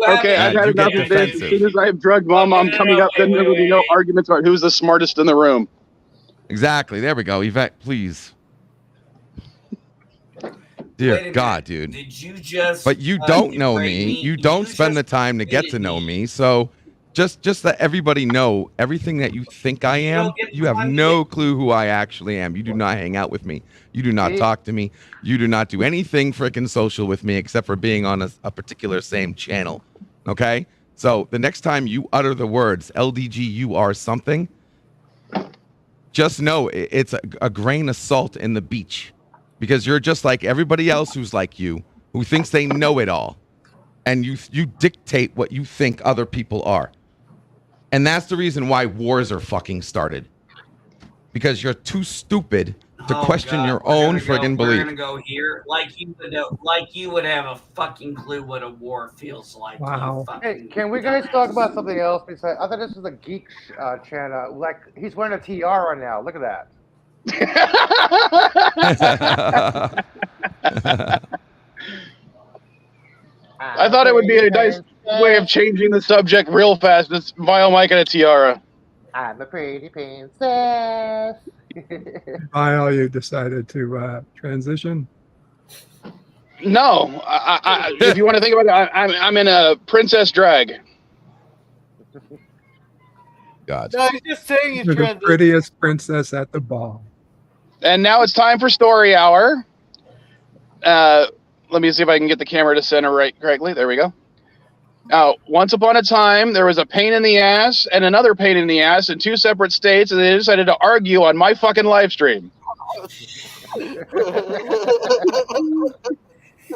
[SPEAKER 12] Okay, I've had enough of this. As soon as I have drug mom coming up, then there will be no arguments about who's the smartest in the room.
[SPEAKER 5] Exactly. There we go. Yvette, please. Dear God, dude.
[SPEAKER 7] Did you just?
[SPEAKER 5] But you don't know me. You don't spend the time to get to know me. So just let everybody know everything that you think I am. You have no clue who I actually am. You do not hang out with me. You do not talk to me. You do not do anything freaking social with me except for being on a particular same channel. Okay? So the next time you utter the words LDG, you are something, just know it's a grain of salt in the beach. Because you're just like everybody else who's like you, who thinks they know it all. And you dictate what you think other people are. And that's the reason why wars are fucking started. Because you're too stupid to question your own friggin' belief.
[SPEAKER 7] We're gonna go here, like you would have a fucking clue what a war feels like.
[SPEAKER 9] Wow.
[SPEAKER 4] Hey, can we guys talk about something else? Besides, I thought this was a geek channel. Like he's wearing a tiara now. Look at that.
[SPEAKER 12] I thought it would be a nice way of changing the subject real fast. It's Vilemike and a tiara.
[SPEAKER 4] I'm a pretty princess.
[SPEAKER 9] Vile, you decided to transition?
[SPEAKER 12] No, if you want to think about it, I'm in a princess drag.
[SPEAKER 5] God.
[SPEAKER 11] No, he's just saying
[SPEAKER 9] You're the prettiest princess at the ball.
[SPEAKER 12] And now it's time for story hour. Let me see if I can get the camera to center right correctly. There we go. Now, once upon a time, there was a pain in the ass and another pain in the ass in two separate states, and they decided to argue on my fucking live stream.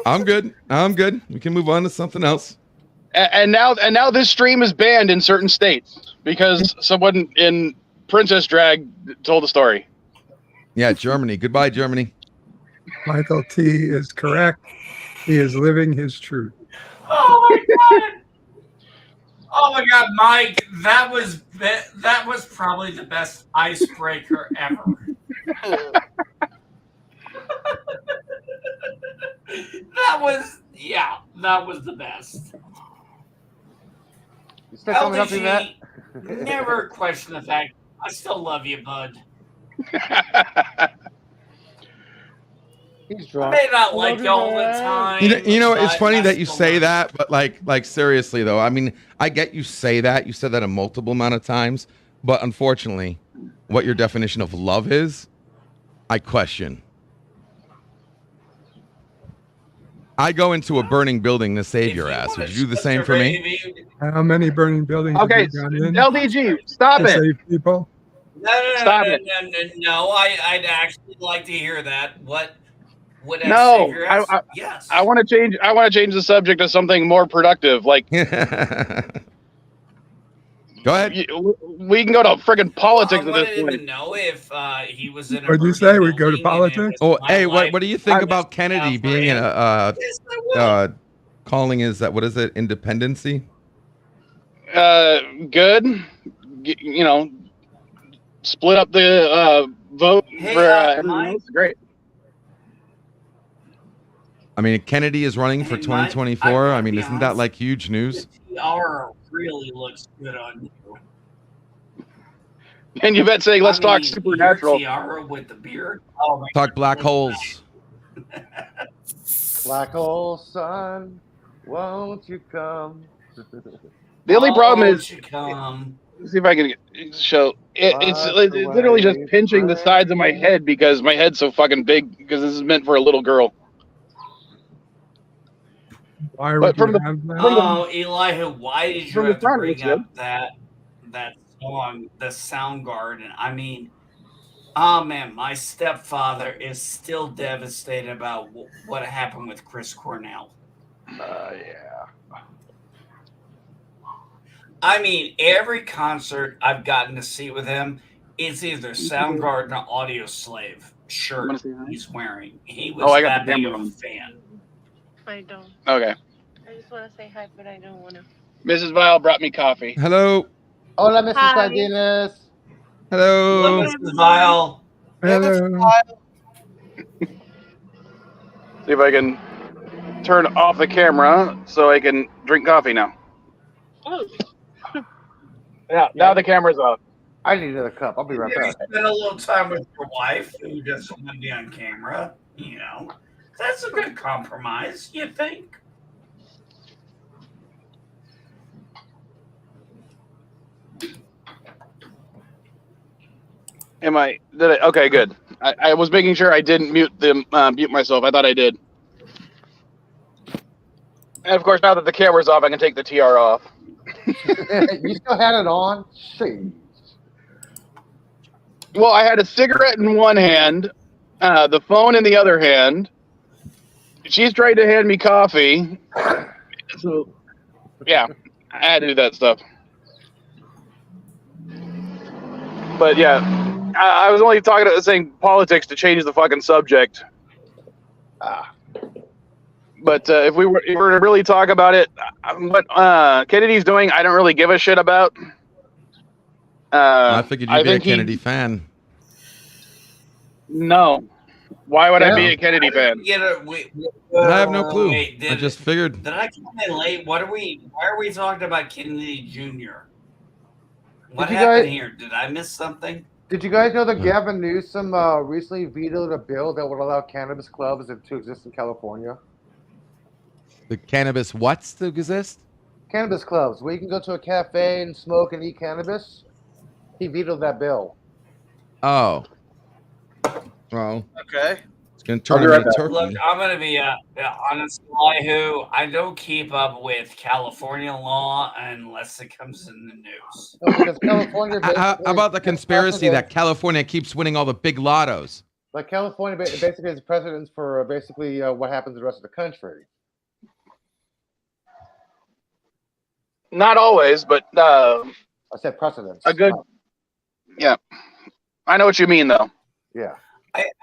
[SPEAKER 5] I'm good. We can move on to something else.
[SPEAKER 12] And now this stream is banned in certain states because someone in Princess Drag told the story.
[SPEAKER 5] Yeah, Germany. Goodbye, Germany.
[SPEAKER 9] Michael T is correct. He is living his truth.
[SPEAKER 7] Oh my god! Oh my god, Mike, that was probably the best icebreaker ever. that was the best.
[SPEAKER 4] You still coming up in that?
[SPEAKER 7] Never question the fact I still love you, bud.
[SPEAKER 4] He's drunk.
[SPEAKER 7] I may not like you all the time.
[SPEAKER 5] You know, it's funny
[SPEAKER 7] I
[SPEAKER 5] that you
[SPEAKER 7] still
[SPEAKER 5] say
[SPEAKER 7] love
[SPEAKER 5] that, but like seriously though, I mean, I get you say that. You said that a multiple amount of times, but unfortunately, what your definition of love is, I question. I go into a burning building to save your ass. Would you do the same for me?
[SPEAKER 9] How many burning buildings
[SPEAKER 12] Okay,
[SPEAKER 9] have you gone in
[SPEAKER 12] LDG, stop
[SPEAKER 9] to
[SPEAKER 12] it.
[SPEAKER 9] save people?
[SPEAKER 7] No, I'd actually like to hear that. What would I
[SPEAKER 12] No,
[SPEAKER 7] save your ass? Yes.
[SPEAKER 12] I want to change. I want to change the subject to something more productive. Like,
[SPEAKER 5] go ahead.
[SPEAKER 12] We can go to friggin' politics
[SPEAKER 7] I
[SPEAKER 12] at this
[SPEAKER 7] wanted
[SPEAKER 12] point.
[SPEAKER 7] to know if he was in a
[SPEAKER 9] What'd you say? We go to politics?
[SPEAKER 5] Oh, hey, what do you think about Kennedy being in calling his what is it, independency?
[SPEAKER 12] Good. You know, split up the vote for everyone else. Great.
[SPEAKER 5] I mean, Kennedy is running for 2024. I mean, isn't that like huge news?
[SPEAKER 7] TR really looks good on you.
[SPEAKER 12] And you bet saying, let's talk supernatural.
[SPEAKER 7] Tiara with the beard. Oh my
[SPEAKER 5] Talk black holes.
[SPEAKER 4] Black hole sun, won't you come?
[SPEAKER 12] The only problem is,
[SPEAKER 7] come.
[SPEAKER 12] let's see if I can show. It's literally just pinching the sides of my head because my head's so fucking big because this is meant for a little girl.
[SPEAKER 9] Why would you have that?
[SPEAKER 7] Oh, Elihu, why did you
[SPEAKER 12] from
[SPEAKER 7] have
[SPEAKER 12] the
[SPEAKER 7] to
[SPEAKER 12] front,
[SPEAKER 7] bring
[SPEAKER 12] it's
[SPEAKER 7] up that song, the Soundgarden? I mean, oh man, my stepfather is still devastated about what happened with Chris Cornell.
[SPEAKER 12] Yeah.
[SPEAKER 7] I mean, every concert I've gotten to see with him, it's either Soundgarden or Audio Slave shirt he's wearing. He was
[SPEAKER 12] I got
[SPEAKER 7] that
[SPEAKER 12] the
[SPEAKER 7] big
[SPEAKER 12] camera
[SPEAKER 7] of a
[SPEAKER 12] on.
[SPEAKER 7] fan.
[SPEAKER 14] I don't.
[SPEAKER 12] Okay.
[SPEAKER 14] I just want to say hi, but I don't want to.
[SPEAKER 12] Mrs. Vile brought me coffee.
[SPEAKER 5] Hello.
[SPEAKER 4] Hola, Mrs.
[SPEAKER 14] Hi.
[SPEAKER 4] Cardenas.
[SPEAKER 5] Hello.
[SPEAKER 7] Mrs. Vile.
[SPEAKER 9] Hello.
[SPEAKER 12] See if I can turn off the camera so I can drink coffee now.
[SPEAKER 14] Oh.
[SPEAKER 12] Yeah, now the camera's off.
[SPEAKER 4] I need another cup. I'll be right
[SPEAKER 7] You
[SPEAKER 4] back.
[SPEAKER 7] spend a little time with your wife who doesn't want to be on camera, you know. That's a good compromise, you think?
[SPEAKER 12] Okay, good. I was making sure I didn't mute myself. I thought I did. And of course, now that the camera's off, I can take the TR off.
[SPEAKER 4] You still had it on? Jeez.
[SPEAKER 12] Well, I had a cigarette in one hand, the phone in the other hand. She's trying to hand me coffee. So, yeah, I had to do that stuff. But yeah, I was only saying politics to change the fucking subject. But if we were to really talk about it, what Kennedy's doing, I don't really give a shit about.
[SPEAKER 5] I figured you'd be a Kennedy fan.
[SPEAKER 12] No. Why would I be a Kennedy fan?
[SPEAKER 5] I have no clue. I just figured.
[SPEAKER 7] Did I come in late? Why are we talking about Kennedy Jr.? What happened here? Did I miss something?
[SPEAKER 4] Did you guys know that Gavin Newsom recently vetoed a bill that would allow cannabis clubs to exist in California?
[SPEAKER 5] The cannabis what's to exist?
[SPEAKER 4] Cannabis clubs, where you can go to a cafe and smoke and eat cannabis. He vetoed that bill.
[SPEAKER 5] Oh. Well,
[SPEAKER 11] Okay.
[SPEAKER 5] it's going to turn
[SPEAKER 8] I'll be right
[SPEAKER 5] into
[SPEAKER 8] back.
[SPEAKER 5] turkey.
[SPEAKER 7] Look, I'm gonna be honest, who I don't keep up with California law unless it comes in the news.
[SPEAKER 4] No, because California
[SPEAKER 5] How
[SPEAKER 4] basically
[SPEAKER 5] about the
[SPEAKER 4] sets
[SPEAKER 5] conspiracy that
[SPEAKER 4] precedents.
[SPEAKER 5] California keeps winning all the big lottos?
[SPEAKER 4] Like California basically is precedents for basically what happens in the rest of the country.
[SPEAKER 12] Not always, but
[SPEAKER 4] I said precedents.
[SPEAKER 12] a good. Yeah, I know what you mean, though.
[SPEAKER 4] Yeah.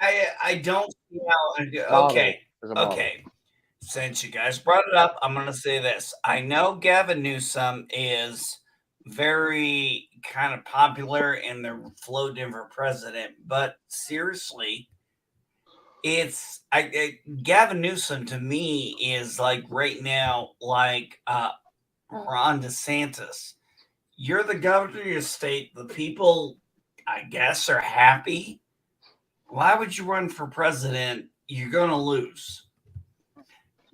[SPEAKER 7] I don't see how.
[SPEAKER 4] Model.
[SPEAKER 7] Okay,
[SPEAKER 4] There's a model.
[SPEAKER 7] okay. Since you guys brought it up, I'm gonna say this. I know Gavin Newsom is very kind of popular in the floating for president, but seriously, it's Gavin Newsom to me is like right now like Ron DeSantis. You're the governor of your state. The people, I guess, are happy. Why would you run for president? You're going to lose.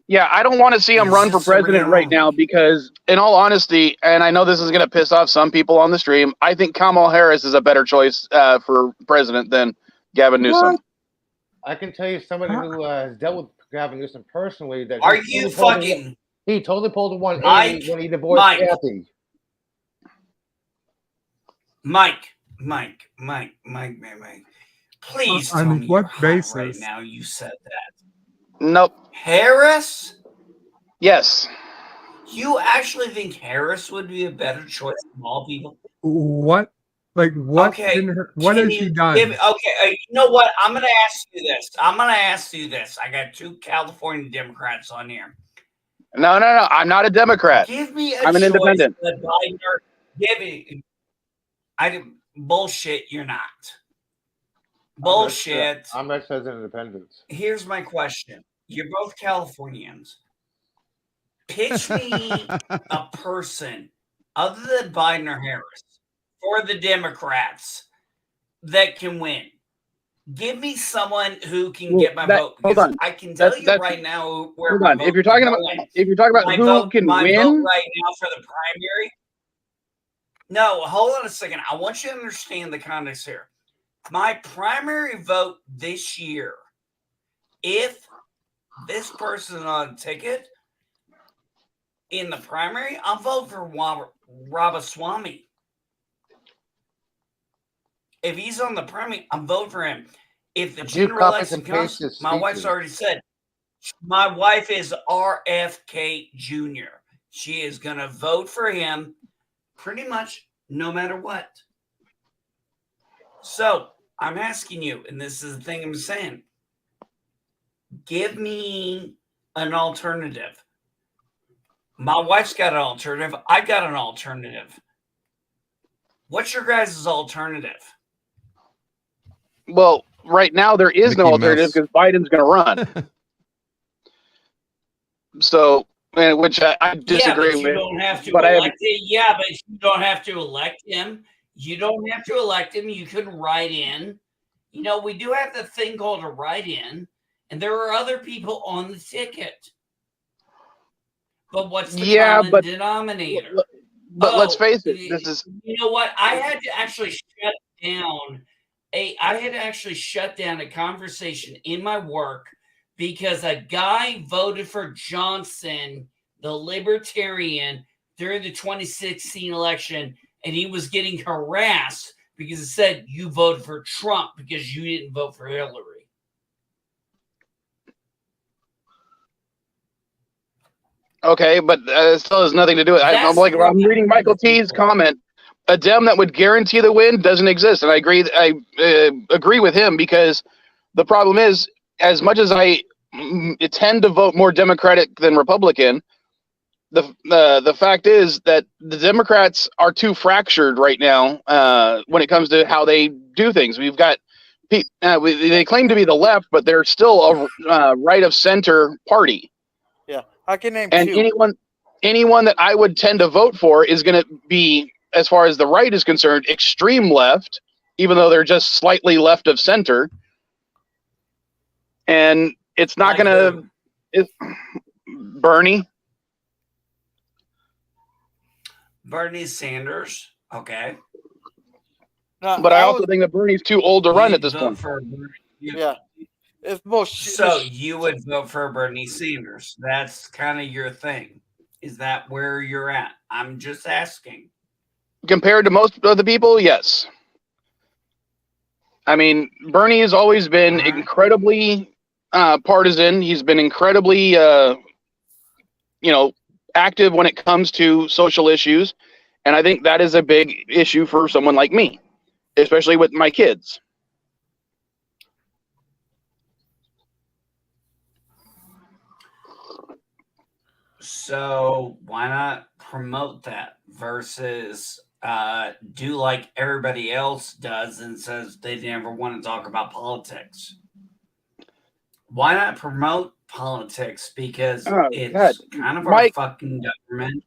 [SPEAKER 12] Yeah, I don't want to see him
[SPEAKER 7] It's
[SPEAKER 12] run for
[SPEAKER 7] just a
[SPEAKER 12] president right
[SPEAKER 7] reality.
[SPEAKER 12] now because, in all honesty, and I know this is going to piss off some people on the stream, I think Kamala Harris is a better choice for president than Gavin Newsom.
[SPEAKER 4] I can tell you somebody who has dealt with Gavin Newsom personally. That
[SPEAKER 7] Are you fucking
[SPEAKER 4] he totally pulled a 180
[SPEAKER 7] Mike?
[SPEAKER 4] when he divorced Kathy.
[SPEAKER 7] Mike. Please
[SPEAKER 9] On
[SPEAKER 7] tell me
[SPEAKER 9] what
[SPEAKER 7] you're high
[SPEAKER 9] basis?
[SPEAKER 7] right now. You said that.
[SPEAKER 12] Nope.
[SPEAKER 7] Harris?
[SPEAKER 12] Yes.
[SPEAKER 7] You actually think Harris would be a better choice of all people?
[SPEAKER 9] What? Like what?
[SPEAKER 7] Okay,
[SPEAKER 9] What
[SPEAKER 7] can
[SPEAKER 9] has she
[SPEAKER 7] you
[SPEAKER 9] done?
[SPEAKER 7] give- okay, you know what? I'm going to ask you this. I got 2 California Democrats on here.
[SPEAKER 12] No. I'm not a Democrat.
[SPEAKER 7] Give me a
[SPEAKER 12] I'm an
[SPEAKER 7] choice
[SPEAKER 12] independent.
[SPEAKER 7] that Biden or give me. Bullshit. You're not. Bullshit.
[SPEAKER 4] I'm not as an independent.
[SPEAKER 7] Here's my question. You're both Californians. Pitch me a person other than Biden or Harris for the Democrats that can win. Give me someone who can get my vote.
[SPEAKER 12] Hold
[SPEAKER 7] Because
[SPEAKER 12] on.
[SPEAKER 7] I can tell you
[SPEAKER 12] That's-
[SPEAKER 7] right now where
[SPEAKER 12] Hold
[SPEAKER 7] my
[SPEAKER 12] on.
[SPEAKER 7] vote
[SPEAKER 12] If you're talking
[SPEAKER 7] is
[SPEAKER 12] about
[SPEAKER 7] going.
[SPEAKER 12] who can
[SPEAKER 7] my
[SPEAKER 12] win,
[SPEAKER 7] vote right now for the primary. No, hold on a second. I want you to understand the context here. My primary vote this year, if this person is on a ticket in the primary, I'll vote for Ramaswamy. If he's on the primary, I'm voting for him. If the
[SPEAKER 4] You
[SPEAKER 7] general
[SPEAKER 4] copied
[SPEAKER 7] election
[SPEAKER 4] and pasted
[SPEAKER 7] comes, my wife's
[SPEAKER 4] speeches.
[SPEAKER 7] already said, my wife is RFK Jr. She is going to vote for him pretty much no matter what. So I'm asking you, and this is the thing I'm saying, give me an alternative. My wife's got an alternative. I got an alternative. What's your guys' alternative?
[SPEAKER 12] well, right now there is no
[SPEAKER 5] Mickey
[SPEAKER 12] alternative
[SPEAKER 5] Mouse.
[SPEAKER 12] because Biden's going to run. So, which I disagree
[SPEAKER 7] yeah, but you
[SPEAKER 12] with.
[SPEAKER 7] don't have to
[SPEAKER 12] but I
[SPEAKER 7] elect it. Yeah, but you don't have to elect him. You don't have to elect him. You could write in. You know, we do have the thing called a write-in, and there are other people on the ticket. But what's the common denominator?
[SPEAKER 12] But let's face it, this is
[SPEAKER 7] You know what? I had to actually shut down a conversation in my work because a guy voted for Johnson, the Libertarian, during the 2016 election, and he was getting harassed because it said you voted for Trump because you didn't vote for Hillary.
[SPEAKER 12] okay, but it still has nothing to do with it. I'm reading Michael T's comment. A Dem that would guarantee the win doesn't exist, and I agree. I agree with him because the problem is, as much as I tend to vote more Democratic than Republican, the fact is that the Democrats are too fractured right now when it comes to how they do things. We've got they claim to be the left, but they're still a right of center party.
[SPEAKER 11] Yeah, I can name
[SPEAKER 12] And
[SPEAKER 11] two.
[SPEAKER 12] anyone that I would tend to vote for is going to be, as far as the right is concerned, extreme left, even though they're just slightly left of center. And it's not going to Bernie.
[SPEAKER 7] Bernie Sanders, okay.
[SPEAKER 12] But I also think that Bernie's too old to run at this point.
[SPEAKER 11] Yeah. It's most.
[SPEAKER 7] So you would vote for Bernie Sanders. That's kind of your thing. Is that where you're at? I'm just asking.
[SPEAKER 12] Compared to most of the people, yes. I mean, Bernie has always been incredibly partisan. He's been incredibly, active when it comes to social issues. And I think that is a big issue for someone like me, especially with my kids.
[SPEAKER 7] So why not promote that versus do like everybody else does and says they never want to talk about politics? Why not promote politics? Because it's kind of
[SPEAKER 12] Mike,
[SPEAKER 7] our fucking government.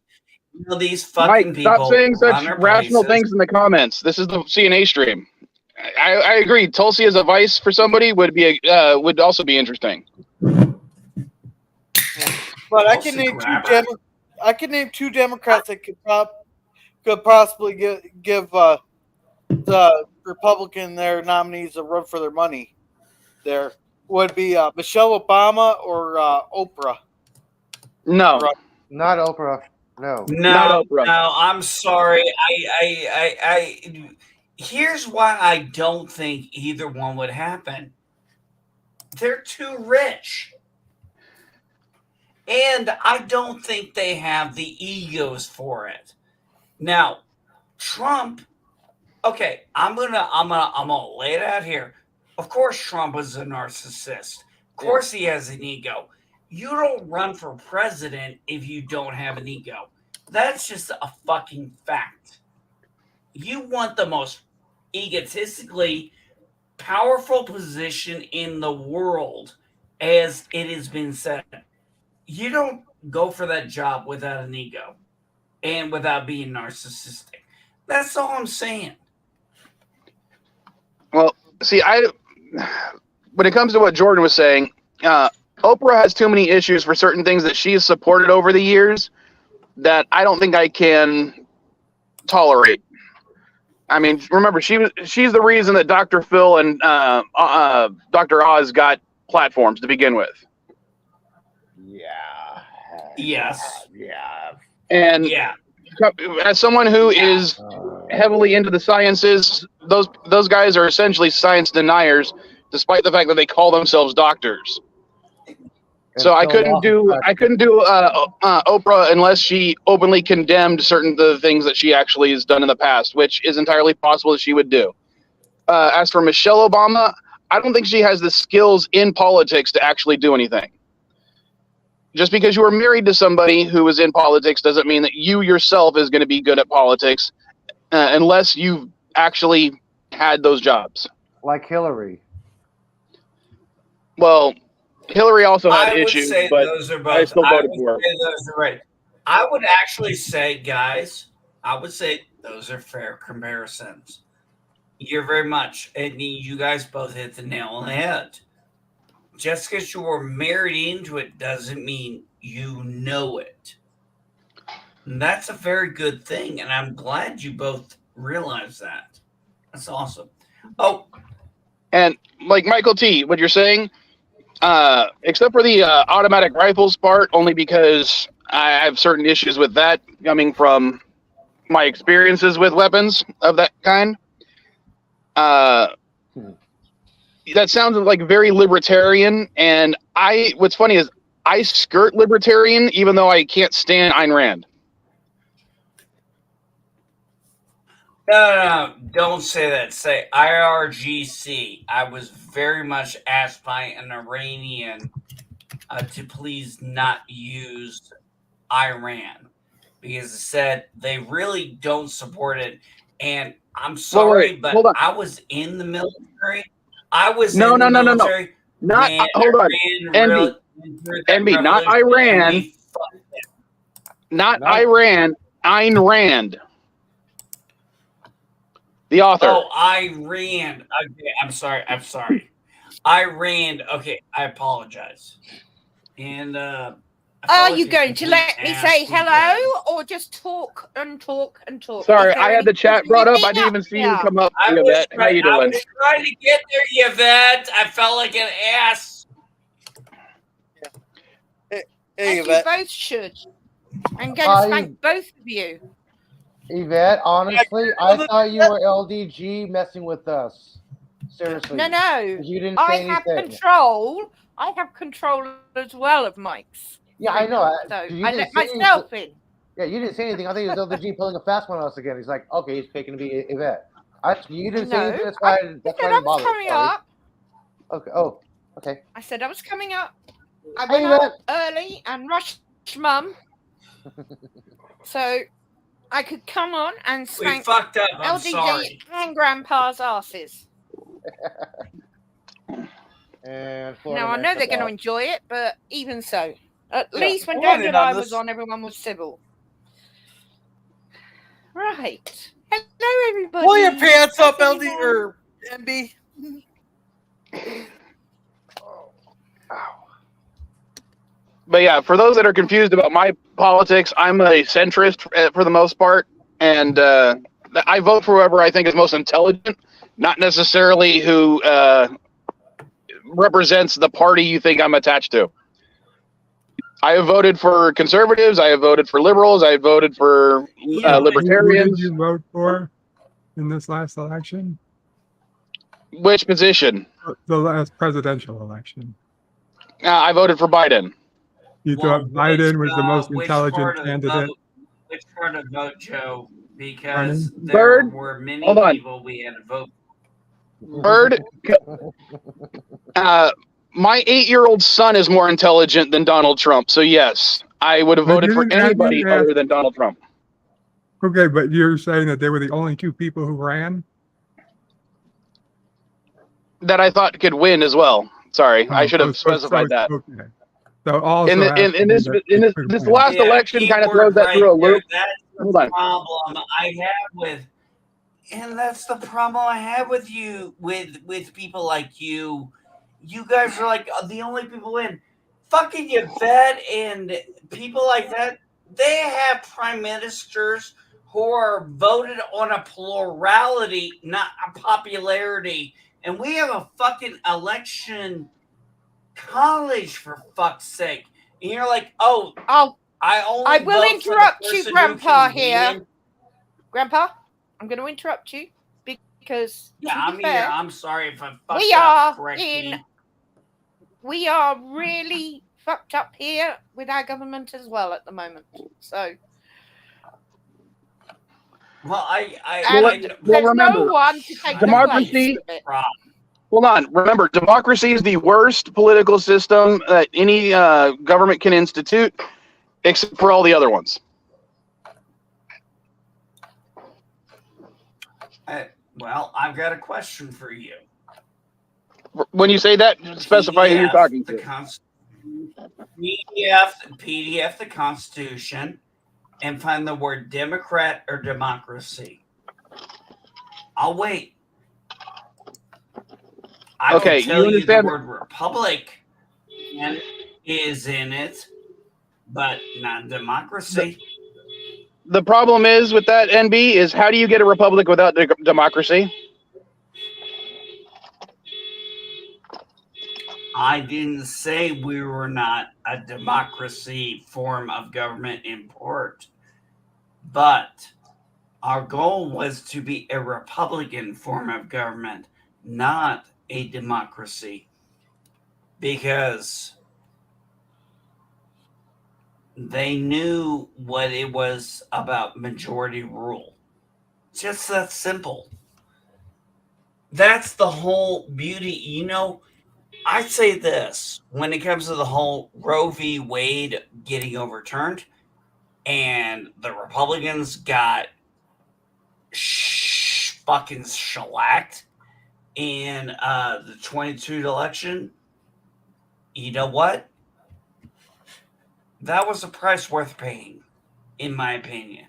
[SPEAKER 7] You know, these fucking
[SPEAKER 12] Mike,
[SPEAKER 7] people
[SPEAKER 12] stop saying such
[SPEAKER 7] run our
[SPEAKER 12] rational
[SPEAKER 7] places.
[SPEAKER 12] things in the comments. This is the CNA stream. I agree. Tulsi as a vice for somebody would also be interesting.
[SPEAKER 11] But I can name two Democrats that could possibly give the Republican their nominees a run for their money. There would be Michelle Obama or Oprah.
[SPEAKER 12] No,
[SPEAKER 4] not Oprah. No,
[SPEAKER 7] No, I'm sorry. I here's why I don't think either one would happen. They're too rich. And I don't think they have the egos for it. Now, Trump, okay, I'm gonna lay it out here. Of course Trump is a narcissist. Of course he has an ego. You don't run for president if you don't have an ego. That's just a fucking fact. You want the most egotistically powerful position in the world, as it has been said. You don't go for that job without an ego and without being narcissistic. That's all I'm saying.
[SPEAKER 12] Well, see, when it comes to what Jordan was saying, Oprah has too many issues for certain things that she has supported over the years that I don't think I can tolerate. I mean, remember, she's the reason that Dr. Phil and Dr. Oz got platforms to begin with.
[SPEAKER 4] Yeah.
[SPEAKER 7] Yes.
[SPEAKER 4] Yeah.
[SPEAKER 12] And as someone who is heavily into the sciences, those guys are essentially science deniers, despite the fact that they call themselves doctors. So I couldn't do Oprah unless she openly condemned certain of the things that she actually has done in the past, which is entirely possible that she would do. As for Michelle Obama, I don't think she has the skills in politics to actually do anything. Just because you are married to somebody who is in politics doesn't mean that you yourself is going to be good at politics unless you've actually had those jobs.
[SPEAKER 4] Like Hillary.
[SPEAKER 12] Well, Hillary also had issues, but
[SPEAKER 7] those are both,
[SPEAKER 12] I still voted for her.
[SPEAKER 7] Those are right. I would actually say, guys, those are fair comparisons. You're very much, and you guys both hit the nail on the head. Just because you were married into it doesn't mean you know it. And that's a very good thing, and I'm glad you both realize that. That's awesome. Oh,
[SPEAKER 12] and like Michael T, what you're saying, except for the automatic rifles part, only because I have certain issues with that coming from my experiences with weapons of that kind. That sounds like very libertarian, and what's funny is I skirt libertarian even though I can't stand Ayn Rand.
[SPEAKER 7] No, don't say that. Say IRGC. I was very much asked by an Iranian to please not use Iran because it said they really don't support it. And I'm sorry, but I was in the military. Hold on,
[SPEAKER 12] NB, not Iran, not Iran, Ayn Rand, the author.
[SPEAKER 7] Oh, Iran. Okay, I'm sorry. Iran. Okay, I apologize. And
[SPEAKER 15] Are you going to let me say hello or just talk and talk and talk?
[SPEAKER 12] Sorry,
[SPEAKER 15] Is there
[SPEAKER 12] I had the chat brought up. I didn't
[SPEAKER 15] anything
[SPEAKER 12] even see you
[SPEAKER 15] Yeah.
[SPEAKER 12] come up.
[SPEAKER 7] I was,
[SPEAKER 12] Yvette. How you
[SPEAKER 7] I
[SPEAKER 12] doing?
[SPEAKER 7] was trying to get there, Yvette. I felt like an ass.
[SPEAKER 11] Hey,
[SPEAKER 15] As you
[SPEAKER 11] Yvette.
[SPEAKER 15] both should. I'm going to spank both of you.
[SPEAKER 4] Yvette, honestly, I thought you were LDG messing with us. Seriously.
[SPEAKER 15] No.
[SPEAKER 4] You didn't
[SPEAKER 15] I
[SPEAKER 4] say
[SPEAKER 15] have
[SPEAKER 4] anything.
[SPEAKER 15] control. I have control as well of Mike's.
[SPEAKER 4] Yeah, I know.
[SPEAKER 15] So
[SPEAKER 4] You
[SPEAKER 15] I
[SPEAKER 4] didn't
[SPEAKER 15] let
[SPEAKER 4] say
[SPEAKER 15] myself
[SPEAKER 4] anything.
[SPEAKER 15] in.
[SPEAKER 4] Yeah, you didn't say anything. I think it was LDG pulling a fast one on us again. He's like, okay, he's faking to be Yvette. You didn't say anything. That's why. That's why I
[SPEAKER 15] I
[SPEAKER 4] didn't
[SPEAKER 15] was
[SPEAKER 4] bother.
[SPEAKER 15] coming
[SPEAKER 4] Sorry.
[SPEAKER 15] up.
[SPEAKER 4] Okay. Oh. Okay.
[SPEAKER 15] I said I was coming up. I
[SPEAKER 4] Hey,
[SPEAKER 15] went up early and rushed Mum. So I could come on and
[SPEAKER 7] We
[SPEAKER 15] spank
[SPEAKER 7] fucked up. I'm
[SPEAKER 15] LDG
[SPEAKER 7] sorry.
[SPEAKER 15] and Grandpa's asses.
[SPEAKER 4] And
[SPEAKER 15] Now I know they're going to enjoy it, but even so, at
[SPEAKER 11] Yeah,
[SPEAKER 15] least when
[SPEAKER 11] I wanted
[SPEAKER 15] David and
[SPEAKER 11] on
[SPEAKER 15] I
[SPEAKER 11] this.
[SPEAKER 15] was on, everyone was civil. Right. Hello, everybody.
[SPEAKER 11] Pull your pants up,
[SPEAKER 15] How's
[SPEAKER 11] LD
[SPEAKER 15] everyone?
[SPEAKER 11] or MB.
[SPEAKER 12] But yeah, for those that are confused about my politics, I'm a centrist for the most part, and I vote for whoever I think is most intelligent, not necessarily who represents the party you think I'm attached to. I have voted for conservatives. I have voted for liberals. I have voted for
[SPEAKER 9] Who did
[SPEAKER 12] libertarians.
[SPEAKER 9] you vote for in this last election?
[SPEAKER 12] Which position?
[SPEAKER 9] The last presidential election.
[SPEAKER 12] I voted for Biden.
[SPEAKER 9] You thought Biden was the most intelligent candidate?
[SPEAKER 7] Which part of vote, Joe? Because
[SPEAKER 9] Running?
[SPEAKER 7] there
[SPEAKER 12] Bird?
[SPEAKER 7] were many
[SPEAKER 12] Hold on.
[SPEAKER 7] people we had to vote.
[SPEAKER 12] Bird, my 8-year-old son is more intelligent than Donald Trump. So yes, I would have
[SPEAKER 9] But
[SPEAKER 12] voted
[SPEAKER 9] you
[SPEAKER 12] for
[SPEAKER 9] didn't ask
[SPEAKER 12] anybody
[SPEAKER 9] me
[SPEAKER 12] other than Donald Trump.
[SPEAKER 9] Okay, but you're saying that they were the only two people who ran?
[SPEAKER 12] That I thought could win as well. Sorry, I should have specified that.
[SPEAKER 9] Okay. So also
[SPEAKER 12] In this last election kind of throws that through a loop.
[SPEAKER 7] That's
[SPEAKER 12] Hold
[SPEAKER 7] the
[SPEAKER 12] on.
[SPEAKER 7] problem I have with, and that's the problem I have with you, with people like you. You guys are like the only people in. Fucking Yvette and people like that, they have prime ministers who are voted on a plurality, not a popularity. And we have a fucking election college, for fuck's sake. And you're like, I
[SPEAKER 15] I will
[SPEAKER 7] vote for the
[SPEAKER 15] interrupt you,
[SPEAKER 7] person who
[SPEAKER 15] Grandpa,
[SPEAKER 7] can
[SPEAKER 15] here.
[SPEAKER 7] win.
[SPEAKER 15] Grandpa, I'm going to interrupt you because
[SPEAKER 7] Yeah,
[SPEAKER 15] to
[SPEAKER 7] I'm
[SPEAKER 15] be
[SPEAKER 7] here.
[SPEAKER 15] fair,
[SPEAKER 7] I'm sorry if I fucked
[SPEAKER 15] we
[SPEAKER 7] up.
[SPEAKER 15] are
[SPEAKER 7] Correct
[SPEAKER 15] in.
[SPEAKER 7] me.
[SPEAKER 15] We are really fucked up here with our government as well at the moment. So,
[SPEAKER 7] Well,
[SPEAKER 12] remember,
[SPEAKER 15] no one to take
[SPEAKER 12] democracy.
[SPEAKER 15] the place.
[SPEAKER 12] Hold on. Remember, democracy is the worst political system that any government can institute, except for all the other ones.
[SPEAKER 7] Well, I've got a question for you.
[SPEAKER 12] When you say that, specify who you're talking to.
[SPEAKER 7] PDF the Constitution and find the word Democrat or democracy. I'll wait. I
[SPEAKER 12] Okay,
[SPEAKER 7] can tell
[SPEAKER 12] you
[SPEAKER 7] you the
[SPEAKER 12] understand-
[SPEAKER 7] word republic is in it, but not democracy.
[SPEAKER 12] The problem is with that, NB, is how do you get a republic without democracy?
[SPEAKER 7] I didn't say we were not a democracy form of government in port, but our goal was to be a Republican form of government, not a democracy, because they knew what it was about majority rule. Just that simple. That's the whole beauty. You know, I say this when it comes to the whole Roe v. Wade getting overturned and the Republicans got fucking shellacked in the 22 election. You know what? That was a price worth paying, in my opinion.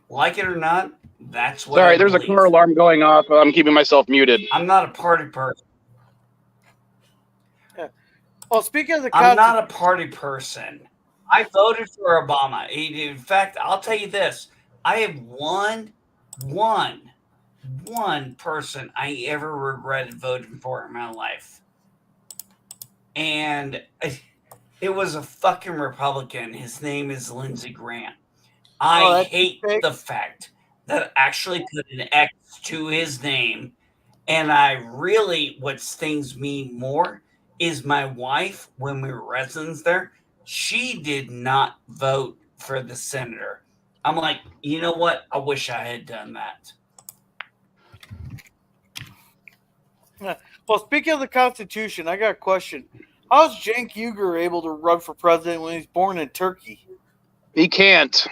[SPEAKER 7] Like it or not, that's what
[SPEAKER 12] Sorry,
[SPEAKER 7] I
[SPEAKER 12] there's
[SPEAKER 7] believe.
[SPEAKER 12] a car alarm going off. I'm keeping myself muted.
[SPEAKER 7] I'm not a party person.
[SPEAKER 11] Well, speaking of the
[SPEAKER 7] I'm not a party person. I voted for Obama. In fact, I'll tell you this: I have one person I ever regretted voting for in my life, and it was a fucking Republican. His name is Lindsey Graham. I hate the fact that I actually put an X to his name, and what stings me more is my wife, when we were residents there, she did not vote for the senator. I'm like, you know what? I wish I had done that.
[SPEAKER 11] Well, speaking of the Constitution, I got a question. How's Cenk Uygur able to run for president when he's born in Turkey?
[SPEAKER 12] He can't.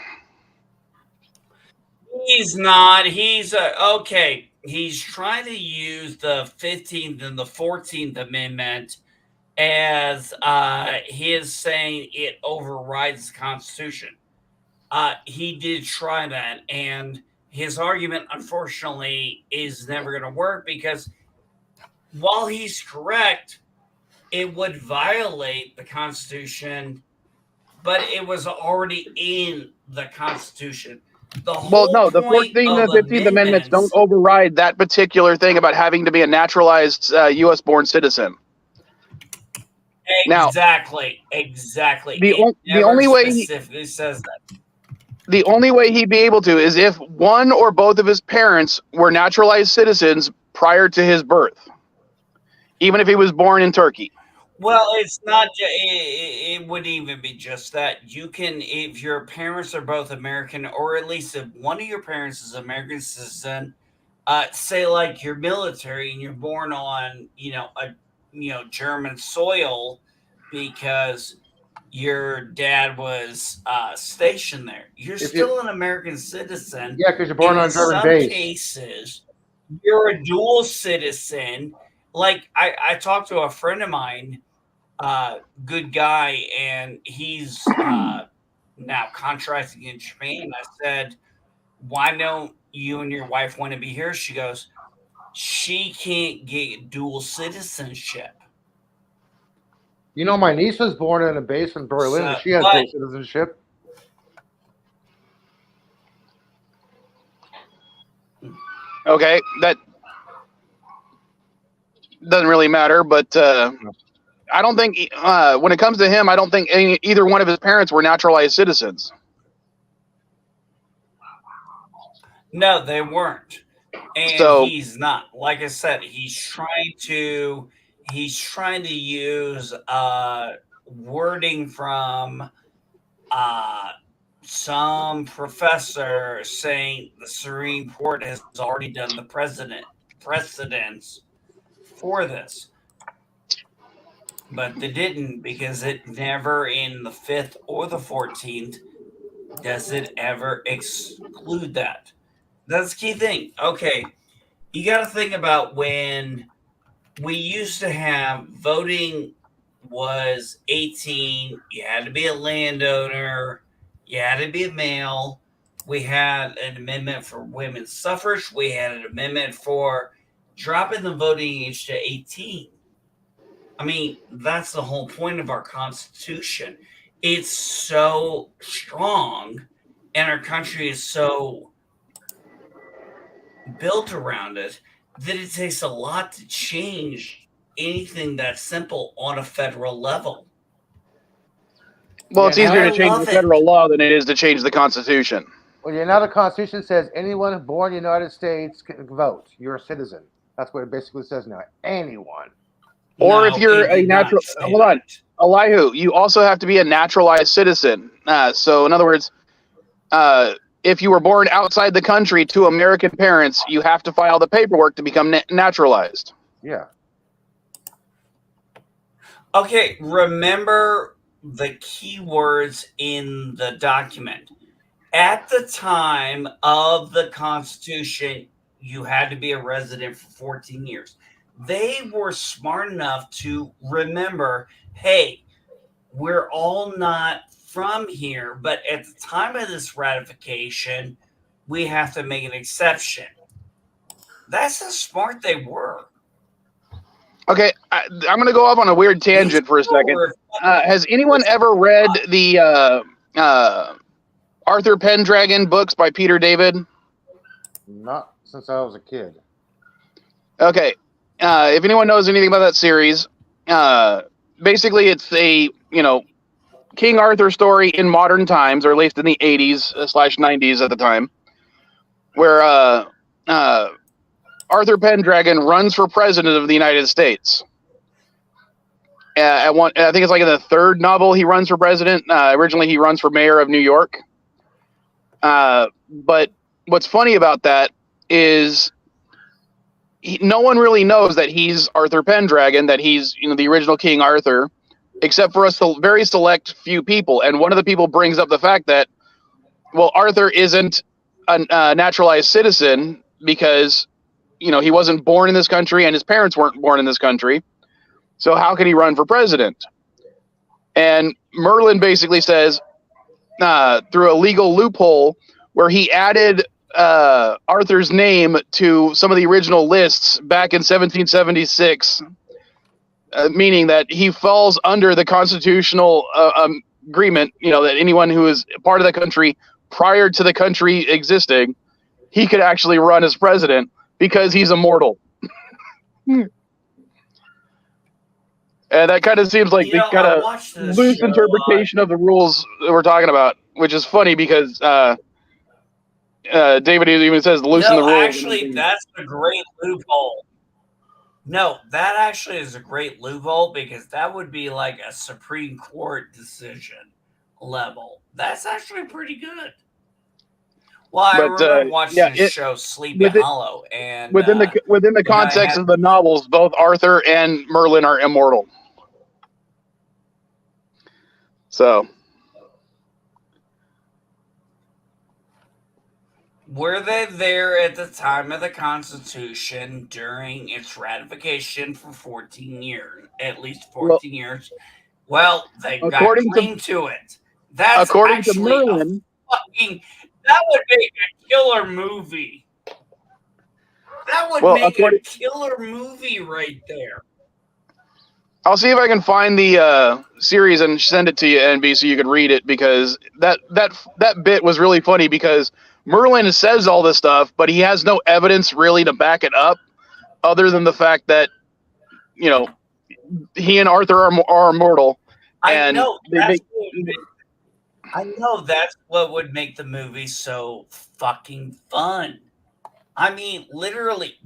[SPEAKER 7] He's not. He's okay. He's trying to use the 15th and the 14th Amendment as his saying it overrides the Constitution. He did try that, and his argument, unfortunately, is never going to work because while he's correct, it would violate the Constitution, but it was already in the Constitution.
[SPEAKER 12] Well, no, the 14th and 15th Amendments don't override that particular thing about having to be a naturalized U.S. born citizen.
[SPEAKER 7] Exactly.
[SPEAKER 12] The only way
[SPEAKER 7] specifically says that.
[SPEAKER 12] The only way he'd be able to is if one or both of his parents were naturalized citizens prior to his birth, even if he was born in Turkey.
[SPEAKER 7] Well, it's not. It wouldn't even be just that. You can, if your parents are both American, or at least if one of your parents is American citizen, say like you're military and you're born on, German soil because your dad was stationed there. You're still an American citizen.
[SPEAKER 4] Yeah, because you're born on German base.
[SPEAKER 7] In some cases, you're a dual citizen. Like I talked to a friend of mine, good guy, and he's now contracting in Japan. I said, why don't you and your wife want to be here? She goes, she can't get dual citizenship.
[SPEAKER 4] You know, my niece was born in a base in Berlin, and she has dual citizenship.
[SPEAKER 12] Okay, that doesn't really matter, but I don't think when it comes to him, I don't think either one of his parents were naturalized citizens.
[SPEAKER 7] No, they weren't. And he's not. Like I said, he's trying to use wording from some professor saying the Supreme Court has already done the precedents for this. But they didn't, because it never in the 5th or the 14th does it ever exclude that. That's the key thing. Okay, you got to think about when we used to have voting was 18. You had to be a landowner. You had to be a male. We had an amendment for women's suffrage. We had an amendment for dropping the voting age to 18. I mean, that's the whole point of our Constitution. It's so strong, and our country is so built around it that it takes a lot to change anything that simple on a federal level.
[SPEAKER 12] Well, it's easier to change the federal law than it is to change the Constitution.
[SPEAKER 4] Well, now the Constitution says anyone born in the United States can vote. You're a citizen. That's what it basically says now. Anyone.
[SPEAKER 12] Or if you're a natural, hold on, Elihu, you also have to be a naturalized citizen. So in other words, if you were born outside the country to American parents, you have to file the paperwork to become naturalized.
[SPEAKER 4] Yeah.
[SPEAKER 7] Okay, remember the keywords in the document. At the time of the Constitution, you had to be a resident for 14 years. They were smart enough to remember, hey, we're all not from here, but at the time of this ratification, we have to make an exception. That's how smart they were.
[SPEAKER 12] Okay, I'm going to go off on a weird tangent for a second. Has anyone ever read the Arthur Pendragon books by Peter David?
[SPEAKER 4] Not since I was a kid.
[SPEAKER 12] Okay, if anyone knows anything about that series, basically it's a King Arthur story in modern times, or at least in the 80s/90s at the time, where Arthur Pendragon runs for president of the United States. I think it's like in the third novel he runs for president. Originally, he runs for mayor of New York. But what's funny about that is no one really knows that he's Arthur Pendragon, that he's the original King Arthur, except for a very select few people. And one of the people brings up the fact that, well, Arthur isn't a naturalized citizen because he wasn't born in this country and his parents weren't born in this country. So how can he run for president? And Merlin basically says, through a legal loophole where he added Arthur's name to some of the original lists back in 1776, meaning that he falls under the constitutional agreement, that anyone who is part of the country prior to the country existing, he could actually run as president because he's immortal. And that kind of seems like the kind of loose interpretation of the rules that we're talking about, which is funny because David even says loosen the rules.
[SPEAKER 7] Actually, that's a great loophole. No, that actually is a great loophole because that would be like a Supreme Court decision level. That's actually pretty good. Well, I remember watching this show, Sleepy Hollow, and
[SPEAKER 12] within the context of the novels, both Arthur and Merlin are immortal. So,
[SPEAKER 7] were they there at the time of the Constitution during its ratification for 14 years? At least 14 years. Well, they got claim to it. That's
[SPEAKER 12] according to
[SPEAKER 7] actually
[SPEAKER 12] Merlin.
[SPEAKER 7] That would make a killer movie. That would make a killer movie right there.
[SPEAKER 12] I'll see if I can find the series and send it to you, NB, so you can read it, because that bit was really funny because Merlin says all this stuff, but he has no evidence really to back it up other than the fact that, he and Arthur are immortal.
[SPEAKER 7] I know that's what would make the movie so fucking fun. I mean, literally,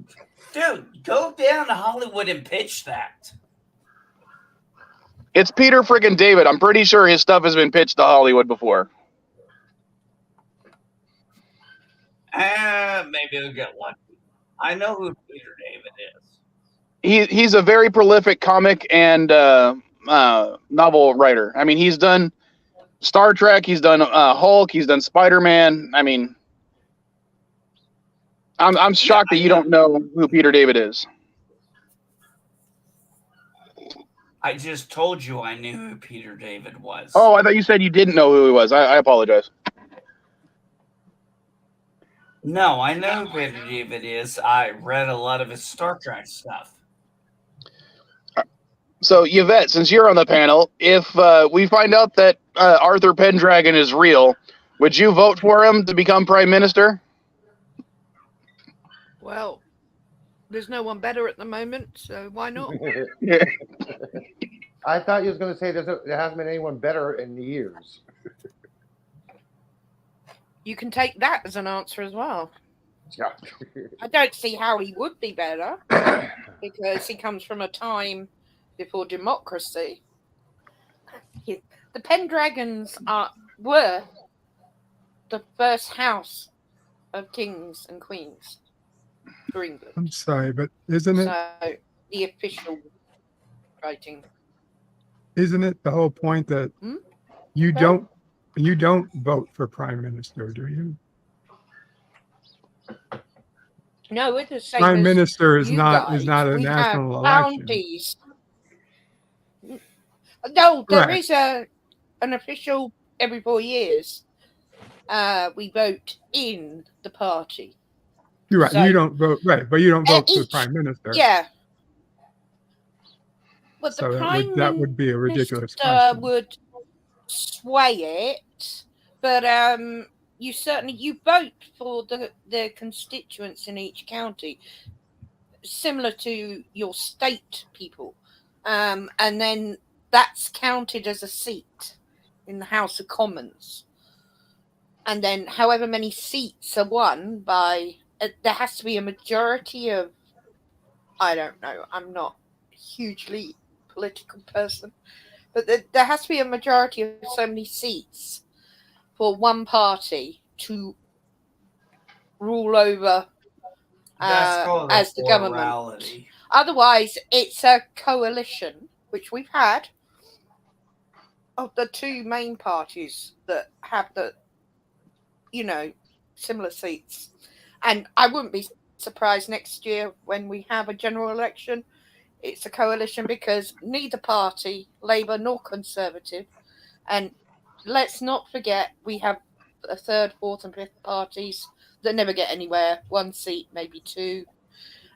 [SPEAKER 7] dude, go down to Hollywood and pitch that.
[SPEAKER 12] It's Peter friggin' David. I'm pretty sure his stuff has been pitched to Hollywood before.
[SPEAKER 7] Maybe I'll get lucky. I know who Peter David is.
[SPEAKER 12] He's a very prolific comic and novel writer. I mean, he's done Star Trek, he's done Hulk, he's done Spider-Man. I mean, I'm shocked that you don't know who Peter David is.
[SPEAKER 7] I just told you I knew who Peter David was.
[SPEAKER 12] Oh, I thought you said you didn't know who he was. I apologize.
[SPEAKER 7] No, I know who Peter David is. I read a lot of his Star Trek stuff.
[SPEAKER 12] So, Yvette, since you're on the panel, if we find out that Arthur Pendragon is real, would you vote for him to become Prime Minister?
[SPEAKER 15] Well, there's no one better at the moment, so why not?
[SPEAKER 4] I thought you was going to say there hasn't been anyone better in years.
[SPEAKER 15] You can take that as an answer as well.
[SPEAKER 4] Yeah.
[SPEAKER 15] I don't see how he would be better because he comes from a time before democracy. The Pendragons were the first house of kings and queens for England.
[SPEAKER 9] I'm sorry, but isn't it?
[SPEAKER 15] So the official writing.
[SPEAKER 9] Isn't it the whole point that you don't vote for prime minister, do you?
[SPEAKER 15] No, it's the same.
[SPEAKER 9] Prime
[SPEAKER 15] as
[SPEAKER 9] minister is
[SPEAKER 15] you
[SPEAKER 9] not
[SPEAKER 15] guys.
[SPEAKER 9] a
[SPEAKER 15] We
[SPEAKER 9] national
[SPEAKER 15] have
[SPEAKER 9] election.
[SPEAKER 15] bounties. No, there
[SPEAKER 9] Right.
[SPEAKER 15] is an official every 4 years. We vote in the party.
[SPEAKER 9] You're right.
[SPEAKER 15] So-
[SPEAKER 9] you don't vote, right? But you don't vote for
[SPEAKER 15] each-
[SPEAKER 9] prime minister.
[SPEAKER 15] Yeah. Well,
[SPEAKER 9] So
[SPEAKER 15] the Prime
[SPEAKER 9] that would be a ridiculous
[SPEAKER 15] Minister
[SPEAKER 9] question.
[SPEAKER 15] would sway it, but you vote for the constituents in each county, similar to your state people, and then that's counted as a seat in the House of Commons, and then however many seats are won by, there has to be a majority of, I don't know, I'm not a hugely political person, but there has to be a majority of so many seats for one party to rule over
[SPEAKER 7] That's called
[SPEAKER 15] as the government.
[SPEAKER 7] plurality.
[SPEAKER 15] Otherwise, it's a coalition, which we've had, of the two main parties that have the, similar seats. And I wouldn't be surprised next year when we have a general election, it's a coalition, because neither party, Labour nor Conservative, and let's not forget we have a third, fourth and fifth parties that never get anywhere, one seat, maybe two.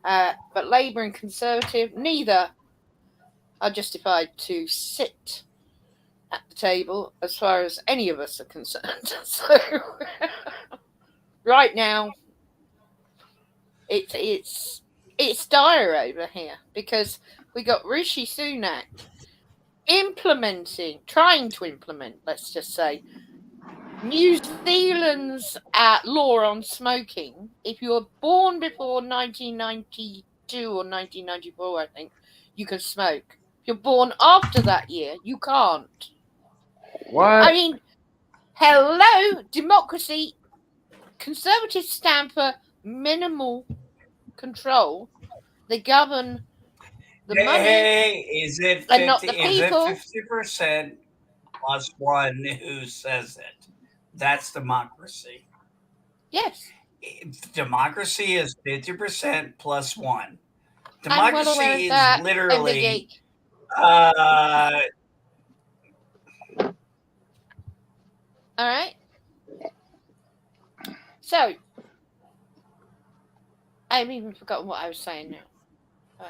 [SPEAKER 15] But Labour and Conservative, neither are justified to sit at the table as far as any of us are concerned. So right now, it's dire over here, because we got Rishi Sunak trying to implement, let's just say, New Zealand's law on smoking. If you were born before 1992 or 1994, I think, you can smoke. If you're born after that year, you can't.
[SPEAKER 12] What?
[SPEAKER 15] I mean, hello, democracy. Conservatives stand for minimal control. They govern the money.
[SPEAKER 7] Hey, is it
[SPEAKER 15] and not the
[SPEAKER 7] 50? Is it
[SPEAKER 15] people.
[SPEAKER 7] 50% plus one who says it? That's democracy.
[SPEAKER 15] Yes.
[SPEAKER 7] Democracy is 50% plus one.
[SPEAKER 15] I'm well aware of
[SPEAKER 7] Democracy
[SPEAKER 15] that,
[SPEAKER 7] is literally.
[SPEAKER 15] All right. So, I've even forgotten what I was saying now.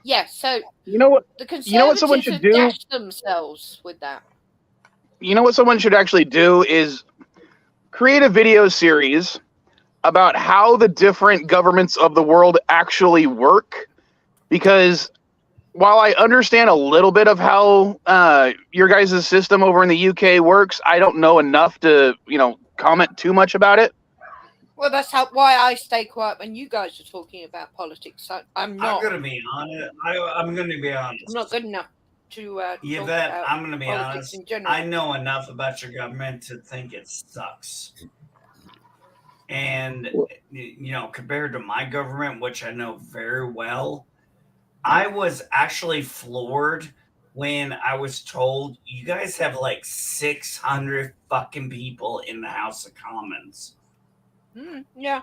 [SPEAKER 15] Yeah, so
[SPEAKER 12] you know what?
[SPEAKER 15] The Conservatives
[SPEAKER 12] You know what someone should
[SPEAKER 15] have
[SPEAKER 12] do?
[SPEAKER 15] dashed themselves with that.
[SPEAKER 12] You know what someone should actually do is create a video series about how the different governments of the world actually work. Because while I understand a little bit of how your guys' system over in the UK works, I don't know enough to, comment too much about it.
[SPEAKER 15] Well, that's why I stay quiet when you guys are talking about politics. I'm not.
[SPEAKER 7] I'm going to be honest. I'm going to be honest.
[SPEAKER 15] I'm not good enough to talk
[SPEAKER 7] Yvette,
[SPEAKER 15] about
[SPEAKER 7] I'm going to be
[SPEAKER 15] politics
[SPEAKER 7] honest.
[SPEAKER 15] in general.
[SPEAKER 7] I know enough about your government to think it sucks. And, compared to my government, which I know very well, I was actually floored when I was told you guys have like 600 fucking people in the House of Commons.
[SPEAKER 15] Yeah.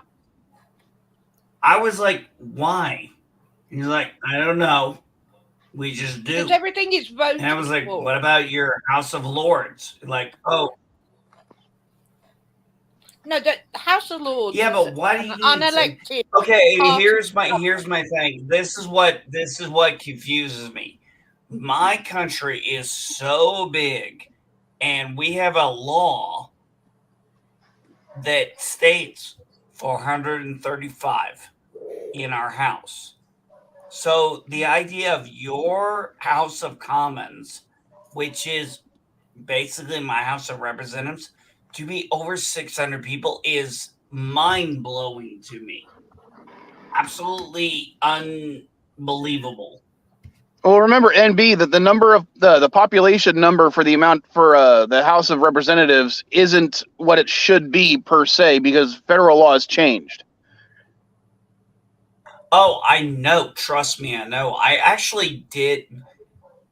[SPEAKER 7] I was like, why? He's like, I don't know. We just do.
[SPEAKER 15] Because everything is voted
[SPEAKER 7] And I was like,
[SPEAKER 15] for.
[SPEAKER 7] what about your House of Lords? Like, oh.
[SPEAKER 15] No, the House of Lords.
[SPEAKER 7] Yeah, but why do you need
[SPEAKER 15] unelected?
[SPEAKER 7] Okay, here's my thing. This is what confuses me. My country is so big, and we have a law that states 435 in our house. So the idea of your House of Commons, which is basically my House of Representatives, to be over 600 people is mind-blowing to me. Absolutely unbelievable.
[SPEAKER 12] Well, remember, NB, that the number of the population number for the amount for the House of Representatives isn't what it should be per se, because federal law has changed.
[SPEAKER 7] Oh, I know. Trust me, I know. I actually did.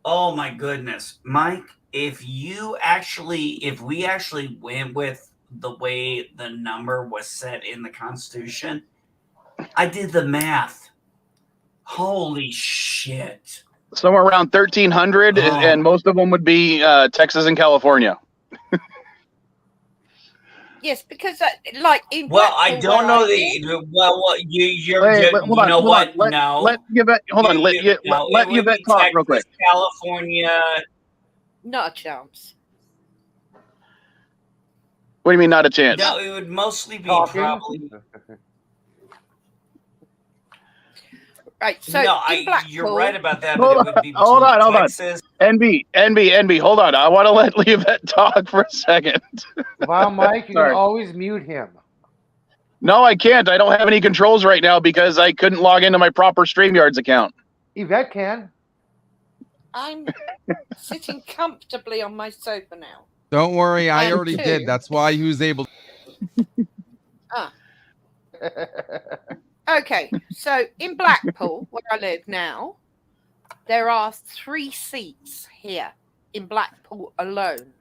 [SPEAKER 7] Oh my goodness, Mike. If we actually went with the way the number was set in the Constitution, I did the math. Holy shit.
[SPEAKER 12] Somewhere around 1,300, and most of them would be Texas and California.
[SPEAKER 15] Yes, because like in
[SPEAKER 7] Well, I
[SPEAKER 15] Blackpool
[SPEAKER 7] don't
[SPEAKER 15] where
[SPEAKER 7] know
[SPEAKER 15] I live,
[SPEAKER 7] the well. You're
[SPEAKER 12] Wait,
[SPEAKER 7] you
[SPEAKER 12] hold on,
[SPEAKER 7] know
[SPEAKER 12] hold
[SPEAKER 7] what?
[SPEAKER 12] on. Let
[SPEAKER 7] No,
[SPEAKER 12] Yvette, hold on. Let
[SPEAKER 7] no. It would
[SPEAKER 12] Yvette
[SPEAKER 7] be
[SPEAKER 12] talk real
[SPEAKER 7] Texas,
[SPEAKER 12] quick.
[SPEAKER 7] California.
[SPEAKER 15] not a chance.
[SPEAKER 12] What do you mean, not a chance?
[SPEAKER 7] No, it would mostly be
[SPEAKER 4] Talking.
[SPEAKER 7] probably.
[SPEAKER 15] Right. So
[SPEAKER 7] No,
[SPEAKER 15] in Blackpool,
[SPEAKER 7] you're right about that, but it would be
[SPEAKER 12] Hold
[SPEAKER 7] between
[SPEAKER 12] on.
[SPEAKER 7] Texas.
[SPEAKER 12] NB, hold on. I want to let Yvette talk for a second.
[SPEAKER 4] Vilemike, you can
[SPEAKER 12] Sorry.
[SPEAKER 4] always mute him.
[SPEAKER 12] No, I can't. I don't have any controls right now because I couldn't log into my proper StreamYards account.
[SPEAKER 4] Yvette can.
[SPEAKER 15] I'm sitting comfortably on my sofa now.
[SPEAKER 5] Don't worry, I
[SPEAKER 15] And
[SPEAKER 5] already
[SPEAKER 15] two.
[SPEAKER 5] did. That's why he was able.
[SPEAKER 15] Ah. Okay, so in Blackpool, where I live now, there are 3 seats here in Blackpool alone.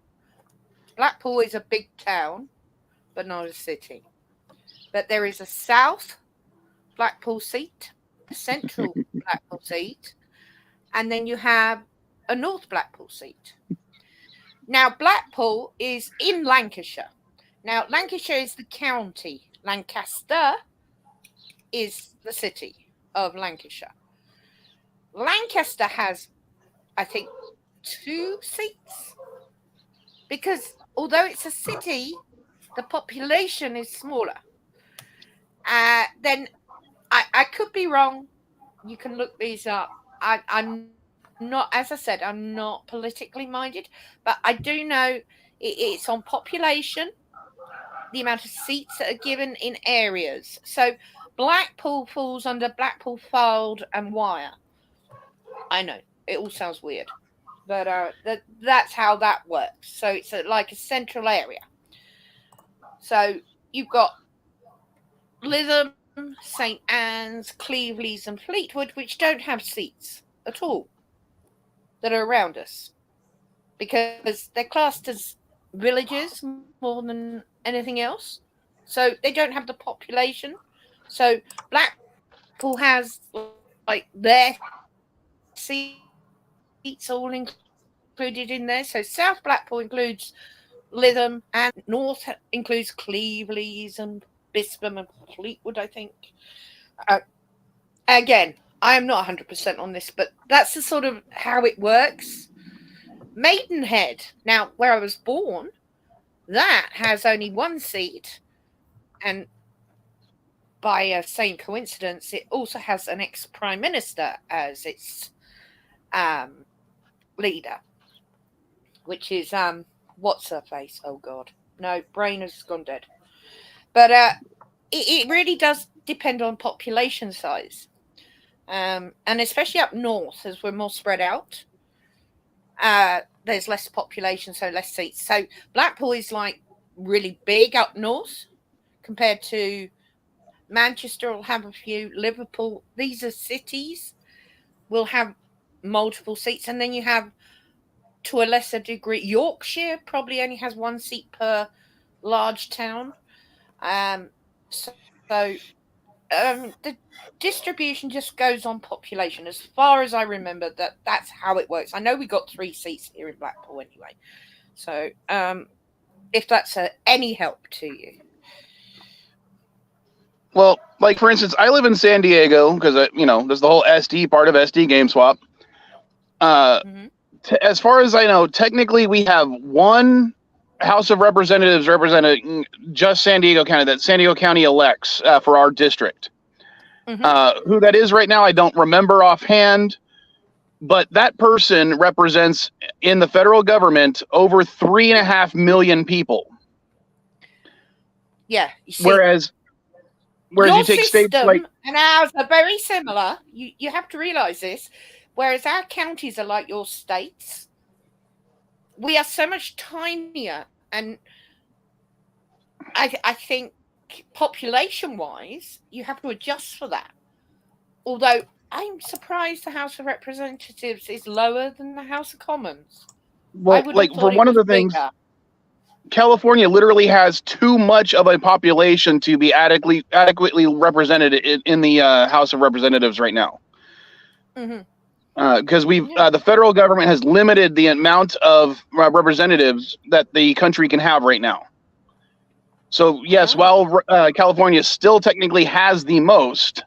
[SPEAKER 15] Blackpool is a big town, but not a city. But there is a South Blackpool seat, a Central Blackpool seat, and then you have a North Blackpool seat. Now, Blackpool is in Lancashire. Now, Lancashire is the county. Lancaster is the city of Lancashire. Lancaster has, I think, 2 seats. Because although it's a city, the population is smaller. Then I could be wrong. You can look these up. I'm not, as I said, I'm not politically minded, but I do know it's on population, the amount of seats that are given in areas. So Blackpool falls under Blackpool, Fylde and Wire. I know, it all sounds weird, but that's how that works. So it's like a central area. So you've got Lytham, St Anne's, Cleveleys and Fleetwood, which don't have seats at all that are around us because they're classed as villages more than anything else. So they don't have the population. So Blackpool has like their seats all included in there. So South Blackpool includes Lytham and North includes Cleveleys and Bispham and Fleetwood, I think. Again, I am not 100% on this, but that's the sort of how it works. Maidenhead, now where I was born, that has only 1 seat, and by a same coincidence, it also has an ex-prime minister as its leader, which is what's her face? Oh God, no, brain has gone dead. But it really does depend on population size, and especially up north as we're more spread out. There's less population, so less seats. So Blackpool is like really big up north compared to Manchester will have a few, Liverpool. These are cities will have multiple seats, and then you have, to a lesser degree, Yorkshire probably only has 1 seat per large town. So the distribution just goes on population, as far as I remember. That's how it works. I know we got 3 seats here in Blackpool anyway. So if that's any help to you.
[SPEAKER 12] Well, like for instance, I live in San Diego because there's the whole SD part of SD Game Swap. As far as I know, technically we have 1 House of Representatives representing just San Diego County that San Diego County elects for our district. Who that is right now, I don't remember offhand, but that person represents in the federal government over 3.5 million people.
[SPEAKER 15] Yeah. You see,
[SPEAKER 12] whereas you take states like
[SPEAKER 15] and ours are very similar. You have to realize this. Whereas our counties are like your states, we are so much tinier, and I think population-wise, you have to adjust for that. Although I'm surprised the House of Representatives is lower than the House of Commons.
[SPEAKER 12] Well, like for one of the things, California literally has too much of a population to be adequately represented in the House of Representatives right now. Because the federal government has limited the amount of representatives that the country can have right now. So yes, while California still technically has the most,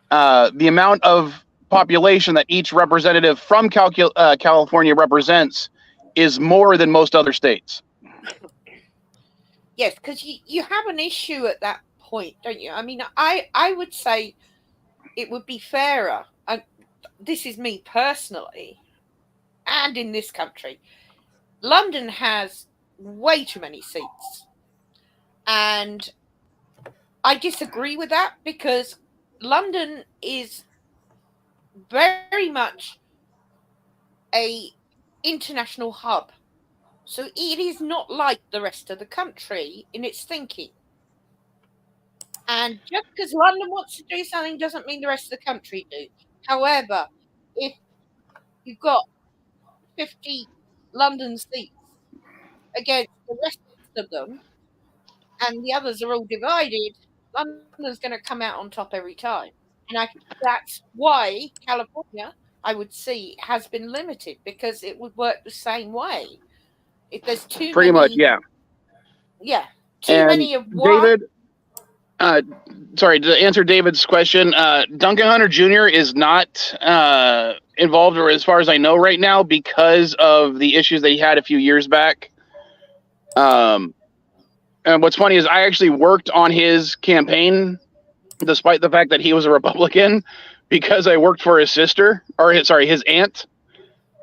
[SPEAKER 12] the amount of population that each representative from California represents is more than most other states.
[SPEAKER 15] Yes, because you have an issue at that point, don't you? I mean, I would say it would be fairer, and this is me personally, and in this country, London has way too many seats. And I disagree with that because London is very much a international hub. So it is not like the rest of the country in its thinking. And just because London wants to do something doesn't mean the rest of the country do. However, if you've got 50 London seats against the rest of them, and the others are all divided, London's going to come out on top every time. And I think that's why California, I would see, has been limited, because it would work the same way. If there's too
[SPEAKER 12] Pretty
[SPEAKER 15] many,
[SPEAKER 12] much, yeah.
[SPEAKER 15] Yeah, too
[SPEAKER 12] And
[SPEAKER 15] many of one.
[SPEAKER 12] David, sorry, to answer David's question, Duncan Hunter Jr. is not involved, or as far as I know right now, because of the issues that he had a few years back. And what's funny is I actually worked on his campaign, despite the fact that he was a Republican, because I worked for his sister, or his aunt.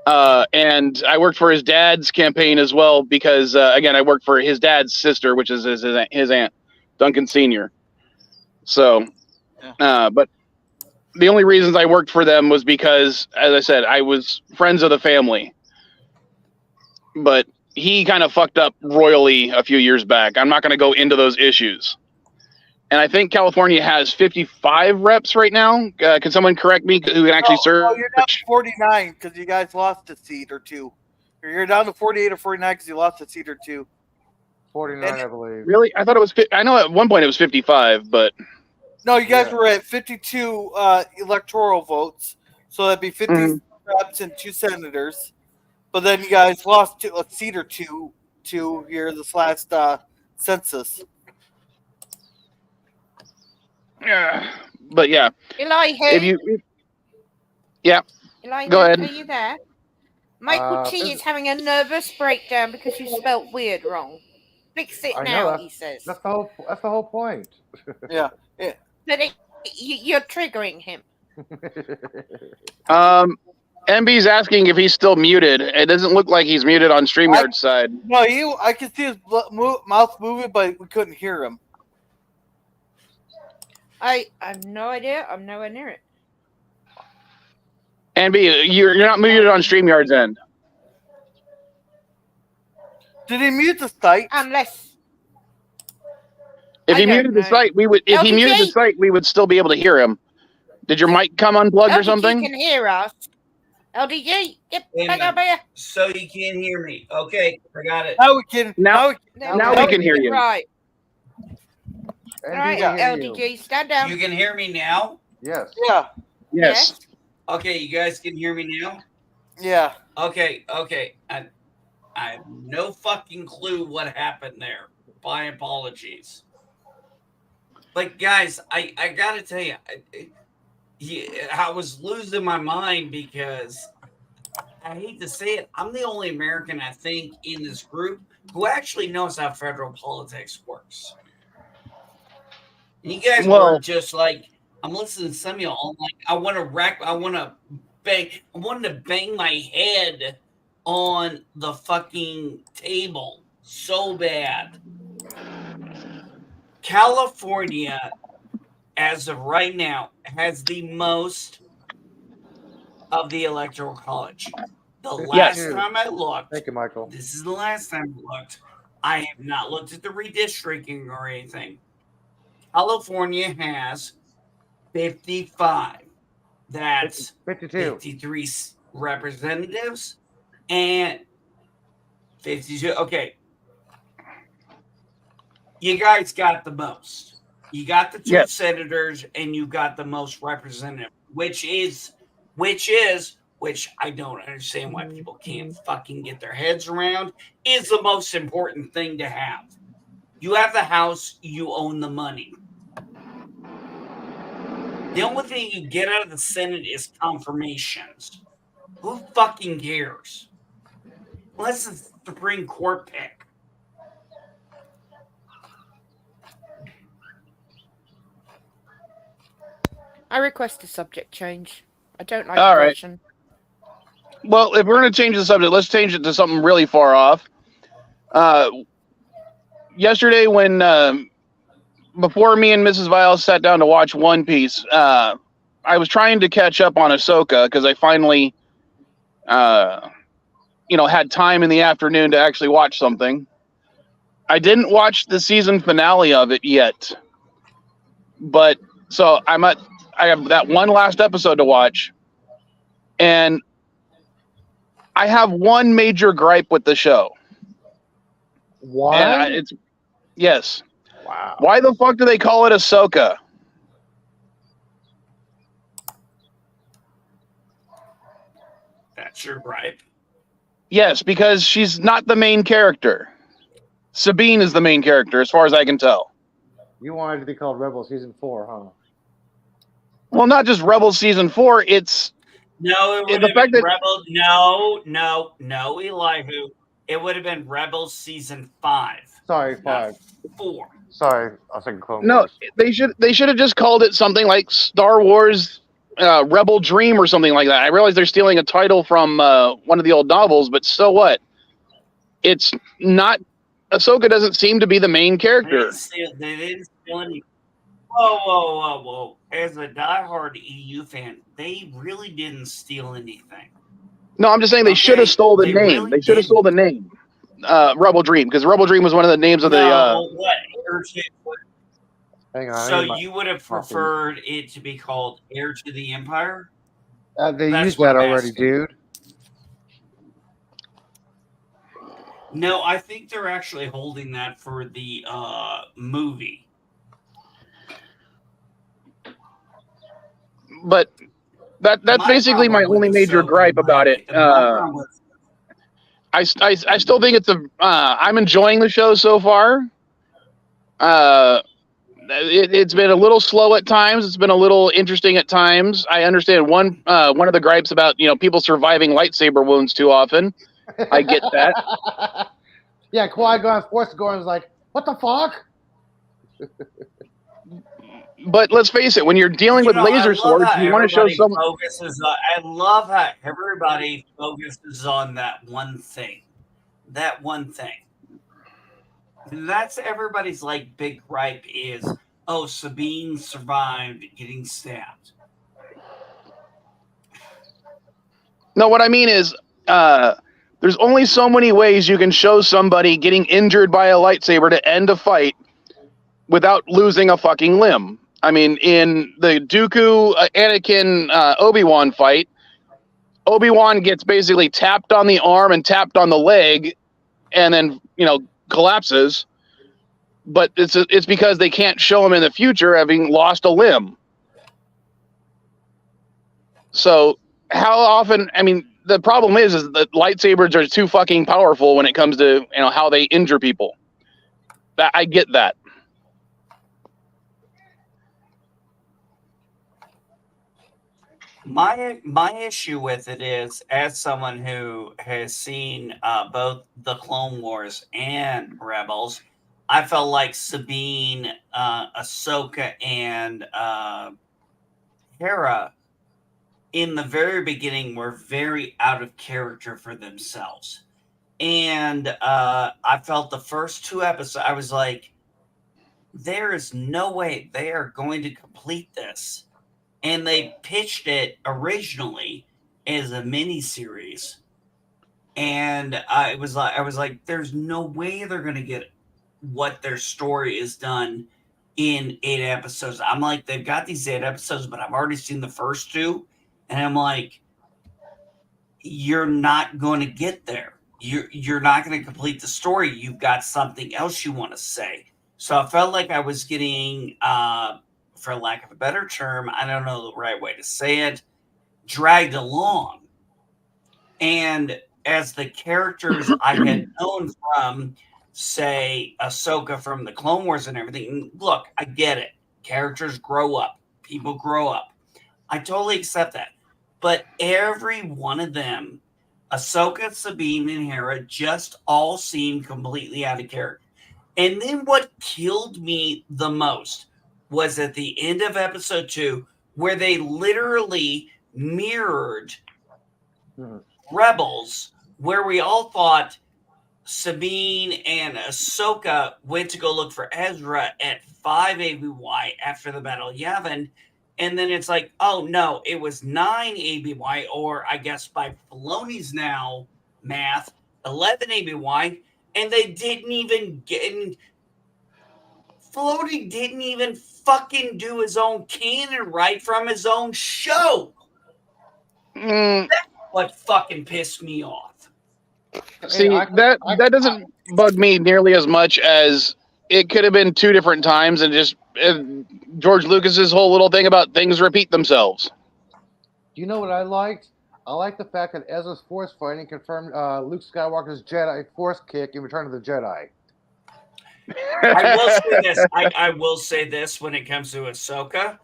[SPEAKER 12] And I worked for his dad's campaign as well, because again, I worked for his dad's sister, which is his aunt, Duncan Sr. So, but the only reasons I worked for them was because, as I said, I was friends of the family. But he kind of fucked up royally a few years back. I'm not going to go into those issues. And I think California has 55 reps right now. Can someone correct me who can actually serve?
[SPEAKER 11] Oh, you're down to 49 because you guys lost a seat or two. Or you're down to 48 or 49 because you lost a seat or two.
[SPEAKER 4] 49, I believe.
[SPEAKER 12] Really? I thought it was. I know at one point it was 55, but
[SPEAKER 11] no, you guys were at 52 electoral votes, so that'd be 50 reps and 2 senators. But then you guys lost a seat or two here this last census.
[SPEAKER 12] Yeah, but yeah.
[SPEAKER 15] Eli,
[SPEAKER 12] If yeah,
[SPEAKER 15] Eli,
[SPEAKER 12] go ahead.
[SPEAKER 15] Are you there? Michael T is having a nervous breakdown because you spelt weird wrong. Fix it now, he says.
[SPEAKER 4] That's the whole point.
[SPEAKER 11] Yeah.
[SPEAKER 15] But you're triggering him.
[SPEAKER 12] MB's asking if he's still muted. It doesn't look like he's muted on StreamYard's side.
[SPEAKER 11] No, I could see his mouth moving, but we couldn't hear him.
[SPEAKER 15] I have no idea. I'm nowhere near it.
[SPEAKER 12] MB, you're not muted on StreamYard's end.
[SPEAKER 11] Did he mute the site?
[SPEAKER 15] Unless
[SPEAKER 12] if he muted the site, we would. If he muted the site, we would still be able to hear him. Did your mic come unplugged or something?
[SPEAKER 15] You can hear us. LDG, get back up here.
[SPEAKER 7] So you can't hear me. Okay, forgot it.
[SPEAKER 11] Now we can.
[SPEAKER 12] Now we can hear you.
[SPEAKER 15] Right. All right, LDG, stand down.
[SPEAKER 7] You can hear me now?
[SPEAKER 4] Yes.
[SPEAKER 11] Yeah.
[SPEAKER 12] Yes.
[SPEAKER 7] Okay, you guys can hear me now?
[SPEAKER 11] Yeah.
[SPEAKER 7] Okay. I have no fucking clue what happened there. My apologies. But guys, I gotta tell you, I was losing my mind because I hate to say it, I'm the only American, I think, in this group who actually knows how federal politics works. And you guys were just like, I'm listening to some of y'all, like, I want to bang my head on the fucking table so bad. California, as of right now, has the most of the Electoral College. The last time I looked,
[SPEAKER 4] thank you, Michael.
[SPEAKER 7] This is the last time I looked. I have not looked at the redistricting or anything. California has 55. That's 53 representatives and 52. Okay. You guys got the most. You got the 2 senators and you got the most representative, which I don't understand why people can't fucking get their heads around, is the most important thing to have. You have the house, you own the money. The only thing you get out of the Senate is confirmations. Who fucking cares? Unless the Supreme Court pick.
[SPEAKER 15] I request a subject change. I don't like
[SPEAKER 12] All right.
[SPEAKER 15] aggression.
[SPEAKER 12] Well, if we're going to change the subject, let's change it to something really far off. Yesterday, when before me and Mrs. Viles sat down to watch One Piece, I was trying to catch up on Ahsoka because I finally, had time in the afternoon to actually watch something. I didn't watch the season finale of it yet, but so I have that one last episode to watch, and I have one major gripe with the show.
[SPEAKER 4] Why?
[SPEAKER 12] Yes.
[SPEAKER 4] Wow.
[SPEAKER 12] Why the fuck do they call it Ahsoka?
[SPEAKER 7] That's your gripe.
[SPEAKER 12] Yes, because she's not the main character. Sabine is the main character, as far as I can tell.
[SPEAKER 4] You wanted to be called Rebel Season 4, huh?
[SPEAKER 12] Well, not just Rebel Season 4, it's...
[SPEAKER 7] No, it would have been Rebel... No, Elihu. It would have been Rebels Season 5.
[SPEAKER 4] Sorry, 5.
[SPEAKER 7] 4.
[SPEAKER 4] Sorry, I was thinking Clone
[SPEAKER 12] No,
[SPEAKER 4] Wars.
[SPEAKER 12] they should have just called it something like Star Wars Rebel Dream or something like that. I realize they're stealing a title from one of the old novels, but so what? It's not... Ahsoka doesn't seem to be the main character.
[SPEAKER 7] They didn't steal any... Whoa. As a diehard EU fan, they really didn't steal anything.
[SPEAKER 12] No, I'm just saying they should have stole the name.
[SPEAKER 7] Really
[SPEAKER 12] they should have stole the name. Rebel Dream, because Rebel Dream was one of the names of the...
[SPEAKER 4] Hang on.
[SPEAKER 7] So you would have preferred it to be called Heir to the Empire?
[SPEAKER 4] They
[SPEAKER 7] That's
[SPEAKER 4] used
[SPEAKER 7] what
[SPEAKER 4] that
[SPEAKER 7] I'm
[SPEAKER 4] already,
[SPEAKER 7] asking.
[SPEAKER 4] dude.
[SPEAKER 7] No, I think they're actually holding that for the movie.
[SPEAKER 12] But that's basically my only major gripe about it. I still think it's I'm enjoying the show so far. It's been a little slow at times. It's been a little interesting at times. I understand one of the gripes about people surviving lightsaber wounds too often. I get that.
[SPEAKER 4] Yeah, Qui-Gon's forced to go and was like, what the fuck?
[SPEAKER 12] But let's face it, when you're dealing with laser swords, you want to show some...
[SPEAKER 7] I love how everybody focuses on that one thing. That one thing. That's everybody's big gripe is, oh, Sabine survived getting stabbed.
[SPEAKER 12] No, what I mean is, there's only so many ways you can show somebody getting injured by a lightsaber to end a fight without losing a fucking limb. I mean, in the Dooku, Anakin, Obi-Wan fight, Obi-Wan gets basically tapped on the arm and tapped on the leg and then, collapses. But it's because they can't show him in the future having lost a limb. So how often, the problem is that lightsabers are too fucking powerful when it comes to, how they injure people. I get that.
[SPEAKER 7] My issue with it is, as someone who has seen both the Clone Wars and Rebels, I felt like Sabine, Ahsoka, and Hera in the very beginning were very out of character for themselves. And I felt the first 2 episodes, I was like, there is no way they are going to complete this. And they pitched it originally as a mini series, and I was like, there's no way they're going to get what their story is done in 8 episodes. I'm like, they've got these 8 episodes, but I've already seen the first 2, and I'm like, you're not going to get there. You're not going to complete the story. You've got something else you want to say. So I felt like I was getting, for lack of a better term, I don't know the right way to say it, dragged along. And as the characters I had known from say Ahsoka from the Clone Wars and everything. And look, I get it. Characters grow up. People grow up. I totally accept that. But every one of them, Ahsoka, Sabine, and Hera, just all seemed completely out of character. And then what killed me the most was at the end of episode 2, where they literally mirrored Rebels, where we all thought Sabine and Ahsoka went to go look for Ezra at 5 ABY after the Battle of Yavin. And then it's like, oh no, it was 9 ABY, or I guess by Filoni's now math, 11 ABY, and they didn't even get. Filoni didn't even fucking do his own canon right from his own show. That's what fucking pissed me off.
[SPEAKER 12] See, that doesn't bug me nearly as much as it could have been 2 different times, and just George Lucas's whole little thing about things repeat themselves.
[SPEAKER 4] Do you know what I liked? I like the fact that Ezra's force fighting confirmed Luke Skywalker's Jedi force kick in Return of the Jedi.
[SPEAKER 7] I will say this. I will say this when it comes to Ahsoka.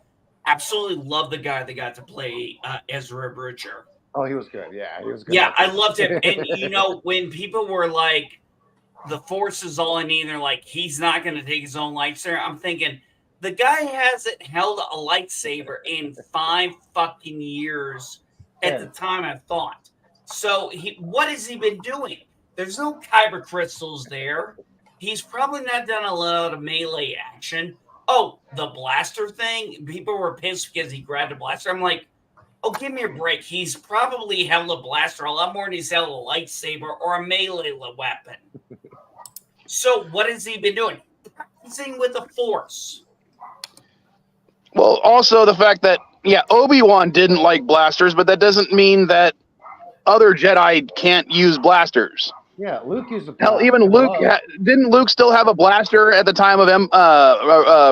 [SPEAKER 7] Absolutely love the guy that got to play Ezra Bridger.
[SPEAKER 4] Oh, he was good. Yeah, he was good.
[SPEAKER 7] Yeah, I loved him. And you know, when people were like, the force is all I need, they're like, he's not going to take his own lightsaber. I'm thinking, the guy hasn't held a lightsaber in 5 fucking years at the time, I thought. So what has he been doing? There's no kyber crystals there. He's probably not done a lot of melee action. Oh, the blaster thing? People were pissed because he grabbed a blaster. I'm like, oh, give me a break. He's probably held a blaster a lot more than he's held a lightsaber or a melee weapon. So what has he been doing? Practicing with the Force.
[SPEAKER 12] Well, also the fact that, yeah, Obi-Wan didn't like blasters, but that doesn't mean that other Jedi can't use blasters.
[SPEAKER 4] Yeah, Luke used a blaster.
[SPEAKER 12] Hell, even Luke, didn't Luke still have a blaster at the time of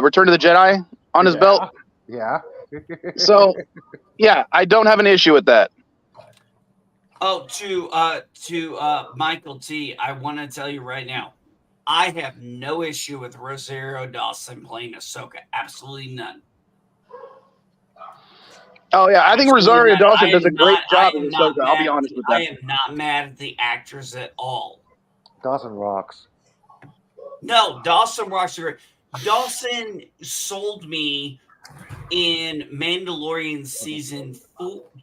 [SPEAKER 12] Return of the Jedi on his belt?
[SPEAKER 4] Yeah.
[SPEAKER 12] So, yeah, I don't have an issue with that.
[SPEAKER 7] Oh, to Michael T, I want to tell you right now, I have no issue with Rosario Dawson playing Ahsoka. Absolutely none.
[SPEAKER 12] Oh, yeah, I think Rosario Dawson does a great job in Ahsoka. I'll be honest with that.
[SPEAKER 7] I am not mad at the actors at all.
[SPEAKER 4] Dawson rocks.
[SPEAKER 7] No, Dawson rocks. Dawson sold me in Mandalorian season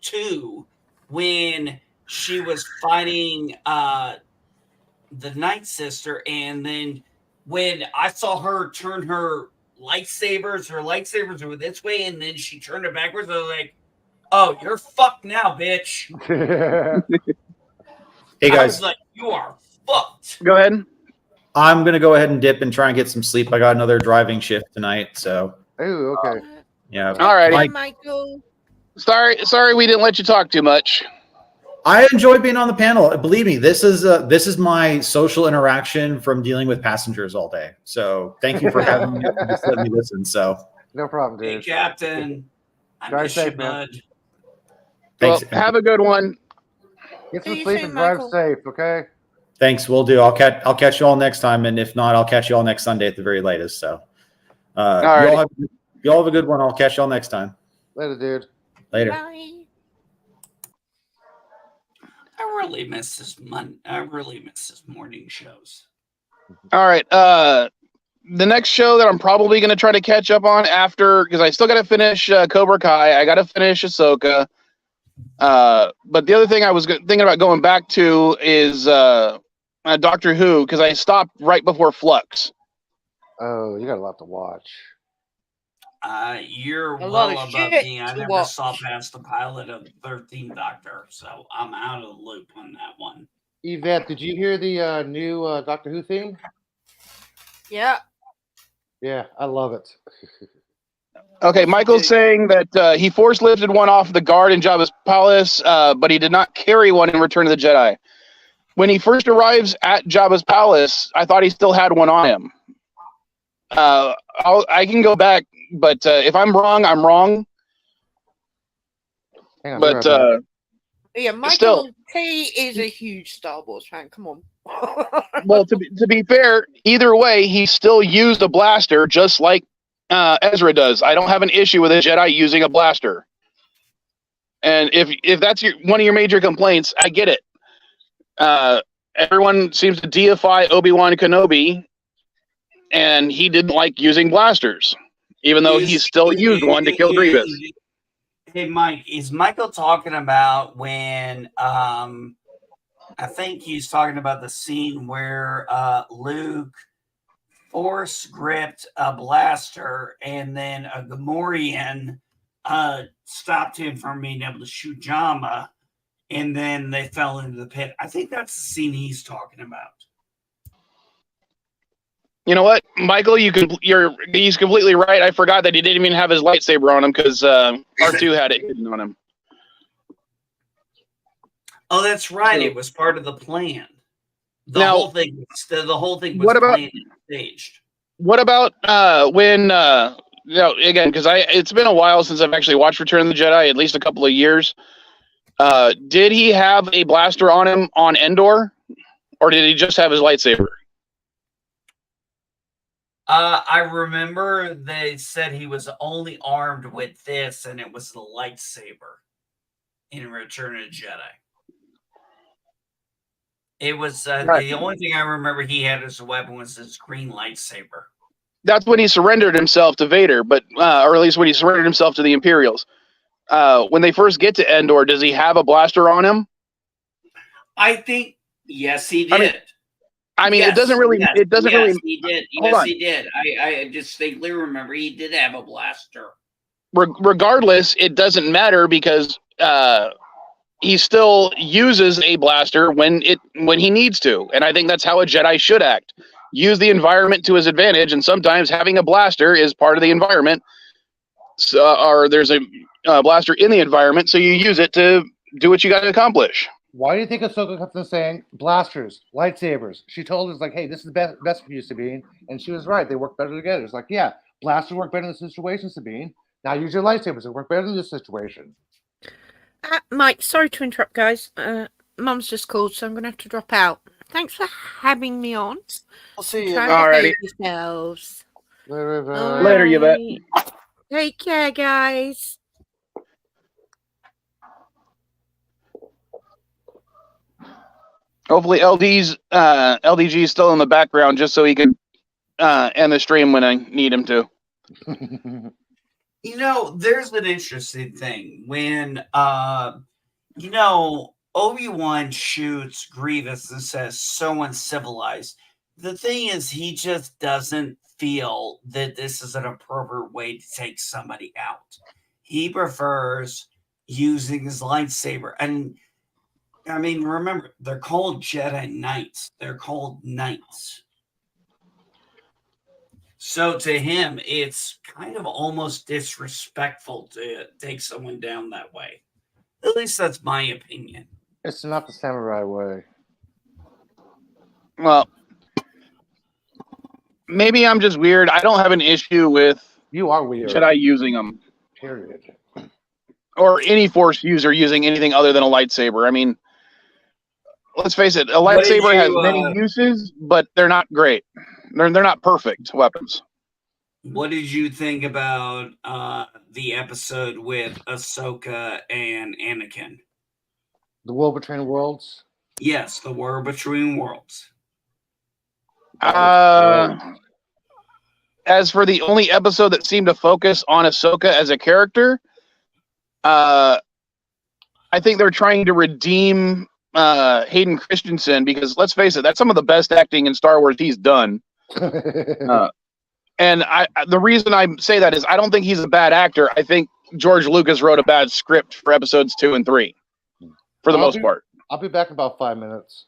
[SPEAKER 7] 2 when she was fighting the Night Sister, and then when I saw her turn her lightsabers were this way, and then she turned it backwards, I was like, oh, you're fucked now, bitch.
[SPEAKER 8] Hey,
[SPEAKER 7] I
[SPEAKER 8] guys.
[SPEAKER 7] was like, you are fucked.
[SPEAKER 12] Go ahead.
[SPEAKER 8] I'm going to go ahead and dip and try and get some sleep. I got another driving shift tonight, so.
[SPEAKER 4] Ooh, okay.
[SPEAKER 8] Yeah.
[SPEAKER 12] All righty.
[SPEAKER 15] Michael.
[SPEAKER 12] Sorry we didn't let you talk too much.
[SPEAKER 8] I enjoy being on the panel. Believe me, this is my social interaction from dealing with passengers all day. So thank you for having me. Just let me listen. So
[SPEAKER 4] no problem, dude.
[SPEAKER 7] Hey, Captain. I
[SPEAKER 4] Drive
[SPEAKER 7] miss you,
[SPEAKER 4] safe, man.
[SPEAKER 7] bud.
[SPEAKER 12] Well,
[SPEAKER 8] thanks.
[SPEAKER 12] have a good one.
[SPEAKER 4] Get some
[SPEAKER 15] See you
[SPEAKER 4] sleep
[SPEAKER 15] soon,
[SPEAKER 4] and drive
[SPEAKER 15] Michael.
[SPEAKER 4] safe, okay?
[SPEAKER 8] Thanks. We'll do. I'll catch you all next time, and if not, I'll catch you all next Sunday at the very latest. So, you all have a good one. I'll catch you all next time.
[SPEAKER 4] Later, dude.
[SPEAKER 8] Later.
[SPEAKER 15] Bye.
[SPEAKER 7] I really miss this morning shows.
[SPEAKER 12] All right. The next show that I'm probably going to try to catch up on after, because I still got to finish Cobra Kai. I got to finish Ahsoka. But the other thing I was thinking about going back to is Doctor Who, because I stopped right before Flux.
[SPEAKER 4] Oh, you got a lot to watch.
[SPEAKER 7] You're
[SPEAKER 15] A lot
[SPEAKER 7] well
[SPEAKER 15] of
[SPEAKER 7] above
[SPEAKER 15] shit
[SPEAKER 7] me. I
[SPEAKER 15] to
[SPEAKER 7] never
[SPEAKER 15] watch.
[SPEAKER 7] saw past the pilot of 13th Doctor, so I'm out of the loop on that one.
[SPEAKER 4] Yvette, did you hear the new Doctor Who theme?
[SPEAKER 15] Yeah.
[SPEAKER 4] Yeah, I love it.
[SPEAKER 12] Okay, Michael's saying that he force lifted one off the guard in Jabba's palace, but he did not carry one in Return of the Jedi. When he first arrives at Jabba's palace, I thought he still had one on him. I can go back, but if I'm wrong, I'm wrong.
[SPEAKER 4] Hang on,
[SPEAKER 12] But
[SPEAKER 15] Yeah, Michael
[SPEAKER 12] Still.
[SPEAKER 15] T is a huge Star Wars fan. Come on.
[SPEAKER 12] Well, to be fair, either way, he still used a blaster just like Ezra does. I don't have an issue with a Jedi using a blaster. And if that's one of your major complaints, I get it. Everyone seems to deify Obi-Wan Kenobi, and he didn't like using blasters, even though he still used one to kill Grievous.
[SPEAKER 7] Hey, Mike, is Michael talking about when I think he's talking about the scene where Luke force gripped a blaster and then a Gamorrean stopped him from being able to shoot Jama, and then they fell into the pit. I think that's the scene he's talking about.
[SPEAKER 12] You know what, Michael? He's completely right. I forgot that he didn't even have his lightsaber on him because R2 had it hidden on him.
[SPEAKER 7] Oh, that's right. It was part of the plan. The
[SPEAKER 12] Now,
[SPEAKER 7] whole thing was
[SPEAKER 12] what about-
[SPEAKER 7] planned and staged.
[SPEAKER 12] What about when? Again, because it's been a while since I've actually watched Return of the Jedi, at least a couple of years. Did he have a blaster on him on Endor, or did he just have his lightsaber?
[SPEAKER 7] I remember they said he was only armed with this, and it was the lightsaber in Return of the Jedi. It was
[SPEAKER 12] Right.
[SPEAKER 7] the only thing I remember he had as a weapon was his green lightsaber.
[SPEAKER 12] That's when he surrendered himself to Vader, or at least when he surrendered himself to the Imperials. When they first get to Endor, does he have a blaster on him?
[SPEAKER 7] I think yes, he did.
[SPEAKER 12] I mean,
[SPEAKER 7] Yes,
[SPEAKER 12] it doesn't really.
[SPEAKER 7] yes,
[SPEAKER 12] It doesn't
[SPEAKER 7] yes,
[SPEAKER 12] really.
[SPEAKER 7] He did.
[SPEAKER 12] Hold
[SPEAKER 7] Yes,
[SPEAKER 12] on.
[SPEAKER 7] he did. I distinctly remember he did have a blaster.
[SPEAKER 12] Regardless, it doesn't matter because he still uses a blaster when he needs to, and I think that's how a Jedi should act. Use the environment to his advantage, and sometimes having a blaster is part of the environment. So, or there's a blaster in the environment, so you use it to do what you got to accomplish.
[SPEAKER 4] Why do you think Ahsoka kept on saying blasters, lightsabers? She told us like, "Hey, this is the best for you, Sabine," and she was right. They work better together. It's like, yeah, blasters work better in this situation, Sabine. Now use your lightsabers; they work better in this situation.
[SPEAKER 15] Mike, sorry to interrupt, guys. Mum's just called, so I'm going to have to drop out. Thanks for having me on.
[SPEAKER 11] We'll see you.
[SPEAKER 15] Try to
[SPEAKER 12] Alrighty.
[SPEAKER 15] behave yourselves.
[SPEAKER 12] Later, you bet.
[SPEAKER 15] Take care, guys.
[SPEAKER 12] Hopefully, LDG is still in the background just so he can end the stream when I need him to.
[SPEAKER 7] You know, there's an interesting thing when Obi-Wan shoots Grievous and says so uncivilized. The thing is, he just doesn't feel that this is an appropriate way to take somebody out. He prefers using his lightsaber. And I mean, remember, they're called Jedi Knights. They're called knights. So to him, it's kind of almost disrespectful to take someone down that way. At least that's my opinion.
[SPEAKER 4] It's not the samurai way.
[SPEAKER 12] Well, maybe I'm just weird. I don't have an issue with
[SPEAKER 4] You are weird.
[SPEAKER 12] Jedi using them,
[SPEAKER 4] Period.
[SPEAKER 12] or any Force user using anything other than a lightsaber. I mean, let's face it, a lightsaber has many uses, but they're not great. They're not perfect weapons.
[SPEAKER 7] What did you think about the episode with Ahsoka and Anakin?
[SPEAKER 4] The War Between Worlds.
[SPEAKER 7] Yes, the War Between Worlds.
[SPEAKER 12] As for the only episode that seemed to focus on Ahsoka as a character, I think they're trying to redeem Hayden Christensen, because let's face it, that's some of the best acting in Star Wars he's done. And the reason I say that is I don't think he's a bad actor. I think George Lucas wrote a bad script for episodes 2 and 3, for the most part.
[SPEAKER 4] I'll be back in about 5 minutes.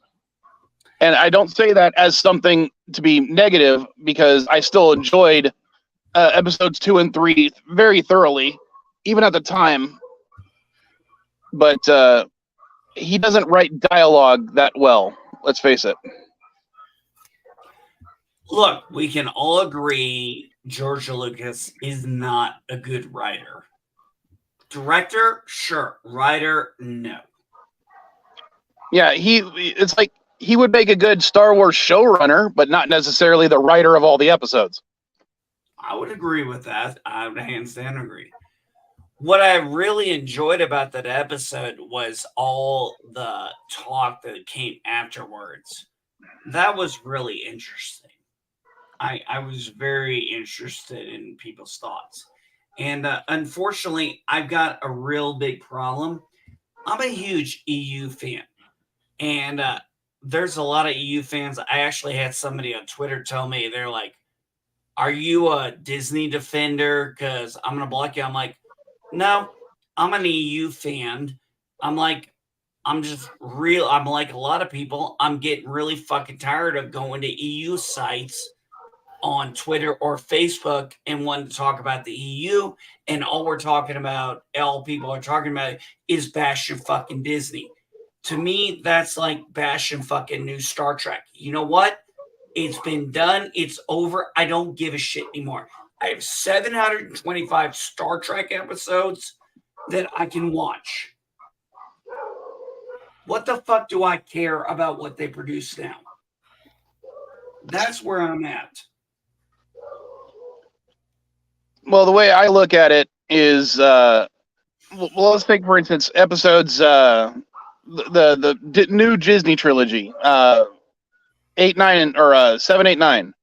[SPEAKER 12] And I don't say that as something to be negative, because I still enjoyed episodes 2 and 3 very thoroughly, even at the time. But he doesn't write dialogue that well. Let's face it.
[SPEAKER 7] Look, we can all agree George Lucas is not a good writer. Director, sure. Writer, no.
[SPEAKER 12] Yeah, it's like he would make a good Star Wars showrunner, but not necessarily the writer of all the episodes.
[SPEAKER 7] I would agree with that. I would hands down agree. What I really enjoyed about that episode was all the talk that came afterwards. That was really interesting. I was very interested in people's thoughts. And unfortunately, I've got a real big problem. I'm a huge EU fan. And there's a lot of EU fans. I actually had somebody on Twitter tell me, they're like, are you a Disney defender? Because I'm going to block you. I'm like, no, I'm an EU fan. I'm like, I'm like a lot of people. I'm getting really fucking tired of going to EU sites on Twitter or Facebook and wanting to talk about the EU. And all people are talking about is bashing fucking Disney. To me, that's like bashing fucking new Star Trek. You know what? It's been done. It's over. I don't give a shit anymore. I have 725 Star Trek episodes that I can watch. What the fuck do I care about what they produce now? That's where I'm at.
[SPEAKER 12] Well, the way I look at it is, well, let's take, for instance, episodes, the new Disney trilogy, 8, 9, or 7, 8, 9.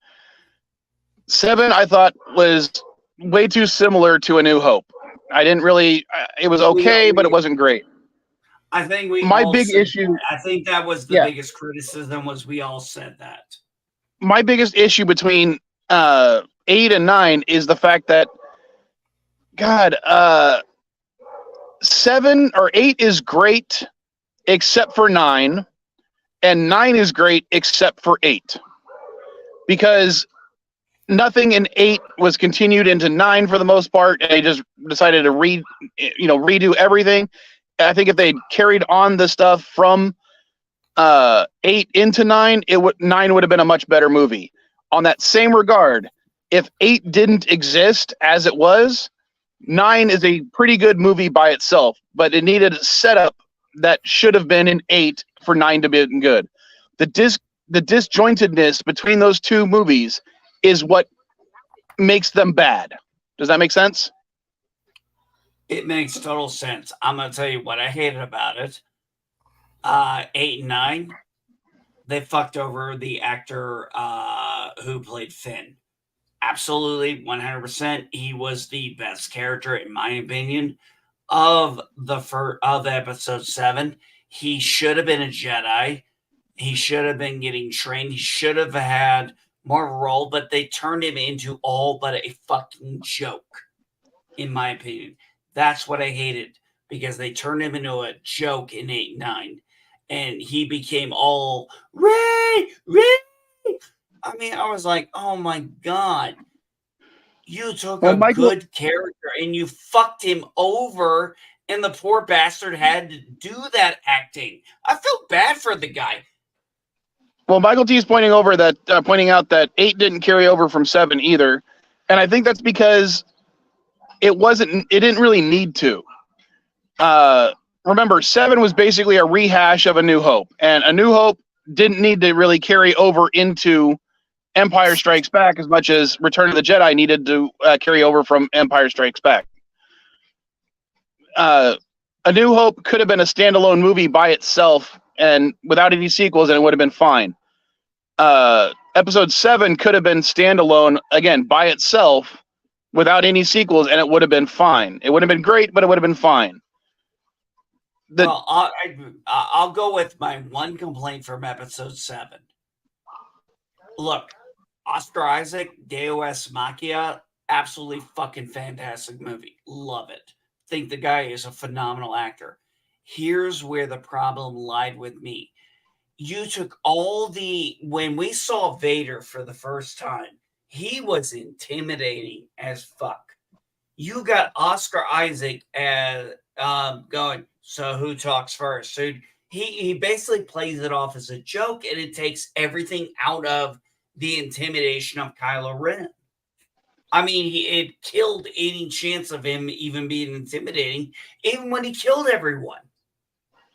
[SPEAKER 12] 7, I thought, was way too similar to A New Hope. I didn't really. It was okay, but it wasn't great.
[SPEAKER 7] I think
[SPEAKER 12] my big issue.
[SPEAKER 7] I think that was the biggest criticism, was we all said that.
[SPEAKER 12] My biggest issue between 8 and 9 is the fact that, God, 7 or 8 is great except for 9, and 9 is great except for 8, because nothing in 8 was continued into 9 for the most part, and they just decided to redo everything. I think if they carried on the stuff from 8 into 9, 9 would have been a much better movie. On that same regard, if 8 didn't exist as it was, 9 is a pretty good movie by itself, but it needed a setup that should have been in 8 for 9 to be good. The disjointedness between those two movies is what makes them bad. Does that make sense?
[SPEAKER 7] It makes total sense. I'm going to tell you what I hated about it. 8 and 9, they fucked over the actor who played Finn. Absolutely, 100%. He was the best character, in my opinion, of episode 7. He should have been a Jedi. He should have been getting trained. He should have had more of a role, but they turned him into all but a fucking joke, in my opinion. That's what I hated, because they turned him into a joke in 8 and 9, and he became all Ray. I mean, I was like, oh my God, you took a good character and you fucked him over, and the poor bastard had to do that acting. I felt bad for the guy.
[SPEAKER 12] Well, Michael T is pointing out that 8 didn't carry over from 7 either, and I think that's because it didn't really need to. Remember, 7 was basically a rehash of A New Hope, and A New Hope didn't need to really carry over into Empire Strikes Back as much as Return of the Jedi needed to carry over from Empire Strikes Back. A New Hope could have been a standalone movie by itself and without any sequels, and it would have been fine. Episode 7 could have been standalone, again, by itself, without any sequels, and it would have been fine. It would have been great, but it would have been fine.
[SPEAKER 7] Well, I'll go with my one complaint from episode 7. Look, Oscar Isaac, Deus Machina, absolutely fucking fantastic movie. Love it. Think the guy is a phenomenal actor. Here's where the problem lied with me. You took when we saw Vader for the first time, he was intimidating as fuck. You got Oscar Isaac as going, so who talks first? So he basically plays it off as a joke, and it takes everything out of the intimidation of Kylo Ren. I mean, it killed any chance of him even being intimidating, even when he killed everyone.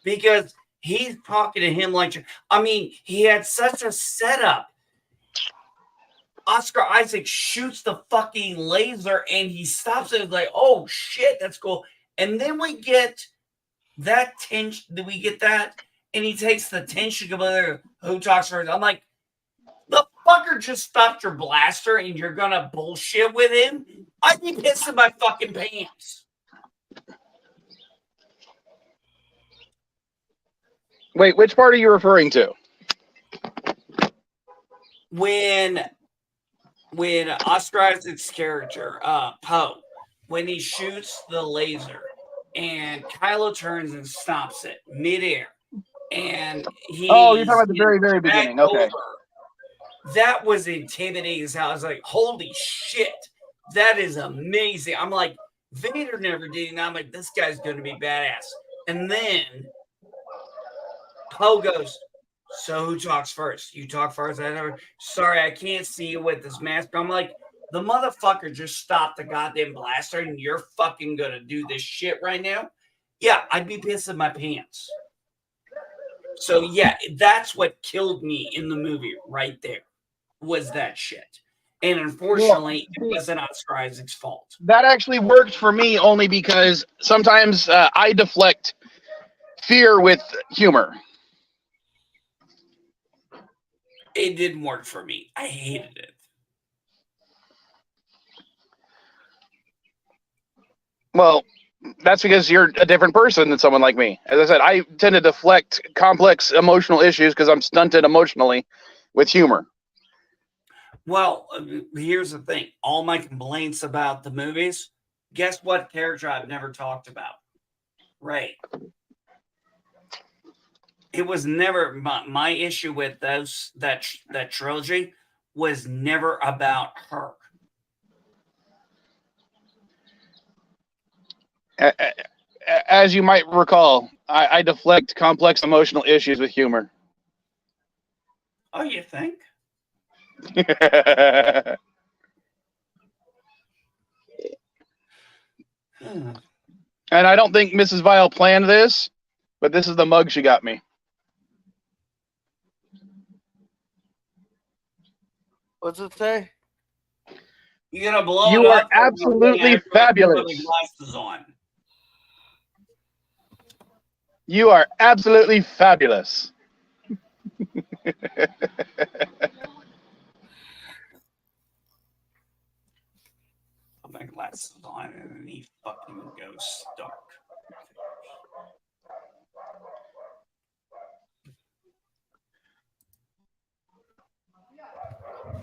[SPEAKER 7] Because He's talking to him like, I mean, he had such a setup. Oscar Isaac shoots the fucking laser and he stops it. It's like, oh shit, that's cool. And then we get that tension. We get that, and he takes the tension of who talks first. I'm like, the fucker just stopped your blaster and you're gonna bullshit with him? I'd be pissing my fucking pants.
[SPEAKER 12] Wait, which part are you referring to?
[SPEAKER 7] When Oscar Isaac's character, Poe, when he shoots the laser and Kylo turns and stops it midair, and he
[SPEAKER 12] you're talking about the very, very beginning. Okay.
[SPEAKER 7] That was intimidating as hell. I was like, holy shit, that is amazing. I'm like, Vader never did it. And I'm like, this guy's going to be badass. And then Poe goes, so who talks first? You talk first. Sorry, I can't see you with this mask. I'm like, the motherfucker just stopped the goddamn blaster and you're fucking going to do this shit right now? Yeah, I'd be pissing my pants. So yeah, that's what killed me in the movie right there, was that shit. And unfortunately, it wasn't Oscar Isaac's fault.
[SPEAKER 12] That actually worked for me only because sometimes I deflect fear with humor.
[SPEAKER 7] It didn't work for me. I hated it.
[SPEAKER 12] Well, that's because you're a different person than someone like me. As I said, I tend to deflect complex emotional issues because I'm stunted emotionally with humor.
[SPEAKER 7] Well, here's the thing. All my complaints about the movies, guess what character I've never talked about? Rey. It was never my issue with that trilogy was never about her.
[SPEAKER 12] As you might recall, I deflect complex emotional issues with humor.
[SPEAKER 7] Oh, you think?
[SPEAKER 12] And I don't think Mrs. Vile planned this, but this is the mug she got me.
[SPEAKER 11] What's it say?
[SPEAKER 7] You're gonna blow
[SPEAKER 12] You
[SPEAKER 7] it
[SPEAKER 12] are
[SPEAKER 7] up.
[SPEAKER 12] absolutely fabulous.
[SPEAKER 7] Glasses on.
[SPEAKER 12] You are absolutely fabulous.
[SPEAKER 7] Put my glasses on and he fucking goes dark.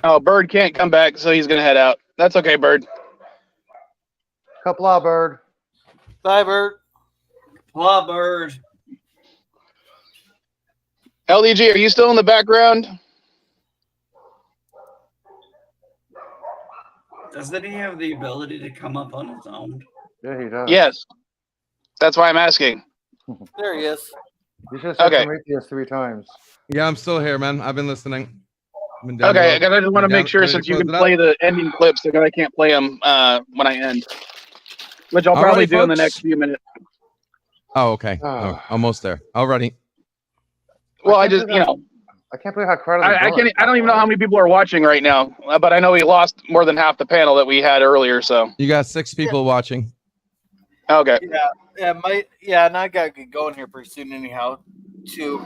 [SPEAKER 12] Oh, Bird can't come back, so he's gonna head out. That's okay, Bird.
[SPEAKER 4] Couple Bird.
[SPEAKER 11] Bye, Bird.
[SPEAKER 7] Blah, Bird.
[SPEAKER 12] LDG, are you still in the background?
[SPEAKER 7] Doesn't he have the ability to come up on his own?
[SPEAKER 4] Yeah, he does.
[SPEAKER 12] Yes. That's why I'm asking.
[SPEAKER 11] There he is.
[SPEAKER 4] You just said
[SPEAKER 12] Okay.
[SPEAKER 4] Prometheus 3 times.
[SPEAKER 5] Yeah, I'm still here, man. I've been listening. Been down
[SPEAKER 12] Okay,
[SPEAKER 5] the road.
[SPEAKER 12] because I just want to
[SPEAKER 5] Been
[SPEAKER 12] make
[SPEAKER 5] down-
[SPEAKER 12] sure
[SPEAKER 5] ready to
[SPEAKER 12] since you
[SPEAKER 5] close
[SPEAKER 12] can
[SPEAKER 5] it
[SPEAKER 12] play
[SPEAKER 5] up.
[SPEAKER 12] the ending clips, because I can't play them when I end. Which I'll
[SPEAKER 5] Alrighty,
[SPEAKER 12] probably do in the
[SPEAKER 5] folks.
[SPEAKER 12] next few minutes.
[SPEAKER 5] Oh, okay. Oh, almost there. Alrighty.
[SPEAKER 12] Well, I just,
[SPEAKER 4] I can't believe how crowded.
[SPEAKER 12] I don't even know how many people are watching right now, but I know we lost more than half the panel that we had earlier. So
[SPEAKER 5] You got 6 people watching.
[SPEAKER 12] okay.
[SPEAKER 11] And I gotta get going here pretty soon anyhow. Too.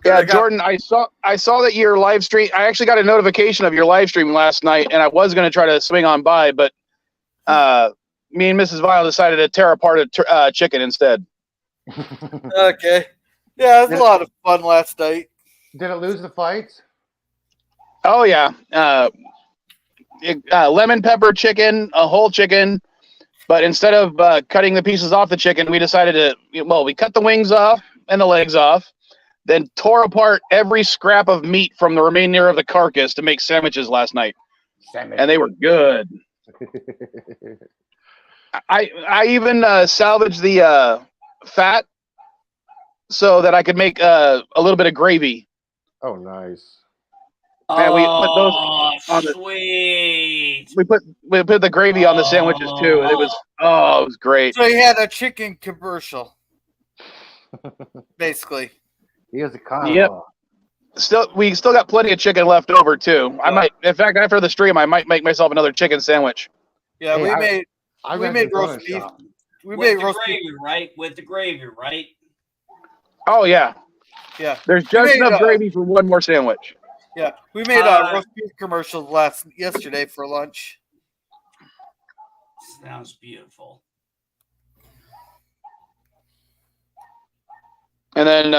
[SPEAKER 12] Yeah, Jordan, I saw that your live stream. I actually got a notification of your live stream last night, and I was going to try to swing on by, but me and Mrs. Vile decided to tear apart a chicken instead.
[SPEAKER 11] Okay. Yeah, it was a lot of fun last night.
[SPEAKER 4] Did it lose the fight?
[SPEAKER 12] Oh yeah, lemon pepper chicken, a whole chicken, but instead of cutting the pieces off the chicken, we decided to we cut the wings off and the legs off, then tore apart every scrap of meat from the remainder of the carcass to make sandwiches last night, and they were good. I even salvaged the fat so that I could make a little bit of gravy.
[SPEAKER 4] Oh, nice.
[SPEAKER 12] And we put those on the,
[SPEAKER 7] Sweet.
[SPEAKER 12] we put the gravy on the sandwiches too, and it was great.
[SPEAKER 11] So you had a chicken commercial. Basically.
[SPEAKER 4] He is a con.
[SPEAKER 12] Yep. We still got plenty of chicken left over too. I might, in fact, after the stream, I might make myself another chicken sandwich.
[SPEAKER 11] Yeah,
[SPEAKER 4] Hey,
[SPEAKER 11] we made roast beef. We
[SPEAKER 7] With
[SPEAKER 11] made
[SPEAKER 7] the
[SPEAKER 11] roast
[SPEAKER 7] gravy,
[SPEAKER 11] beef.
[SPEAKER 7] right? With the gravy, right?
[SPEAKER 12] Oh yeah,
[SPEAKER 11] Yeah.
[SPEAKER 12] there's just enough gravy for one more sandwich.
[SPEAKER 11] Yeah, we made roast beef commercials yesterday for lunch.
[SPEAKER 7] Sounds beautiful.
[SPEAKER 12] And then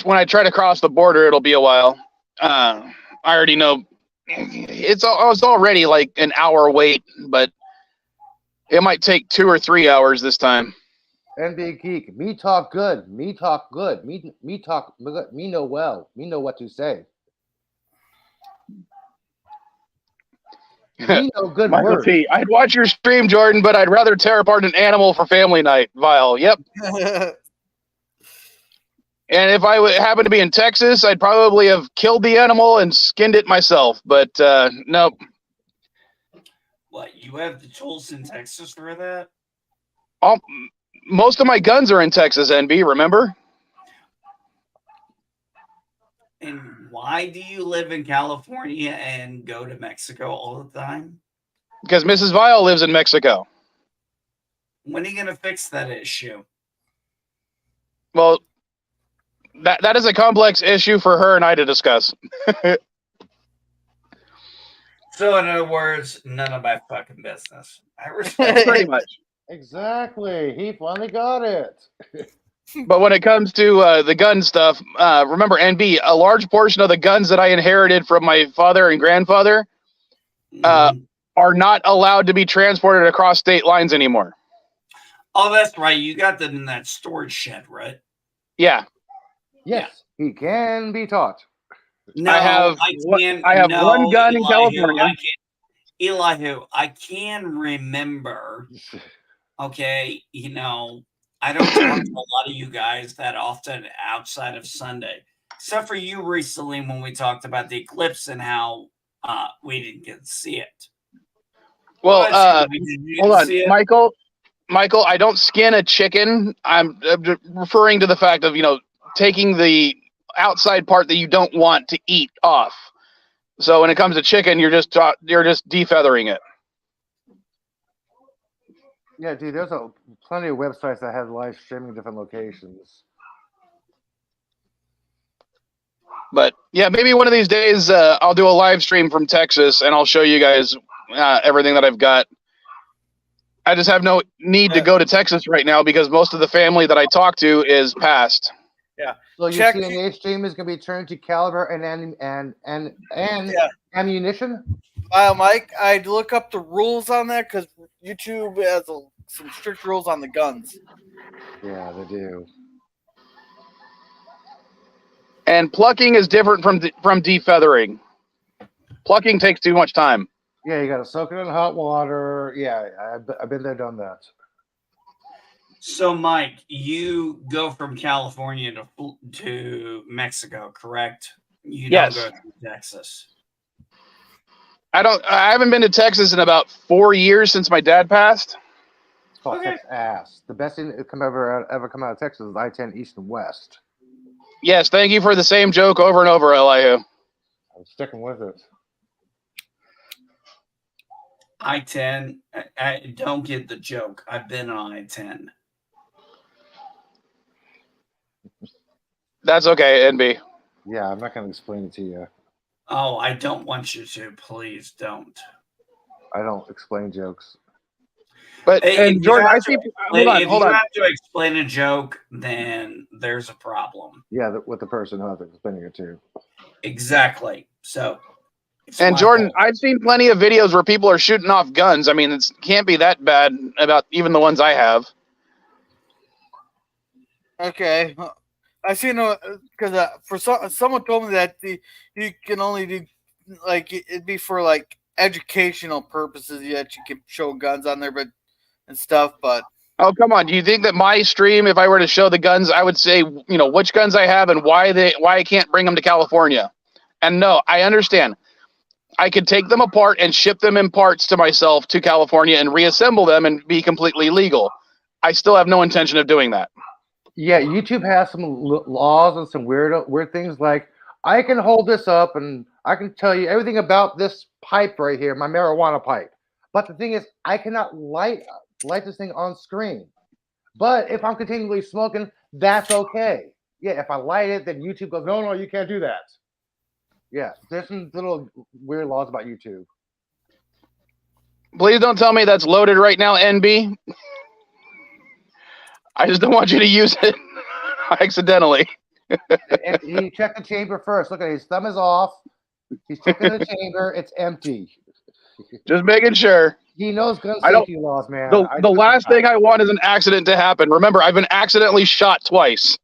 [SPEAKER 12] when I try to cross the border, it'll be a while. I already know it's already like an hour wait, but it might take 2 or 3 hours this time.
[SPEAKER 4] NB Geek, me talk good. Me talk good. Me talk good. Me know well. Me know what to say. Me know good
[SPEAKER 12] Michael
[SPEAKER 4] words.
[SPEAKER 12] T, I'd watch your stream, Jordan, but I'd rather tear apart an animal for family night. Vile. Yep. And if I happened to be in Texas, I'd probably have killed the animal and skinned it myself. But nope.
[SPEAKER 7] What, you have the tools in Texas for that?
[SPEAKER 12] Most of my guns are in Texas, NB, remember?
[SPEAKER 7] And why do you live in California and go to Mexico all the time?
[SPEAKER 12] Because Mrs. Vile lives in Mexico.
[SPEAKER 7] When are you going to fix that issue?
[SPEAKER 12] Well, that is a complex issue for her and I to discuss.
[SPEAKER 7] So, in other words, none of my fucking business. I respect
[SPEAKER 12] Pretty much.
[SPEAKER 4] Exactly. He finally got it.
[SPEAKER 12] But when it comes to the gun stuff, remember, NB, a large portion of the guns that I inherited from my father and grandfather are not allowed to be transported across state lines anymore.
[SPEAKER 7] Oh, that's right. You got them in that storage shed, right?
[SPEAKER 12] Yeah.
[SPEAKER 4] Yes, he can be taught.
[SPEAKER 7] No,
[SPEAKER 12] I have
[SPEAKER 7] no,
[SPEAKER 12] one gun in California.
[SPEAKER 7] Elihu, I can remember. Okay, I don't talk to a lot of you guys that often outside of Sunday, except for you recently when we talked about the eclipse and how we didn't get to see it.
[SPEAKER 12] Well, hold on,
[SPEAKER 7] see it?
[SPEAKER 12] Michael, I don't skin a chicken. I'm referring to the fact of, taking the outside part that you don't want to eat off. So when it comes to chicken, you're just defeathering it.
[SPEAKER 4] Yeah, dude, there's plenty of websites that have live streaming different locations.
[SPEAKER 12] But yeah, maybe one of these days I'll do a live stream from Texas and I'll show you guys everything that I've got. I just have no need to go to Texas right now because most of the family that I talk to is passed.
[SPEAKER 11] Yeah.
[SPEAKER 4] So your CNA stream is going to be turned to caliber and ammunition.
[SPEAKER 11] Mike, I'd look up the rules on that because YouTube has some strict rules on the guns.
[SPEAKER 4] Yeah, they do.
[SPEAKER 12] And plucking is different from defeathering. Plucking takes too much time.
[SPEAKER 4] Yeah, you got to soak it in hot water. Yeah, I've been there, done that.
[SPEAKER 7] So, Mike, you go from California to Mexico, correct? You
[SPEAKER 12] Yes.
[SPEAKER 7] don't go to Texas.
[SPEAKER 12] I haven't been to Texas in about 4 years since my dad passed.
[SPEAKER 4] It's called Texas ass. The best thing that ever come out of Texas is I-10 East and West.
[SPEAKER 12] Yes, thank you for the same joke over and over, Elihu.
[SPEAKER 4] I'm sticking with it.
[SPEAKER 7] I-10, I don't get the joke. I've been on I-10.
[SPEAKER 12] That's okay, NB.
[SPEAKER 4] Yeah, I'm not going to explain it to you.
[SPEAKER 7] Oh, I don't want you to. Please don't.
[SPEAKER 4] I don't explain jokes.
[SPEAKER 12] But and Jordan, I see. Hold on.
[SPEAKER 7] If you have to explain a joke, then there's a problem.
[SPEAKER 4] Yeah, with the person who I'm explaining it to.
[SPEAKER 7] Exactly. So.
[SPEAKER 12] And Jordan, I've seen plenty of videos where people are shooting off guns. I mean, it can't be that bad about even the ones I have.
[SPEAKER 11] Okay. I seen because someone told me that you can only do it'd be for educational purposes that you can show guns on there, and stuff. But
[SPEAKER 12] oh, come on! Do you think that my stream, if I were to show the guns, I would say which guns I have and why I can't bring them to California? And no, I understand. I could take them apart and ship them in parts to myself to California and reassemble them and be completely legal. I still have no intention of doing that.
[SPEAKER 4] Yeah, YouTube has some laws and some weird things like I can hold this up and I can tell you everything about this pipe right here, my marijuana pipe. But the thing is, I cannot light this thing on screen. But if I'm continually smoking, that's okay. Yeah, if I light it, then YouTube goes, no, you can't do that. Yeah, there's some little weird laws about YouTube.
[SPEAKER 12] Please don't tell me that's loaded right now, NB. I just don't want you to use it accidentally.
[SPEAKER 4] And he checked the chamber first. Look at his thumb is off. He's checking the chamber. It's empty.
[SPEAKER 12] Just making sure.
[SPEAKER 4] He knows gun safety laws, man.
[SPEAKER 12] The last thing I want is an accident to happen. Remember, I've been accidentally shot twice.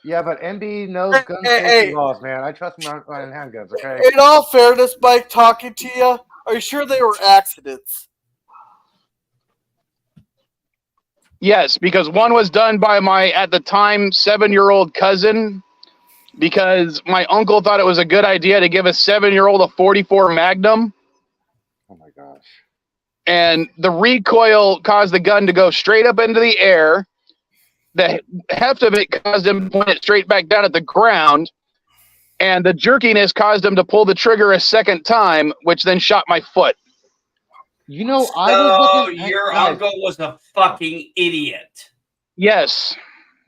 [SPEAKER 4] Yeah, but MB knows gun safety laws, man. I trust him on handguns, okay?
[SPEAKER 11] In all fairness, Mike, talking to you, are you sure they were accidents?
[SPEAKER 12] Yes, because one was done by my, at the time, 7-year-old cousin, because my uncle thought it was a good idea to give a 7-year-old a 44 Magnum.
[SPEAKER 4] Oh my gosh.
[SPEAKER 12] And the recoil caused the gun to go straight up into the air. The heft of it caused him to point it straight back down at the ground. And the jerkiness caused him to pull the trigger a second time, which then shot my foot.
[SPEAKER 4] You know,
[SPEAKER 7] your uncle was a fucking idiot.
[SPEAKER 12] Yes.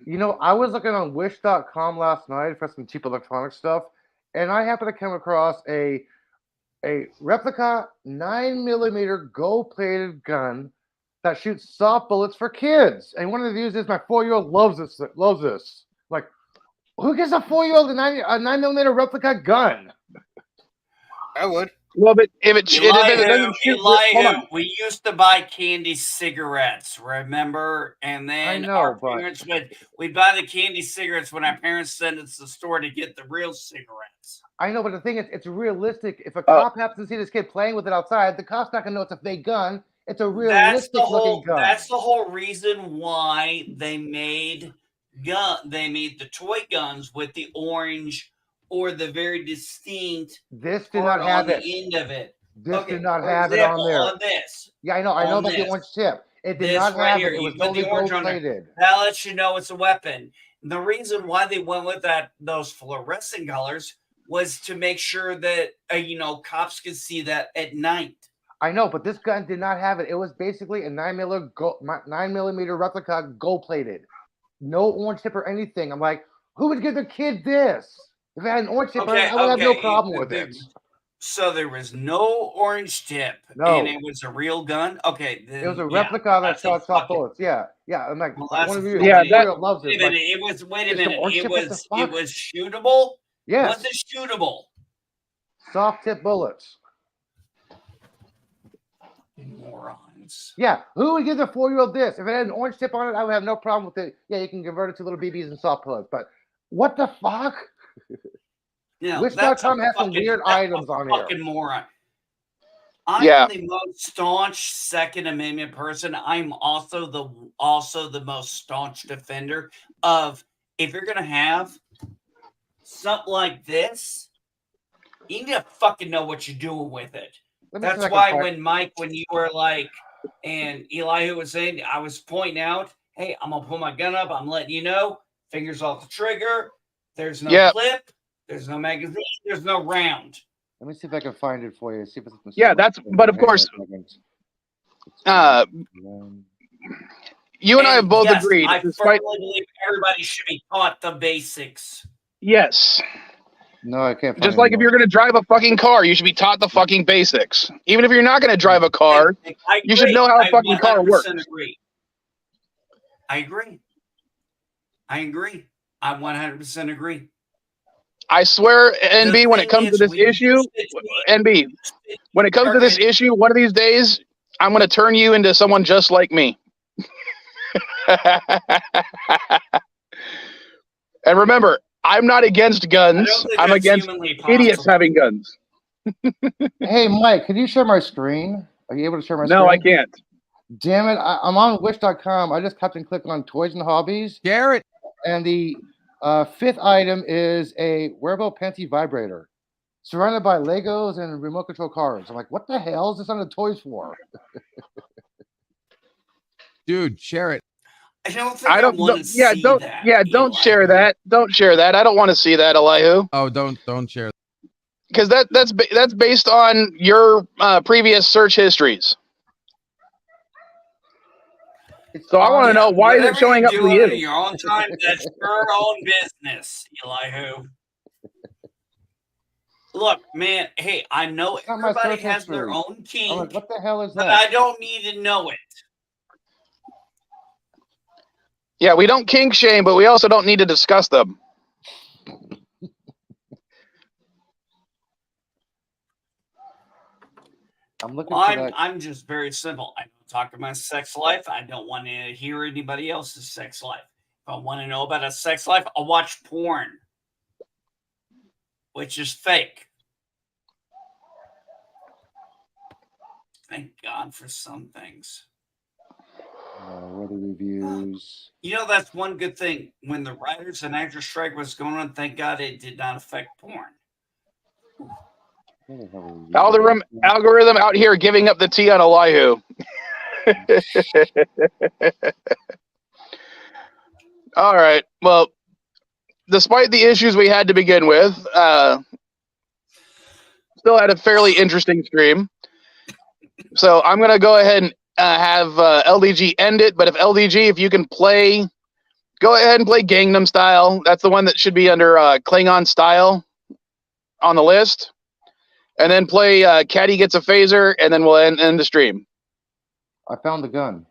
[SPEAKER 4] You know, I was looking on Wish.com last night for some cheap electronic stuff, and I happened to come across a replica 9mm gold-plated gun that shoots soft bullets for kids. And one of the views is my 4-year-old loves this. Like, who gives a 4-year-old a 9mm replica gun?
[SPEAKER 11] I would.
[SPEAKER 12] Well, but if it doesn't shoot, hold on.
[SPEAKER 7] We used to buy candy cigarettes, remember? And then our parents we'd buy the candy cigarettes when our parents sent us to the store to get the real cigarettes.
[SPEAKER 4] I know, but the thing is, it's realistic. If a cop happens to see this kid playing with it outside, the cop's not gonna know it's a fake gun. It's a realistic looking gun.
[SPEAKER 7] That's the whole reason why they made the toy guns with the orange or the very distinct.
[SPEAKER 4] This did not have it.
[SPEAKER 7] The end of it.
[SPEAKER 4] This did not have it on there.
[SPEAKER 7] On this.
[SPEAKER 4] Yeah, I know about the orange tip. It did not have it. It was totally gold-plated.
[SPEAKER 7] That lets you know it's a weapon. The reason why they went with those fluorescent colors was to make sure that cops could see that at night.
[SPEAKER 4] I know, but this gun did not have it. It was basically a 9mm replica, gold-plated, no orange tip or anything. I'm like, who would give their kid this? If it had an orange tip, I would have no problem with it.
[SPEAKER 7] So there was no orange tip, and it was a real gun. Okay,
[SPEAKER 4] it was a replica that shot soft bullets. Yeah. I'm like, one of you, loves it.
[SPEAKER 7] Wait a minute. It was shootable.
[SPEAKER 4] Yes.
[SPEAKER 7] Was it shootable?
[SPEAKER 4] Soft tip bullets.
[SPEAKER 7] Morons.
[SPEAKER 4] Yeah, who would give the 4-year-old this? If it had an orange tip on it, I would have no problem with it. Yeah, you can convert it to little BBs and soft bullets. But what the fuck? Wish.com has some weird items on here.
[SPEAKER 7] Fucking moron. I'm the most staunch Second Amendment person. I'm also the most staunch defender of if you're gonna have something like this, you need to fucking know what you're doing with it. That's why when you were like, and Elihu was saying, I was pointing out, hey, I'm gonna pull my gun up. I'm letting you know, fingers off the trigger. There's no clip. There's no magazine. There's no round.
[SPEAKER 4] Let me see if I can find it for you. See if it's
[SPEAKER 12] but of course, you and I have both agreed.
[SPEAKER 7] I firmly believe everybody should be taught the basics.
[SPEAKER 12] Yes.
[SPEAKER 4] No, I can't.
[SPEAKER 12] Just like if you're going to drive a fucking car, you should be taught the fucking basics. Even if you're not going to drive a car, you should know how a fucking car works.
[SPEAKER 7] I agree. I 100% agree.
[SPEAKER 12] I swear, NB, when it comes to this issue, NB, when it comes to this issue, one of these days, I'm going to turn you into someone just like me. And remember, I'm not against guns. I'm against idiots having guns.
[SPEAKER 4] Hey, Mike, can you share my screen? Are you able to share my screen?
[SPEAKER 12] No, I can't.
[SPEAKER 4] Damn it. I'm on Wish.com. I just happened to click on Toys and Hobbies.
[SPEAKER 5] Garrett.
[SPEAKER 4] And the fifth item is a wearable panty vibrator surrounded by Legos and remote control cars. I'm like, what the hell is this on the toys for?
[SPEAKER 5] Dude, share it.
[SPEAKER 7] I don't think I want to see that.
[SPEAKER 12] Don't share that. Don't share that. I don't want to see that, Elihu.
[SPEAKER 5] Oh, don't share.
[SPEAKER 12] Because that's based on your previous search histories. So I want to know why is it showing up for you?
[SPEAKER 7] Your own time, that's your own business, Elihu. Look, man. Hey, I know everybody has their own kink.
[SPEAKER 4] Like, what the hell is
[SPEAKER 7] but
[SPEAKER 4] that?
[SPEAKER 7] I don't need to know it.
[SPEAKER 12] Yeah, we don't kink shame, but we also don't need to discuss them.
[SPEAKER 7] I'm just very simple. I don't talk about my sex life. I don't want to hear anybody else's sex life. If I want to know about a sex life, I'll watch porn, which is fake. Thank God for some things.
[SPEAKER 4] Weather reviews.
[SPEAKER 7] You know, that's one good thing. When the writers and actors strike was going on, thank God it did not affect porn.
[SPEAKER 12] Algorithm out here giving up the tea on Elihu. All right. Well, despite the issues we had to begin with, still had a fairly interesting stream. So I'm going to go ahead and have LDG end it. But if you can play, go ahead and play Gangnam Style. That's the one that should be under Klingon Style on the list. And then play Caddy Gets a Phaser, and then we'll end the stream.
[SPEAKER 4] I found the gun.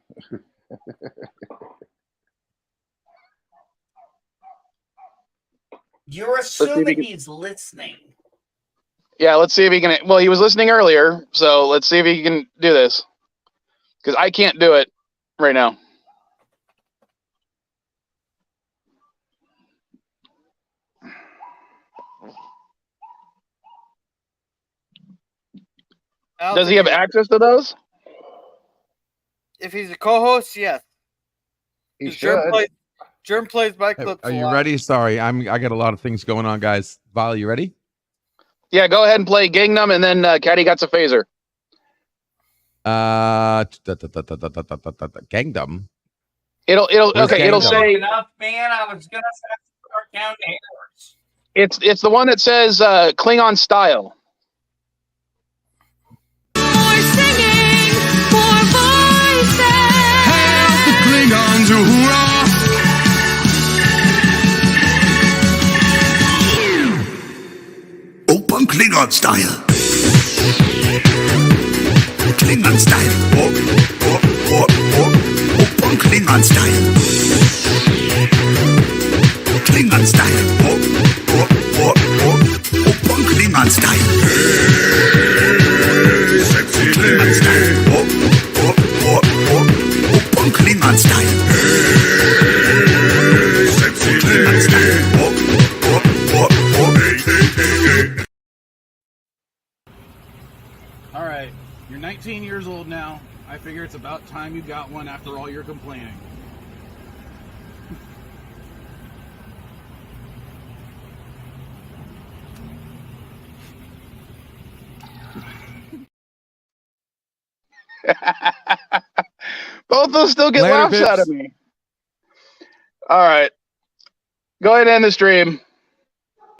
[SPEAKER 7] You're assuming he's listening.
[SPEAKER 12] Yeah, let's see if he can. Well, he was listening earlier, so let's see if he can do this. Because I can't do it right now. Does he have access to those?
[SPEAKER 11] If he's a co-host, yes.
[SPEAKER 4] He should.
[SPEAKER 11] Germ plays my clips.
[SPEAKER 5] Are you ready? Sorry, I got a lot of things going on, guys. Val, you ready?
[SPEAKER 12] Yeah, go ahead and play Gangnam, and then Caddy Got a Phaser.
[SPEAKER 5] Gangnam.
[SPEAKER 12] It'll say
[SPEAKER 7] enough, man. I was gonna start counting errors.
[SPEAKER 12] It's the one that says Klingon Style.
[SPEAKER 1] Open Klingon Style. Klingon Style. Open Klingon Style. Klingon Style. Open Klingon Style. Hey, sexy Klingon Style. Open Klingon Style. Hey, sexy Klingon Style.
[SPEAKER 2] All right, you're 19 years old now. I figure it's about time you got one after all your complaining.
[SPEAKER 12] Both of them still get
[SPEAKER 5] Later,
[SPEAKER 12] laughs
[SPEAKER 5] bitch.
[SPEAKER 12] out of me. All right. Go ahead and end the stream.